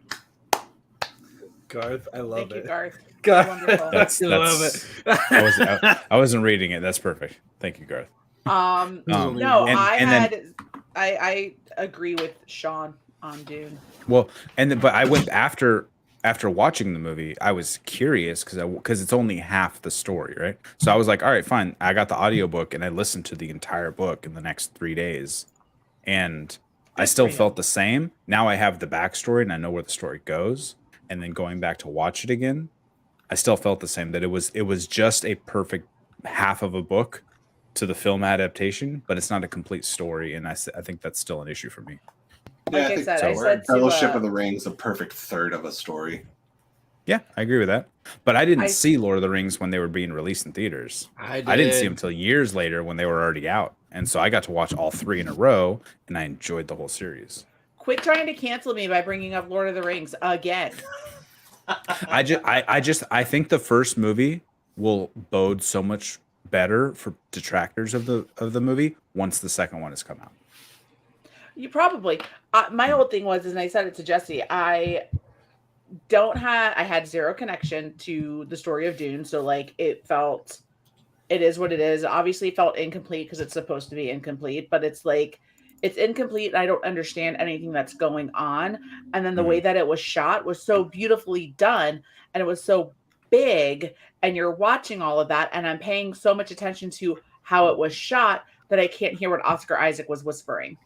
Garth, I love Thank you, it. Garth. Garth, Wonderful. I love it. I wasn't reading it. That's perfect. Thank you, Garth. No, and- I and then- I agree with Sean on Dune. Well, but I went after watching the movie. I was curious because it's only half the story, right? So I was like, all right, fine. I got the audiobook and I listened to the entire book in the next 3 days, and I still felt the same. Now I have the backstory and I know where the story goes. And then going back to watch it again, I still felt the same. That it was just a perfect half of a book to the film adaptation, but it's not a complete story, and I think that's still an issue for me. Like I said to, Fellowship of the Rings, a perfect third of a story. Yeah, I agree with that. But I didn't see Lord of the Rings when they were being released in theaters. I didn't see them until years later when they were already out, and so I got to watch all 3 in a row, and I enjoyed the whole series. Quit trying to cancel me by bringing up Lord of the Rings again. I think the first movie will bode so much better for detractors of the movie once the second one has come out. You probably. My whole thing was, and I said it to Jesse, I had zero connection to the story of Dune, so like it is what it is. Obviously, it felt incomplete because it's supposed to be incomplete, but it's like it's incomplete. And I don't understand anything that's going on. And then the way that it was shot was so beautifully done, and it was so big, and you're watching all of that, and I'm paying so much attention to how it was shot that I can't hear what Oscar Isaac was whispering.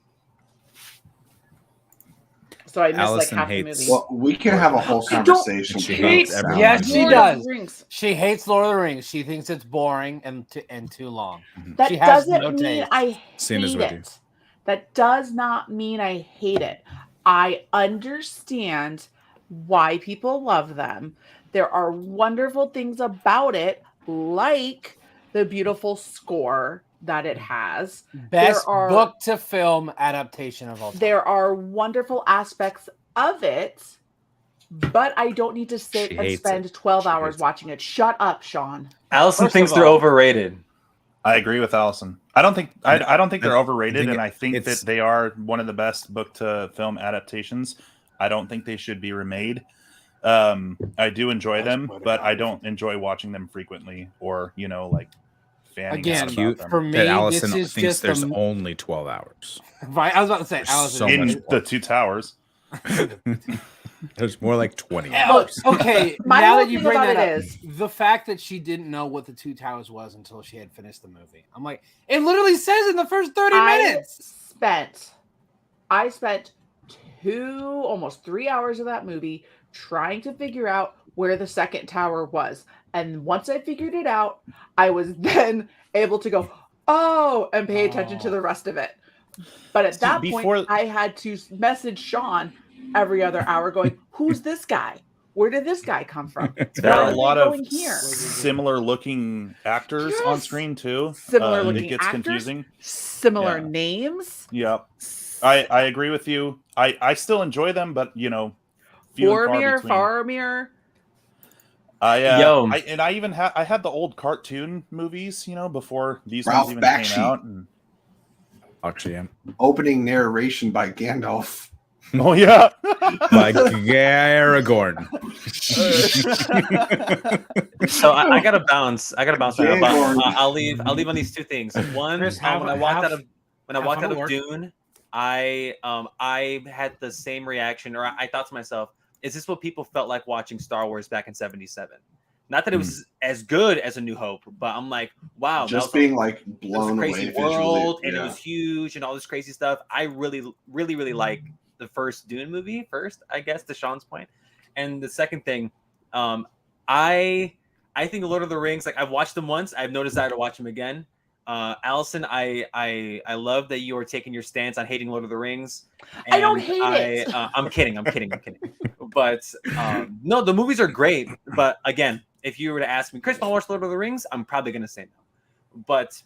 So I missed Allison like half hates- the movie. Well, we can have a whole conversation. She about hates sound everyone. Yes, she Lord of does. the Rings. She hates Lord of the Rings. She thinks it's boring and too long. That She has doesn't no mean taste. I Same as hate with you. it. That does not mean I hate it. I understand why people love them. There are wonderful things about it, like the beautiful score that it has. Best There are- book to film adaptation of all time. There are wonderful aspects of it, but I don't need to sit She and hates spend it. 12 She hours hates it. watching it. Shut up, Sean. Allison First thinks of they're all- overrated. I agree with Allison. I don't think they're overrated, think and I think it's- that they are one of the best book to film adaptations. I don't think they should be remade. I do enjoy them, but I don't enjoy watching them frequently, or like fanning Again, out cute about them. For me, that Allison this is thinks just there's the only 12 hours. right. I was about to say, There's Allison. so In much the Two Towers. There's more like 20 Look, hours. okay, My now whole that you thing bring about that it up, is- the fact that she didn't know what the Two Towers was until she had finished the movie. I'm like, it literally says in the first 30 minutes. I spent almost 3 hours of that movie trying to figure out where the second tower was. And once I figured it out, I was then able to go, oh, and pay attention to the rest of it. But at that point, I had to message Sean every other hour going, who's this guy? Where did this guy come from? There Why are a they lot of going here? similar looking actors on Yes. screen too. Similar It looking gets actors, confusing. similar Yeah. names. Yep. I agree with you. I still enjoy them, but few and far between. Faramir. I even had the old cartoon movies, before these Ralph ones even Bakshi. came out. And... Actually, yeah. Opening narration by Gandalf. Oh yeah, Like Aragorn. So I gotta bounce. Right now, Jay but, Gordon. I'll leave on these two things. One, Chris, when I walked out of work. Dune, I had the same reaction, or I thought to myself, is this what people felt like watching Star Wars back in '77? Not that it was as good as A New Hope, but I'm like, wow, that Just was being like it was blown a away crazy visually. world, and Yeah. it was huge, and all this crazy stuff. I really like the first Dune movie first, I guess, to Sean's point. And the second thing, I think Lord of the Rings, like I've watched them once, I have no desire to watch them again. Allison, I love that you are taking your stance on hating Lord of the Rings. I don't hate it. I'm kidding. But no, the movies are great. But again, if you were to ask me, Chris, want to watch Lord of the Rings? I'm probably going to say no. But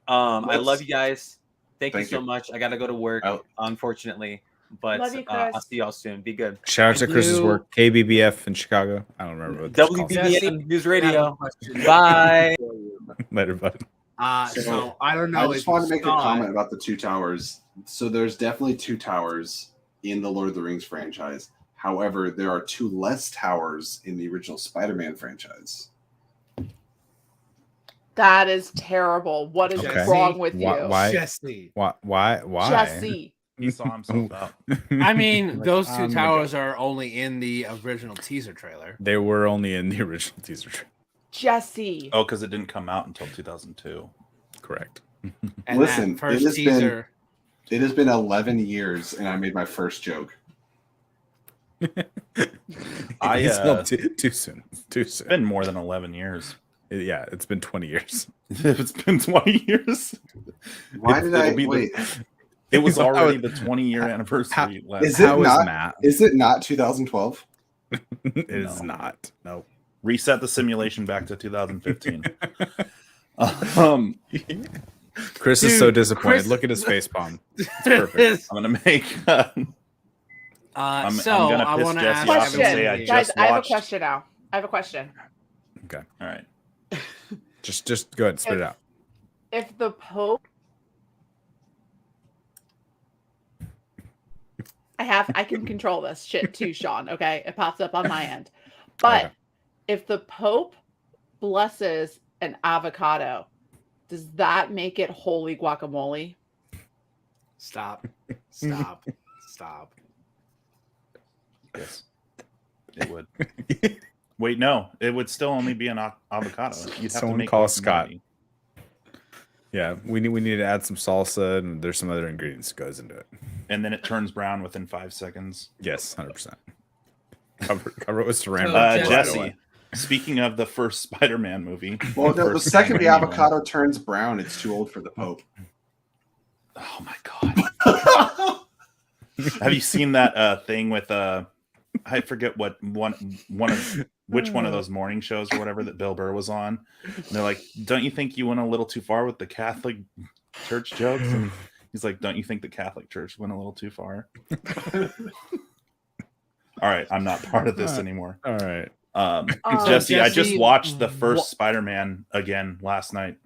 I love Let's- you guys. Thank you Thank so you. much. I gotta go to work, Oh. unfortunately. But Love you, I'll Chris. see y'all soon. Be good. Shout out to I Chris's do- work, KBBF in Chicago. I don't remember what that's called. WBBM News I have a Radio. question Bye. for you. Later, bud. So I don't know. I if just you want to make a saw comment it. about the two towers. So there's definitely two towers in the Lord of the Rings franchise. However, there are two less towers in the original Spider-Man franchise. That is terrible. What is Jesse, wrong with why- you? why- Jesse. Why? Jesse. He saw himself out. I mean, Like, those two I'm gonna towers go. are only in the original teaser trailer. They were only in the original teaser trailer. Jesse. Oh, because it didn't come out until 2002. Correct. And Listen, that first it has teaser. It has been 11 years, and I made my first joke. I, It's still too soon. Too It's soon. been more than 11 years. Yeah, it's been 20 years. It's been 20 years. Why It- did I it'll be the- wait? It was How- already the 20-year anniversary last Is it How is not- Matt? Is it not 2012? It is No. not. No. Reset the simulation back to 2015. Chris is so Dude, disappointed. Chris- Look at his face palm. It's perfect. I'm gonna make. I'm So gonna I piss want to Jesse ask off and Question. say I everybody- Guys, just I have a watched- question now. I have a question. All right. Just go ahead, spit it out. If the Pope I can control this shit too, Sean. Okay. It pops up on my end. But Okay. if the Pope blesses an avocado, does that make it holy guacamole? Stop. Stop. Stop. Yes, it would. Wait, no, it would still only be an avocado. You'd have Someone to make call Scott. guacamole. Yeah, we need to add some salsa and there's some other ingredients that goes into it. And then it turns brown within 5 seconds. Yes, 100%. Cover it with saran So, wrap right Jesse, away. speaking of the first Spider-Man movie, Well, the first second Sam the Raimi one- avocado turns brown, it's too old for the Pope. Oh my god! Have you seen that thing with I forget what which one of those morning shows or whatever that Bill Burr was on? And they're like, "Don't you think you went a little too far with the Catholic Church jokes?" And he's like, "Don't you think the Catholic Church went a little too far?" All right, I'm not part of this anymore. All right. Jesse, I just Jesse, watched the first wh- Spider-Man again last night.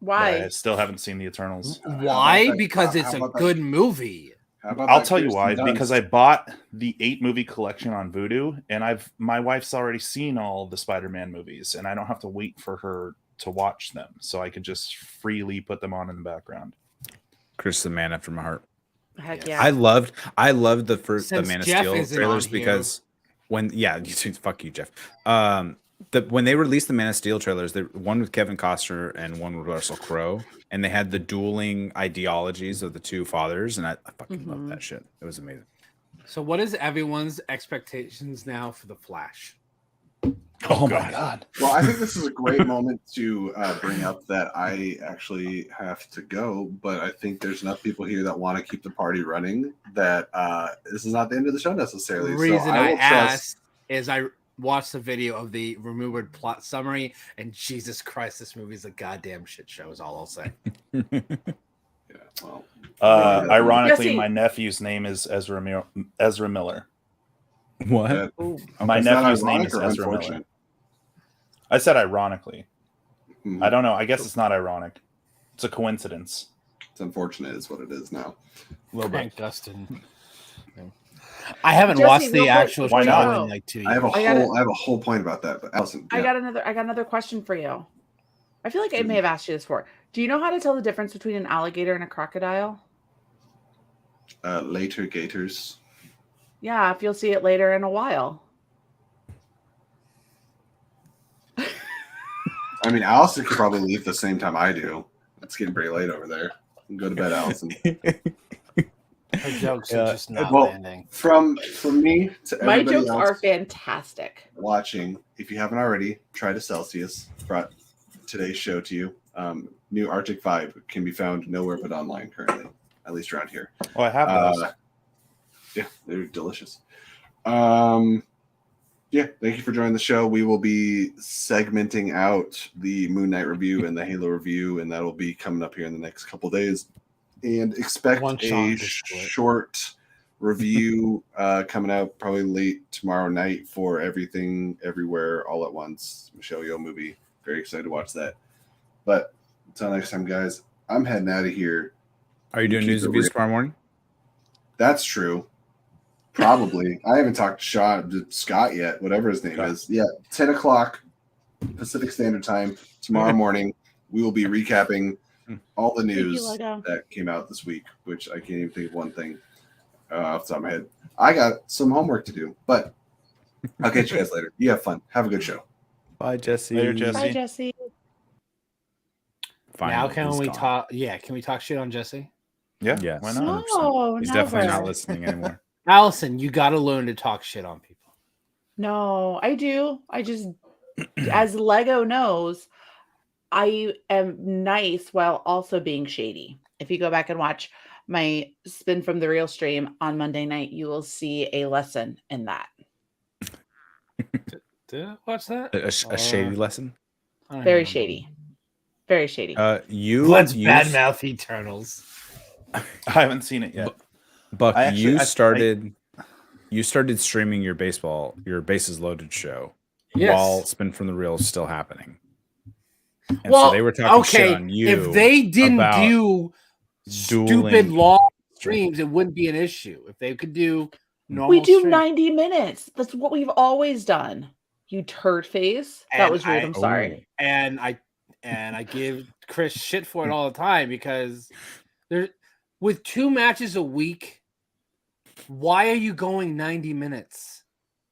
but I Why? still haven't seen the Eternals. Why? that? Because How it's a about that? good movie. How about I'll that tell you Kirsten why. Dunst? Because I bought the 8-movie collection on Vudu, and my wife's already seen all the Spider-Man movies, and I don't have to wait for her to watch them, so I could just freely put them on in the background. Chris is a man after my heart. Heck Yes. yeah. I loved the first the Since Man of Jeff Steel isn't trailers on here- because fuck you, Jeff. When they released the Man of Steel trailers, one with Kevin Costner and one with Russell Crowe, and they had the dueling ideologies of the two fathers, and I fucking loved Mhm. that shit. It was amazing. So, what is everyone's expectations now for the Flash? Oh my god! Well, I think this is a great moment to bring up that I actually have to go, but I think there's enough people here that want to keep the party running that this is not the end of the show necessarily. The reason so I will asked is I watched the video of the removed plot summary, and Jesus Christ, this movie's a goddamn shit show. Is all I'll say. Yeah, well, Ironically, Jesse. my nephew's name is Ezra Miller. What? that- Ooh. My is that nephew's name ironic is or Ezra Miller. unfortunate? I said ironically. Mhm. I don't know. I guess it's not ironic. It's a coincidence. It's unfortunate, is what it is now. A little bit. Thank Dustin. I haven't Jesse, watched real the quick actual before you show go. in like 2 years. I have a I gotta- whole point about that, but Allison, I yeah. got another question for you. I feel like I may have asked you this before. Do you know how to tell the difference between an alligator and a crocodile? Later Gators. Yeah, if you'll see it later in a while. I mean, Allison could probably leave the same time I do. It's getting pretty late over there. Go to bed, Allison. Her jokes are just not well, landing. From me to My everybody jokes else are fantastic. watching, if you haven't already, try to Celsius. Brought today's show to you. New Arctic Vibe can be found nowhere but online currently, at least around here. Oh, I have those. Yeah, they're delicious. Yeah, thank you for joining the show. We will be segmenting out the Moon Knight review and the Halo review, and that'll be coming up here in the next couple days. And expect One Sean a to split. short review coming out probably late tomorrow night for Everything Everywhere All at Once, Michelle Yeoh movie. Very excited to watch that. But until next time, guys, I'm heading out of here. Are you doing Keep news it reviews real. tomorrow morning? That's true. Probably. I haven't talked to Scott yet, whatever his name is. Yeah, 10 o'clock Pacific Standard Time tomorrow morning. We will be recapping all the news Lego. that came out this week, which I can't even think of one thing off the top of my head. I got some homework to do, but I'll catch you guys later. You have fun. Have a good show. Bye, Jesse. Later, Jesse. Bye, Jesse. Finally, Now can he's we gone. talk? Yeah, can we talk shit on Jesse? Yeah, Yes. why not? 100%. No, He's definitely not never. listening anymore. Allison, you got to learn to talk shit on people. No, I do. I just, as Lego knows, I am nice while also being shady. If you go back and watch my Spin from the Real stream on Monday night, you will see a lesson in that. Did I watch that? A shady lesson. I don't Very remember. shady. Very shady. Let's you badmouth Eternals. I haven't seen it yet. Buck, I actually- you I- started streaming your Bases Loaded show Yes. while Spin from the Reel is still happening. And Well, so they were talking shit okay. on you. If they didn't about do stupid dueling long streams, it wouldn't be an issue. If they could do normal we do streams. 90 minutes. That's what we've always done. You turd face. That And was rude. I'm sorry. And I give Chris shit for it all the time because there with 2 matches a week, why are you going 90 minutes?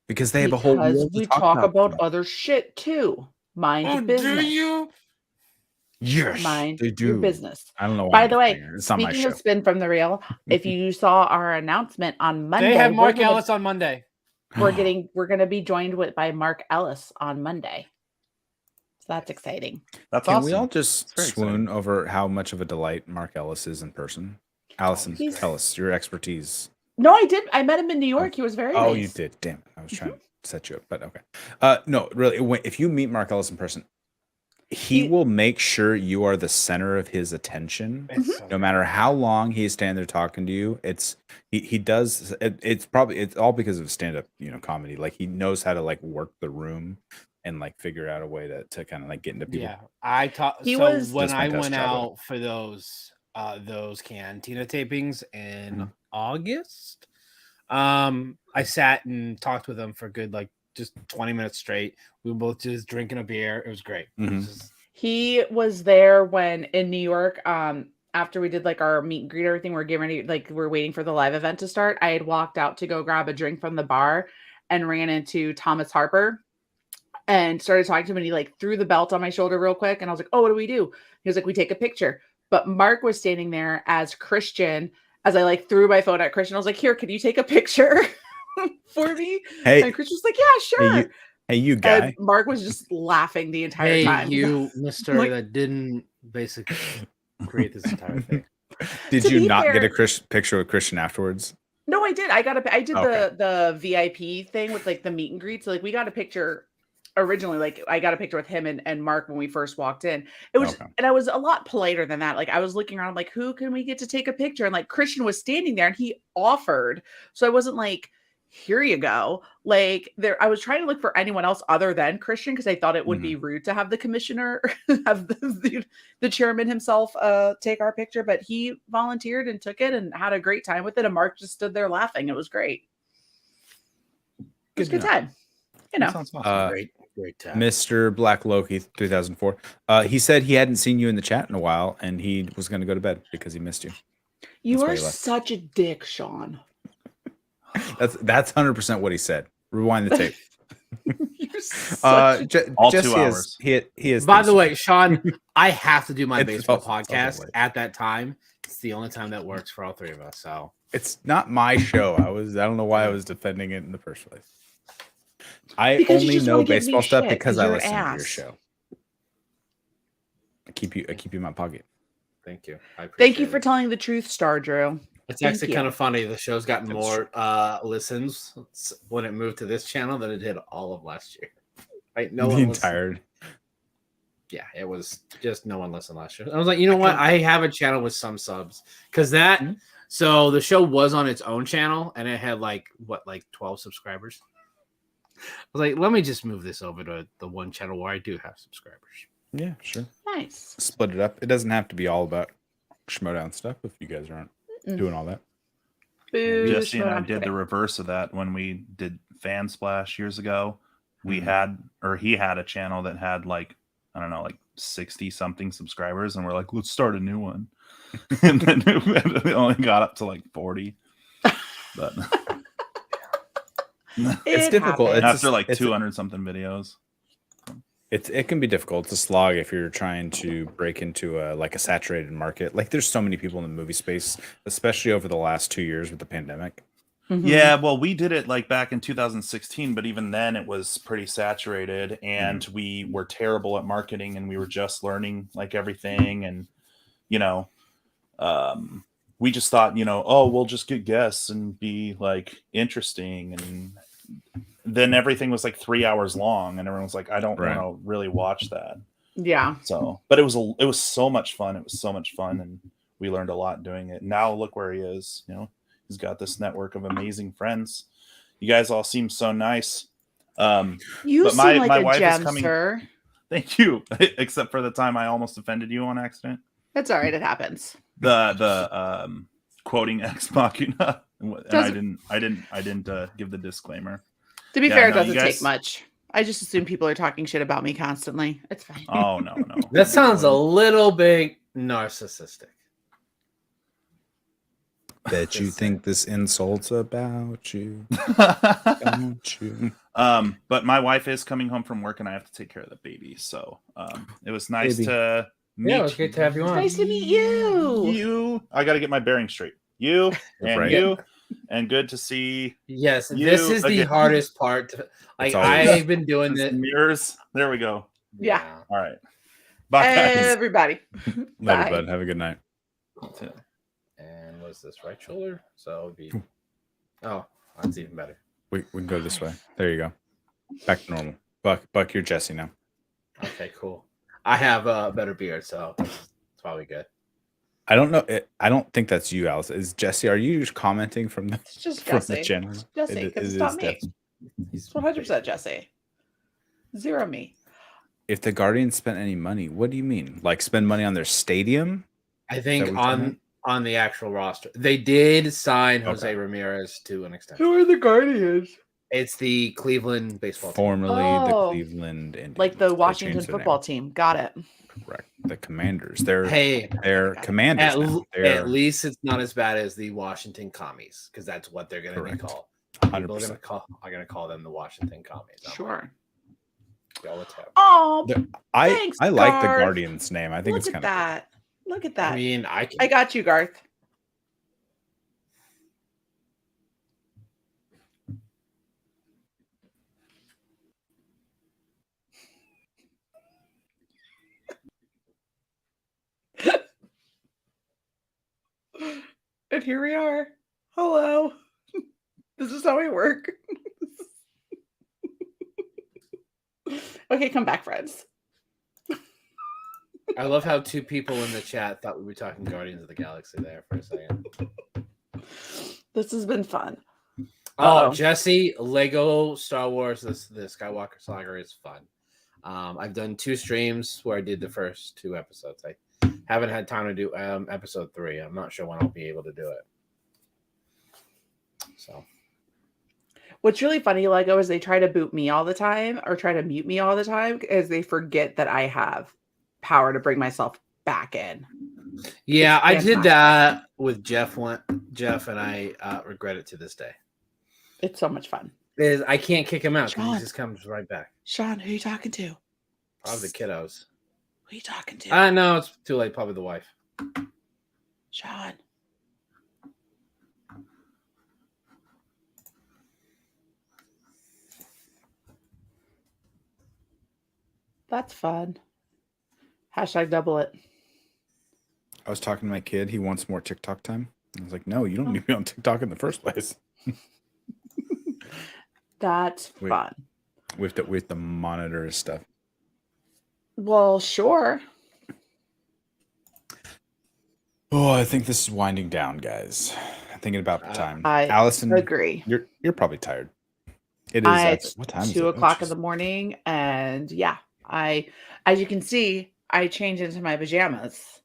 because they have a whole Because world to we talk about tonight. other shit too. Mind your Oh, business. do you? Yes, Mind they do. your business. I don't know why. By I'm the way, defending her. It's not my speaking show. of Spin from the Real, if you saw our announcement on Monday, They have Mark we're gonna- Ellis on Monday. we're gonna be joined by Mark Ellis on Monday. So that's exciting. That's Can awesome. we all just very swoon over how much of a delight Mark Ellis is in person? Allison, He's- tell us your expertise. No, I did. I met him in New York. He was very Oh, nice. you did. Damn it. I was trying to set you up, but okay. No, really, if you meet Mark Ellis in person, he will make sure you are the center of his attention. No matter how long he's standing there talking to you, he does. It's all because of stand-up, comedy. Like he knows how to like work the room and like figure out a way to kind of like get into people. Yeah, I taught. He So was- when Does I fantastic went job with out for those Cantina tapings in August, I sat and talked with him for a good just 20 minutes straight. We were both just drinking a beer. It was great. It was just- He was there when in New York, after we did like our meet and greet, everything, we're getting ready, we're waiting for the live event to start. I had walked out to go grab a drink from the bar and ran into Thomas Harper and started talking to him, and he threw the belt on my shoulder real quick. And I was like, "Oh, what do we do?" He was like, "We take a picture." But Mark was standing there as Christian, as I threw my phone at Christian. I was like, "Here, can you take a picture for me?" Hey, And Christian was like, "Yeah, sure." hey, you guy. And Mark was just laughing the entire Hey, time. you, Mister, Like- that didn't basically create this entire thing. Did to you be not get a fair- picture with Christian afterwards? No, I did. I did Okay. the VIP thing with the meet and greet. So we got a picture originally. I got a picture with him and Mark when we first walked in. It was, Okay. and I was a lot politer than that. I was looking around, who can we get to take a picture? And Christian was standing there and he offered. So I wasn't here you go. I was trying to look for anyone else other than Christian because I thought it would be rude to have the commissioner, have the chairman himself take our picture, but he volunteered and took it and had a great time with it. And Mark just stood there laughing. It was great. It was a good time. That sounds awesome. Great time. Mr. Black Loki 2004. He said he hadn't seen you in the chat in a while and he was going to go to bed because he missed you. You That's why are he left. such a dick, Sean. That's 100% what he said. Rewind the tape. You're such a... All Jesse 2 hours. He is. By the way, Sean, I have to do my It's baseball also podcast late. at that time. It's the only time that works for all 3 of us. So It's not my show. I don't know why I was defending it in the first place. I Because you only just know wanna give me baseball stuff shit, because 'cause I you're an listen to your ass. show. I keep you in my pocket. thank you. I Thank you appreciate for it. telling the truth, Star Drew. It's Thank actually you. kind of funny. The show's gotten That's more listens when it moved to this channel than it did all of last year. Right? No the one listened. entire. Yeah, it was just no one listened last year. I was like, you know what? I have a channel with some subs because that. Mhm. So the show was on its own channel and it had like 12 subscribers. I was like, let me just move this over to the one channel where I do have subscribers. Yeah, sure. Nice. Split it up. It doesn't have to be all about Schmodown stuff if you guys aren't doing all that. Boo, Jesse and I Shmodown. did the reverse of that when we did Fan Splash years ago. We Mhm. had, or he had a channel that had like, I don't know, like 60 something subscribers, and we're like, let's start a new one. And then it only got up to like 40. But It's difficult. happens. after like it's 200 something videos. it can be difficult. It's a slog if you're trying to break into a saturated market. Like there's so many people in the movie space, especially over the last 2 years with the pandemic. Mhm. Yeah, well, we did it like back in 2016, but even then it was pretty saturated, and we were terrible at marketing, and we were just learning like everything, and you know, we just thought, oh, we'll just get guests and be like interesting, and then everything was like 3 hours long, and everyone was like, I don't Right. want to really watch that. Yeah. So, but it was so much fun. It was so much fun, and we learned a lot doing it. Now look where he is. He's got this network of amazing friends. You guys all seem so nice. You But seem my like a wife is gem, coming- sir. Thank you. Except for the time I almost offended you on accident. That's all right. It happens. The quoting Ex Machina, and Doesn't- I didn't give the disclaimer. To be Yeah, fair, it no, you doesn't guys- take much. I just assume people are talking shit about me constantly. It's fine. Oh no. That sounds a little bit narcissistic. Bet you think this insult's about you. Don't you? But my wife is coming home from work, and I have to take care of the baby. So it was nice Baby. to meet. Yeah, it was great to have you It's on. nice to meet you. You. I got to get my bearings straight. You and Right. you, and good to see Yes, You this is the again. hardest part. Like It's always- I've been doing the it. mirrors. There we go. Yeah. All right. Bye, guys. Everybody. Later, Bye. bud. Have a good night. And what's this right shoulder? So it would be. Oh, that's even better. We can go this way. There you go. Back to normal. Buck, you're Jesse now. Okay, cool. I have a better beard, so it's probably good. I don't know. I don't think that's you, Alice. Is Jesse? Are you commenting from the It's just from Jesse. the channel? Jesse, It- because it it's not is me. Jesse. It's 100% Jesse. Zero me. If the Guardians spent any money, what do you mean? Like spend money on their stadium? I Is think that what you're talking on the actual roster, they did sign Jose Okay. Ramirez to an extension. Who are the Guardians? It's the Cleveland baseball team. Formerly Oh. the Cleveland Indians. Like the They Washington changed their name. football team. Got it. Correct. The Commanders. They're Hey, Commanders. now. They're at least it's not as bad as the Washington Commies, because that's what they're going to be Correct. called. People are 100%. going to call them the Washington Commies. I'm Sure. like, go let's have it. Oh, I Thanks, I like the Garth. Guardians name. I think look it's at kind of that. Look at that. I mean, I can. I got you, Garth. And here we are. Hello. This is how we work. Okay, come back, friends. I love how two people in the chat thought we were talking Guardians of the Galaxy there for a second. This has been fun. Oh, Uh-oh. Jesse, Lego Star Wars, the Skywalker Saga is fun. I've done 2 streams where I did the first 2 episodes. I haven't had time to do episode 3. I'm not sure when I'll be able to do it. So What's really funny, Lego, is they try to boot me all the time or try to mute me all the time because they forget that I have power to bring myself back in. yeah, It's I did fantastic. that with Jeff. Jeff and I regret it to this day. It's so much fun. I can't kick him out because Sean. he just comes right back. Sean, who are you talking to? Probably the kiddos. Who are you talking to? No, it's too late. Probably the wife. Sean. That's fun. Hashtag double it. I was talking to my kid. He wants more TikTok time. I was like, no, you don't need to be on TikTok in the first place. That's Wait. fun. We have to monitor his stuff. Well, sure. Oh, I think this is winding down, guys. I'm thinking about the time. I Allison, agree. You're probably tired. It is. It's what time is it? 2 Oh, o'clock in jeez. the morning, and yeah, as you can see, I changed into my pajamas.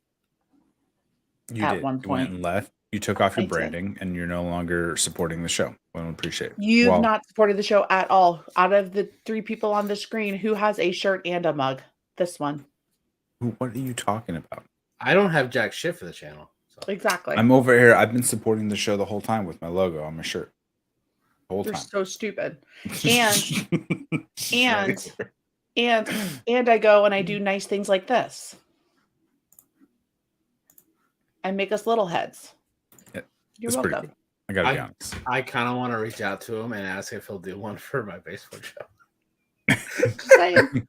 You at did. one You went point. and left. You took off your I did. branding, and you're no longer supporting the show. I don't appreciate it. You've Well, not supported the show at all. Out of the 3 people on the screen, who has a shirt and a mug? This one. what are you talking about? I don't have jack shit for the channel. So. Exactly. I'm over here. I've been supporting the show the whole time with my logo on my shirt. The whole You're time. so stupid. And I go and I do nice things like this. I make us little heads. Yeah, You're it's pretty welcome. good. I gotta be honest. I kind of want to reach out to him and ask if he'll do one for my baseball show. Just saying.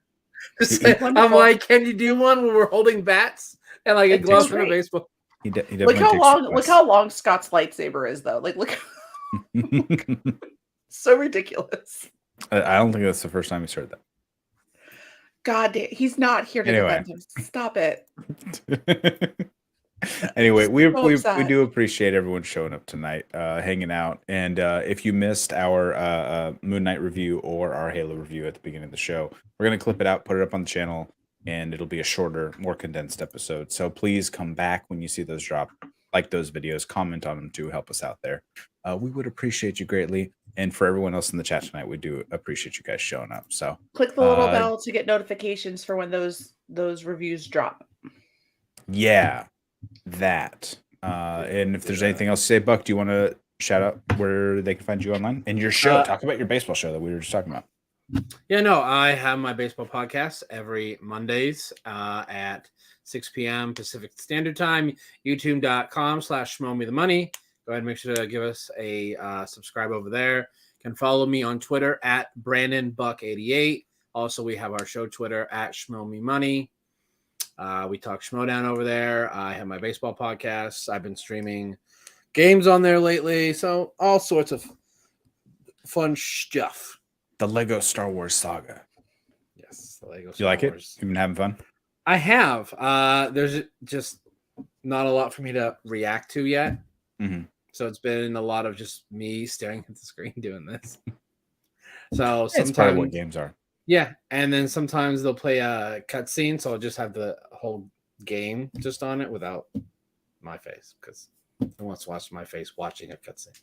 I'm like, can you do one when we're holding bats and like a It's glove for the great. baseball? He definitely Look how takes long requests. Scott's lightsaber is though. Like look so ridiculous. I don't think that's the first time he's heard God damn, he's not here to Anyway. defend him. Stop it. that. Anyway, we So upset. do appreciate everyone showing up tonight, hanging out. And if you missed our Moon Knight review or our Halo review at the beginning of the show, we're going to clip it out, put it up on the channel, and it'll be a shorter, more condensed episode. So please come back when you see those drop, like those videos, comment on them to help us out there. We would appreciate you greatly. And for everyone else in the chat tonight, we do appreciate you guys showing up. So Click the little bell to get notifications for when those reviews drop. yeah, that. And if there's anything else to say, Buck, do you want to shout out where they can find you online and your show? Talk about your baseball show that we were just talking about. Yeah, no, I have my baseball podcast every Mondays at 6 p.m. Pacific Standard Time, youtube.com/schmomethemoney. Go ahead and make sure to give us a subscribe over there. You can follow me on Twitter at BrandonBuck88. Also, we have our show Twitter at schmomemoney. We talk Schmodown over there. I have my baseball podcast. I've been streaming games on there lately. So all sorts of fun stuff. The Lego Star Wars saga. Yes, the Lego You Star like Wars. it? You've been having fun? I have. There's just not a lot for me to react to yet. Mhm. So it's been a lot of just me staring at the screen doing this. So It's part of what sometimes, games are. yeah, and then sometimes they'll play a cutscene, so I'll just have the whole game just on it without my face because who wants to watch my face watching a cutscene?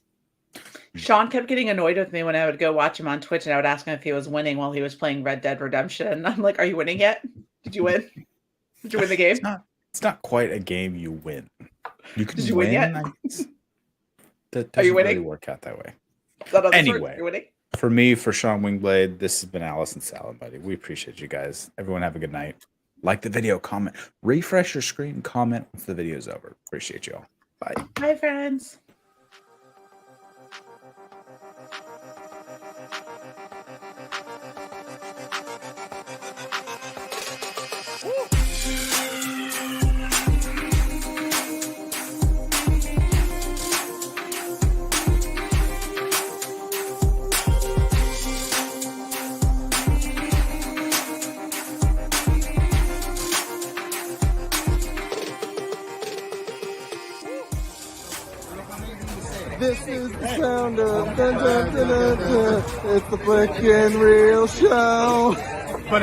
Sean kept getting annoyed with me when I would go watch him on Twitch and I would ask him if he was winning while he was playing Red Dead Redemption. I'm like, are you winning yet? Did you win? Did you win the game? It's not quite a game you win. You can Did you win yet? I guess. That Are you doesn't really winning? work out that way. Is that on the Anyway. sword? You're winning? For me, for Sean Wingblade, this has been Allison Salad Buddy. We appreciate you guys. Everyone have a good night. Like the video, comment, refresh your screen, comment once the video's over. Appreciate you all. Bye. Bye, friends. This is the sound of dun, dun, dun, dun, dun. It's the freaking real show. But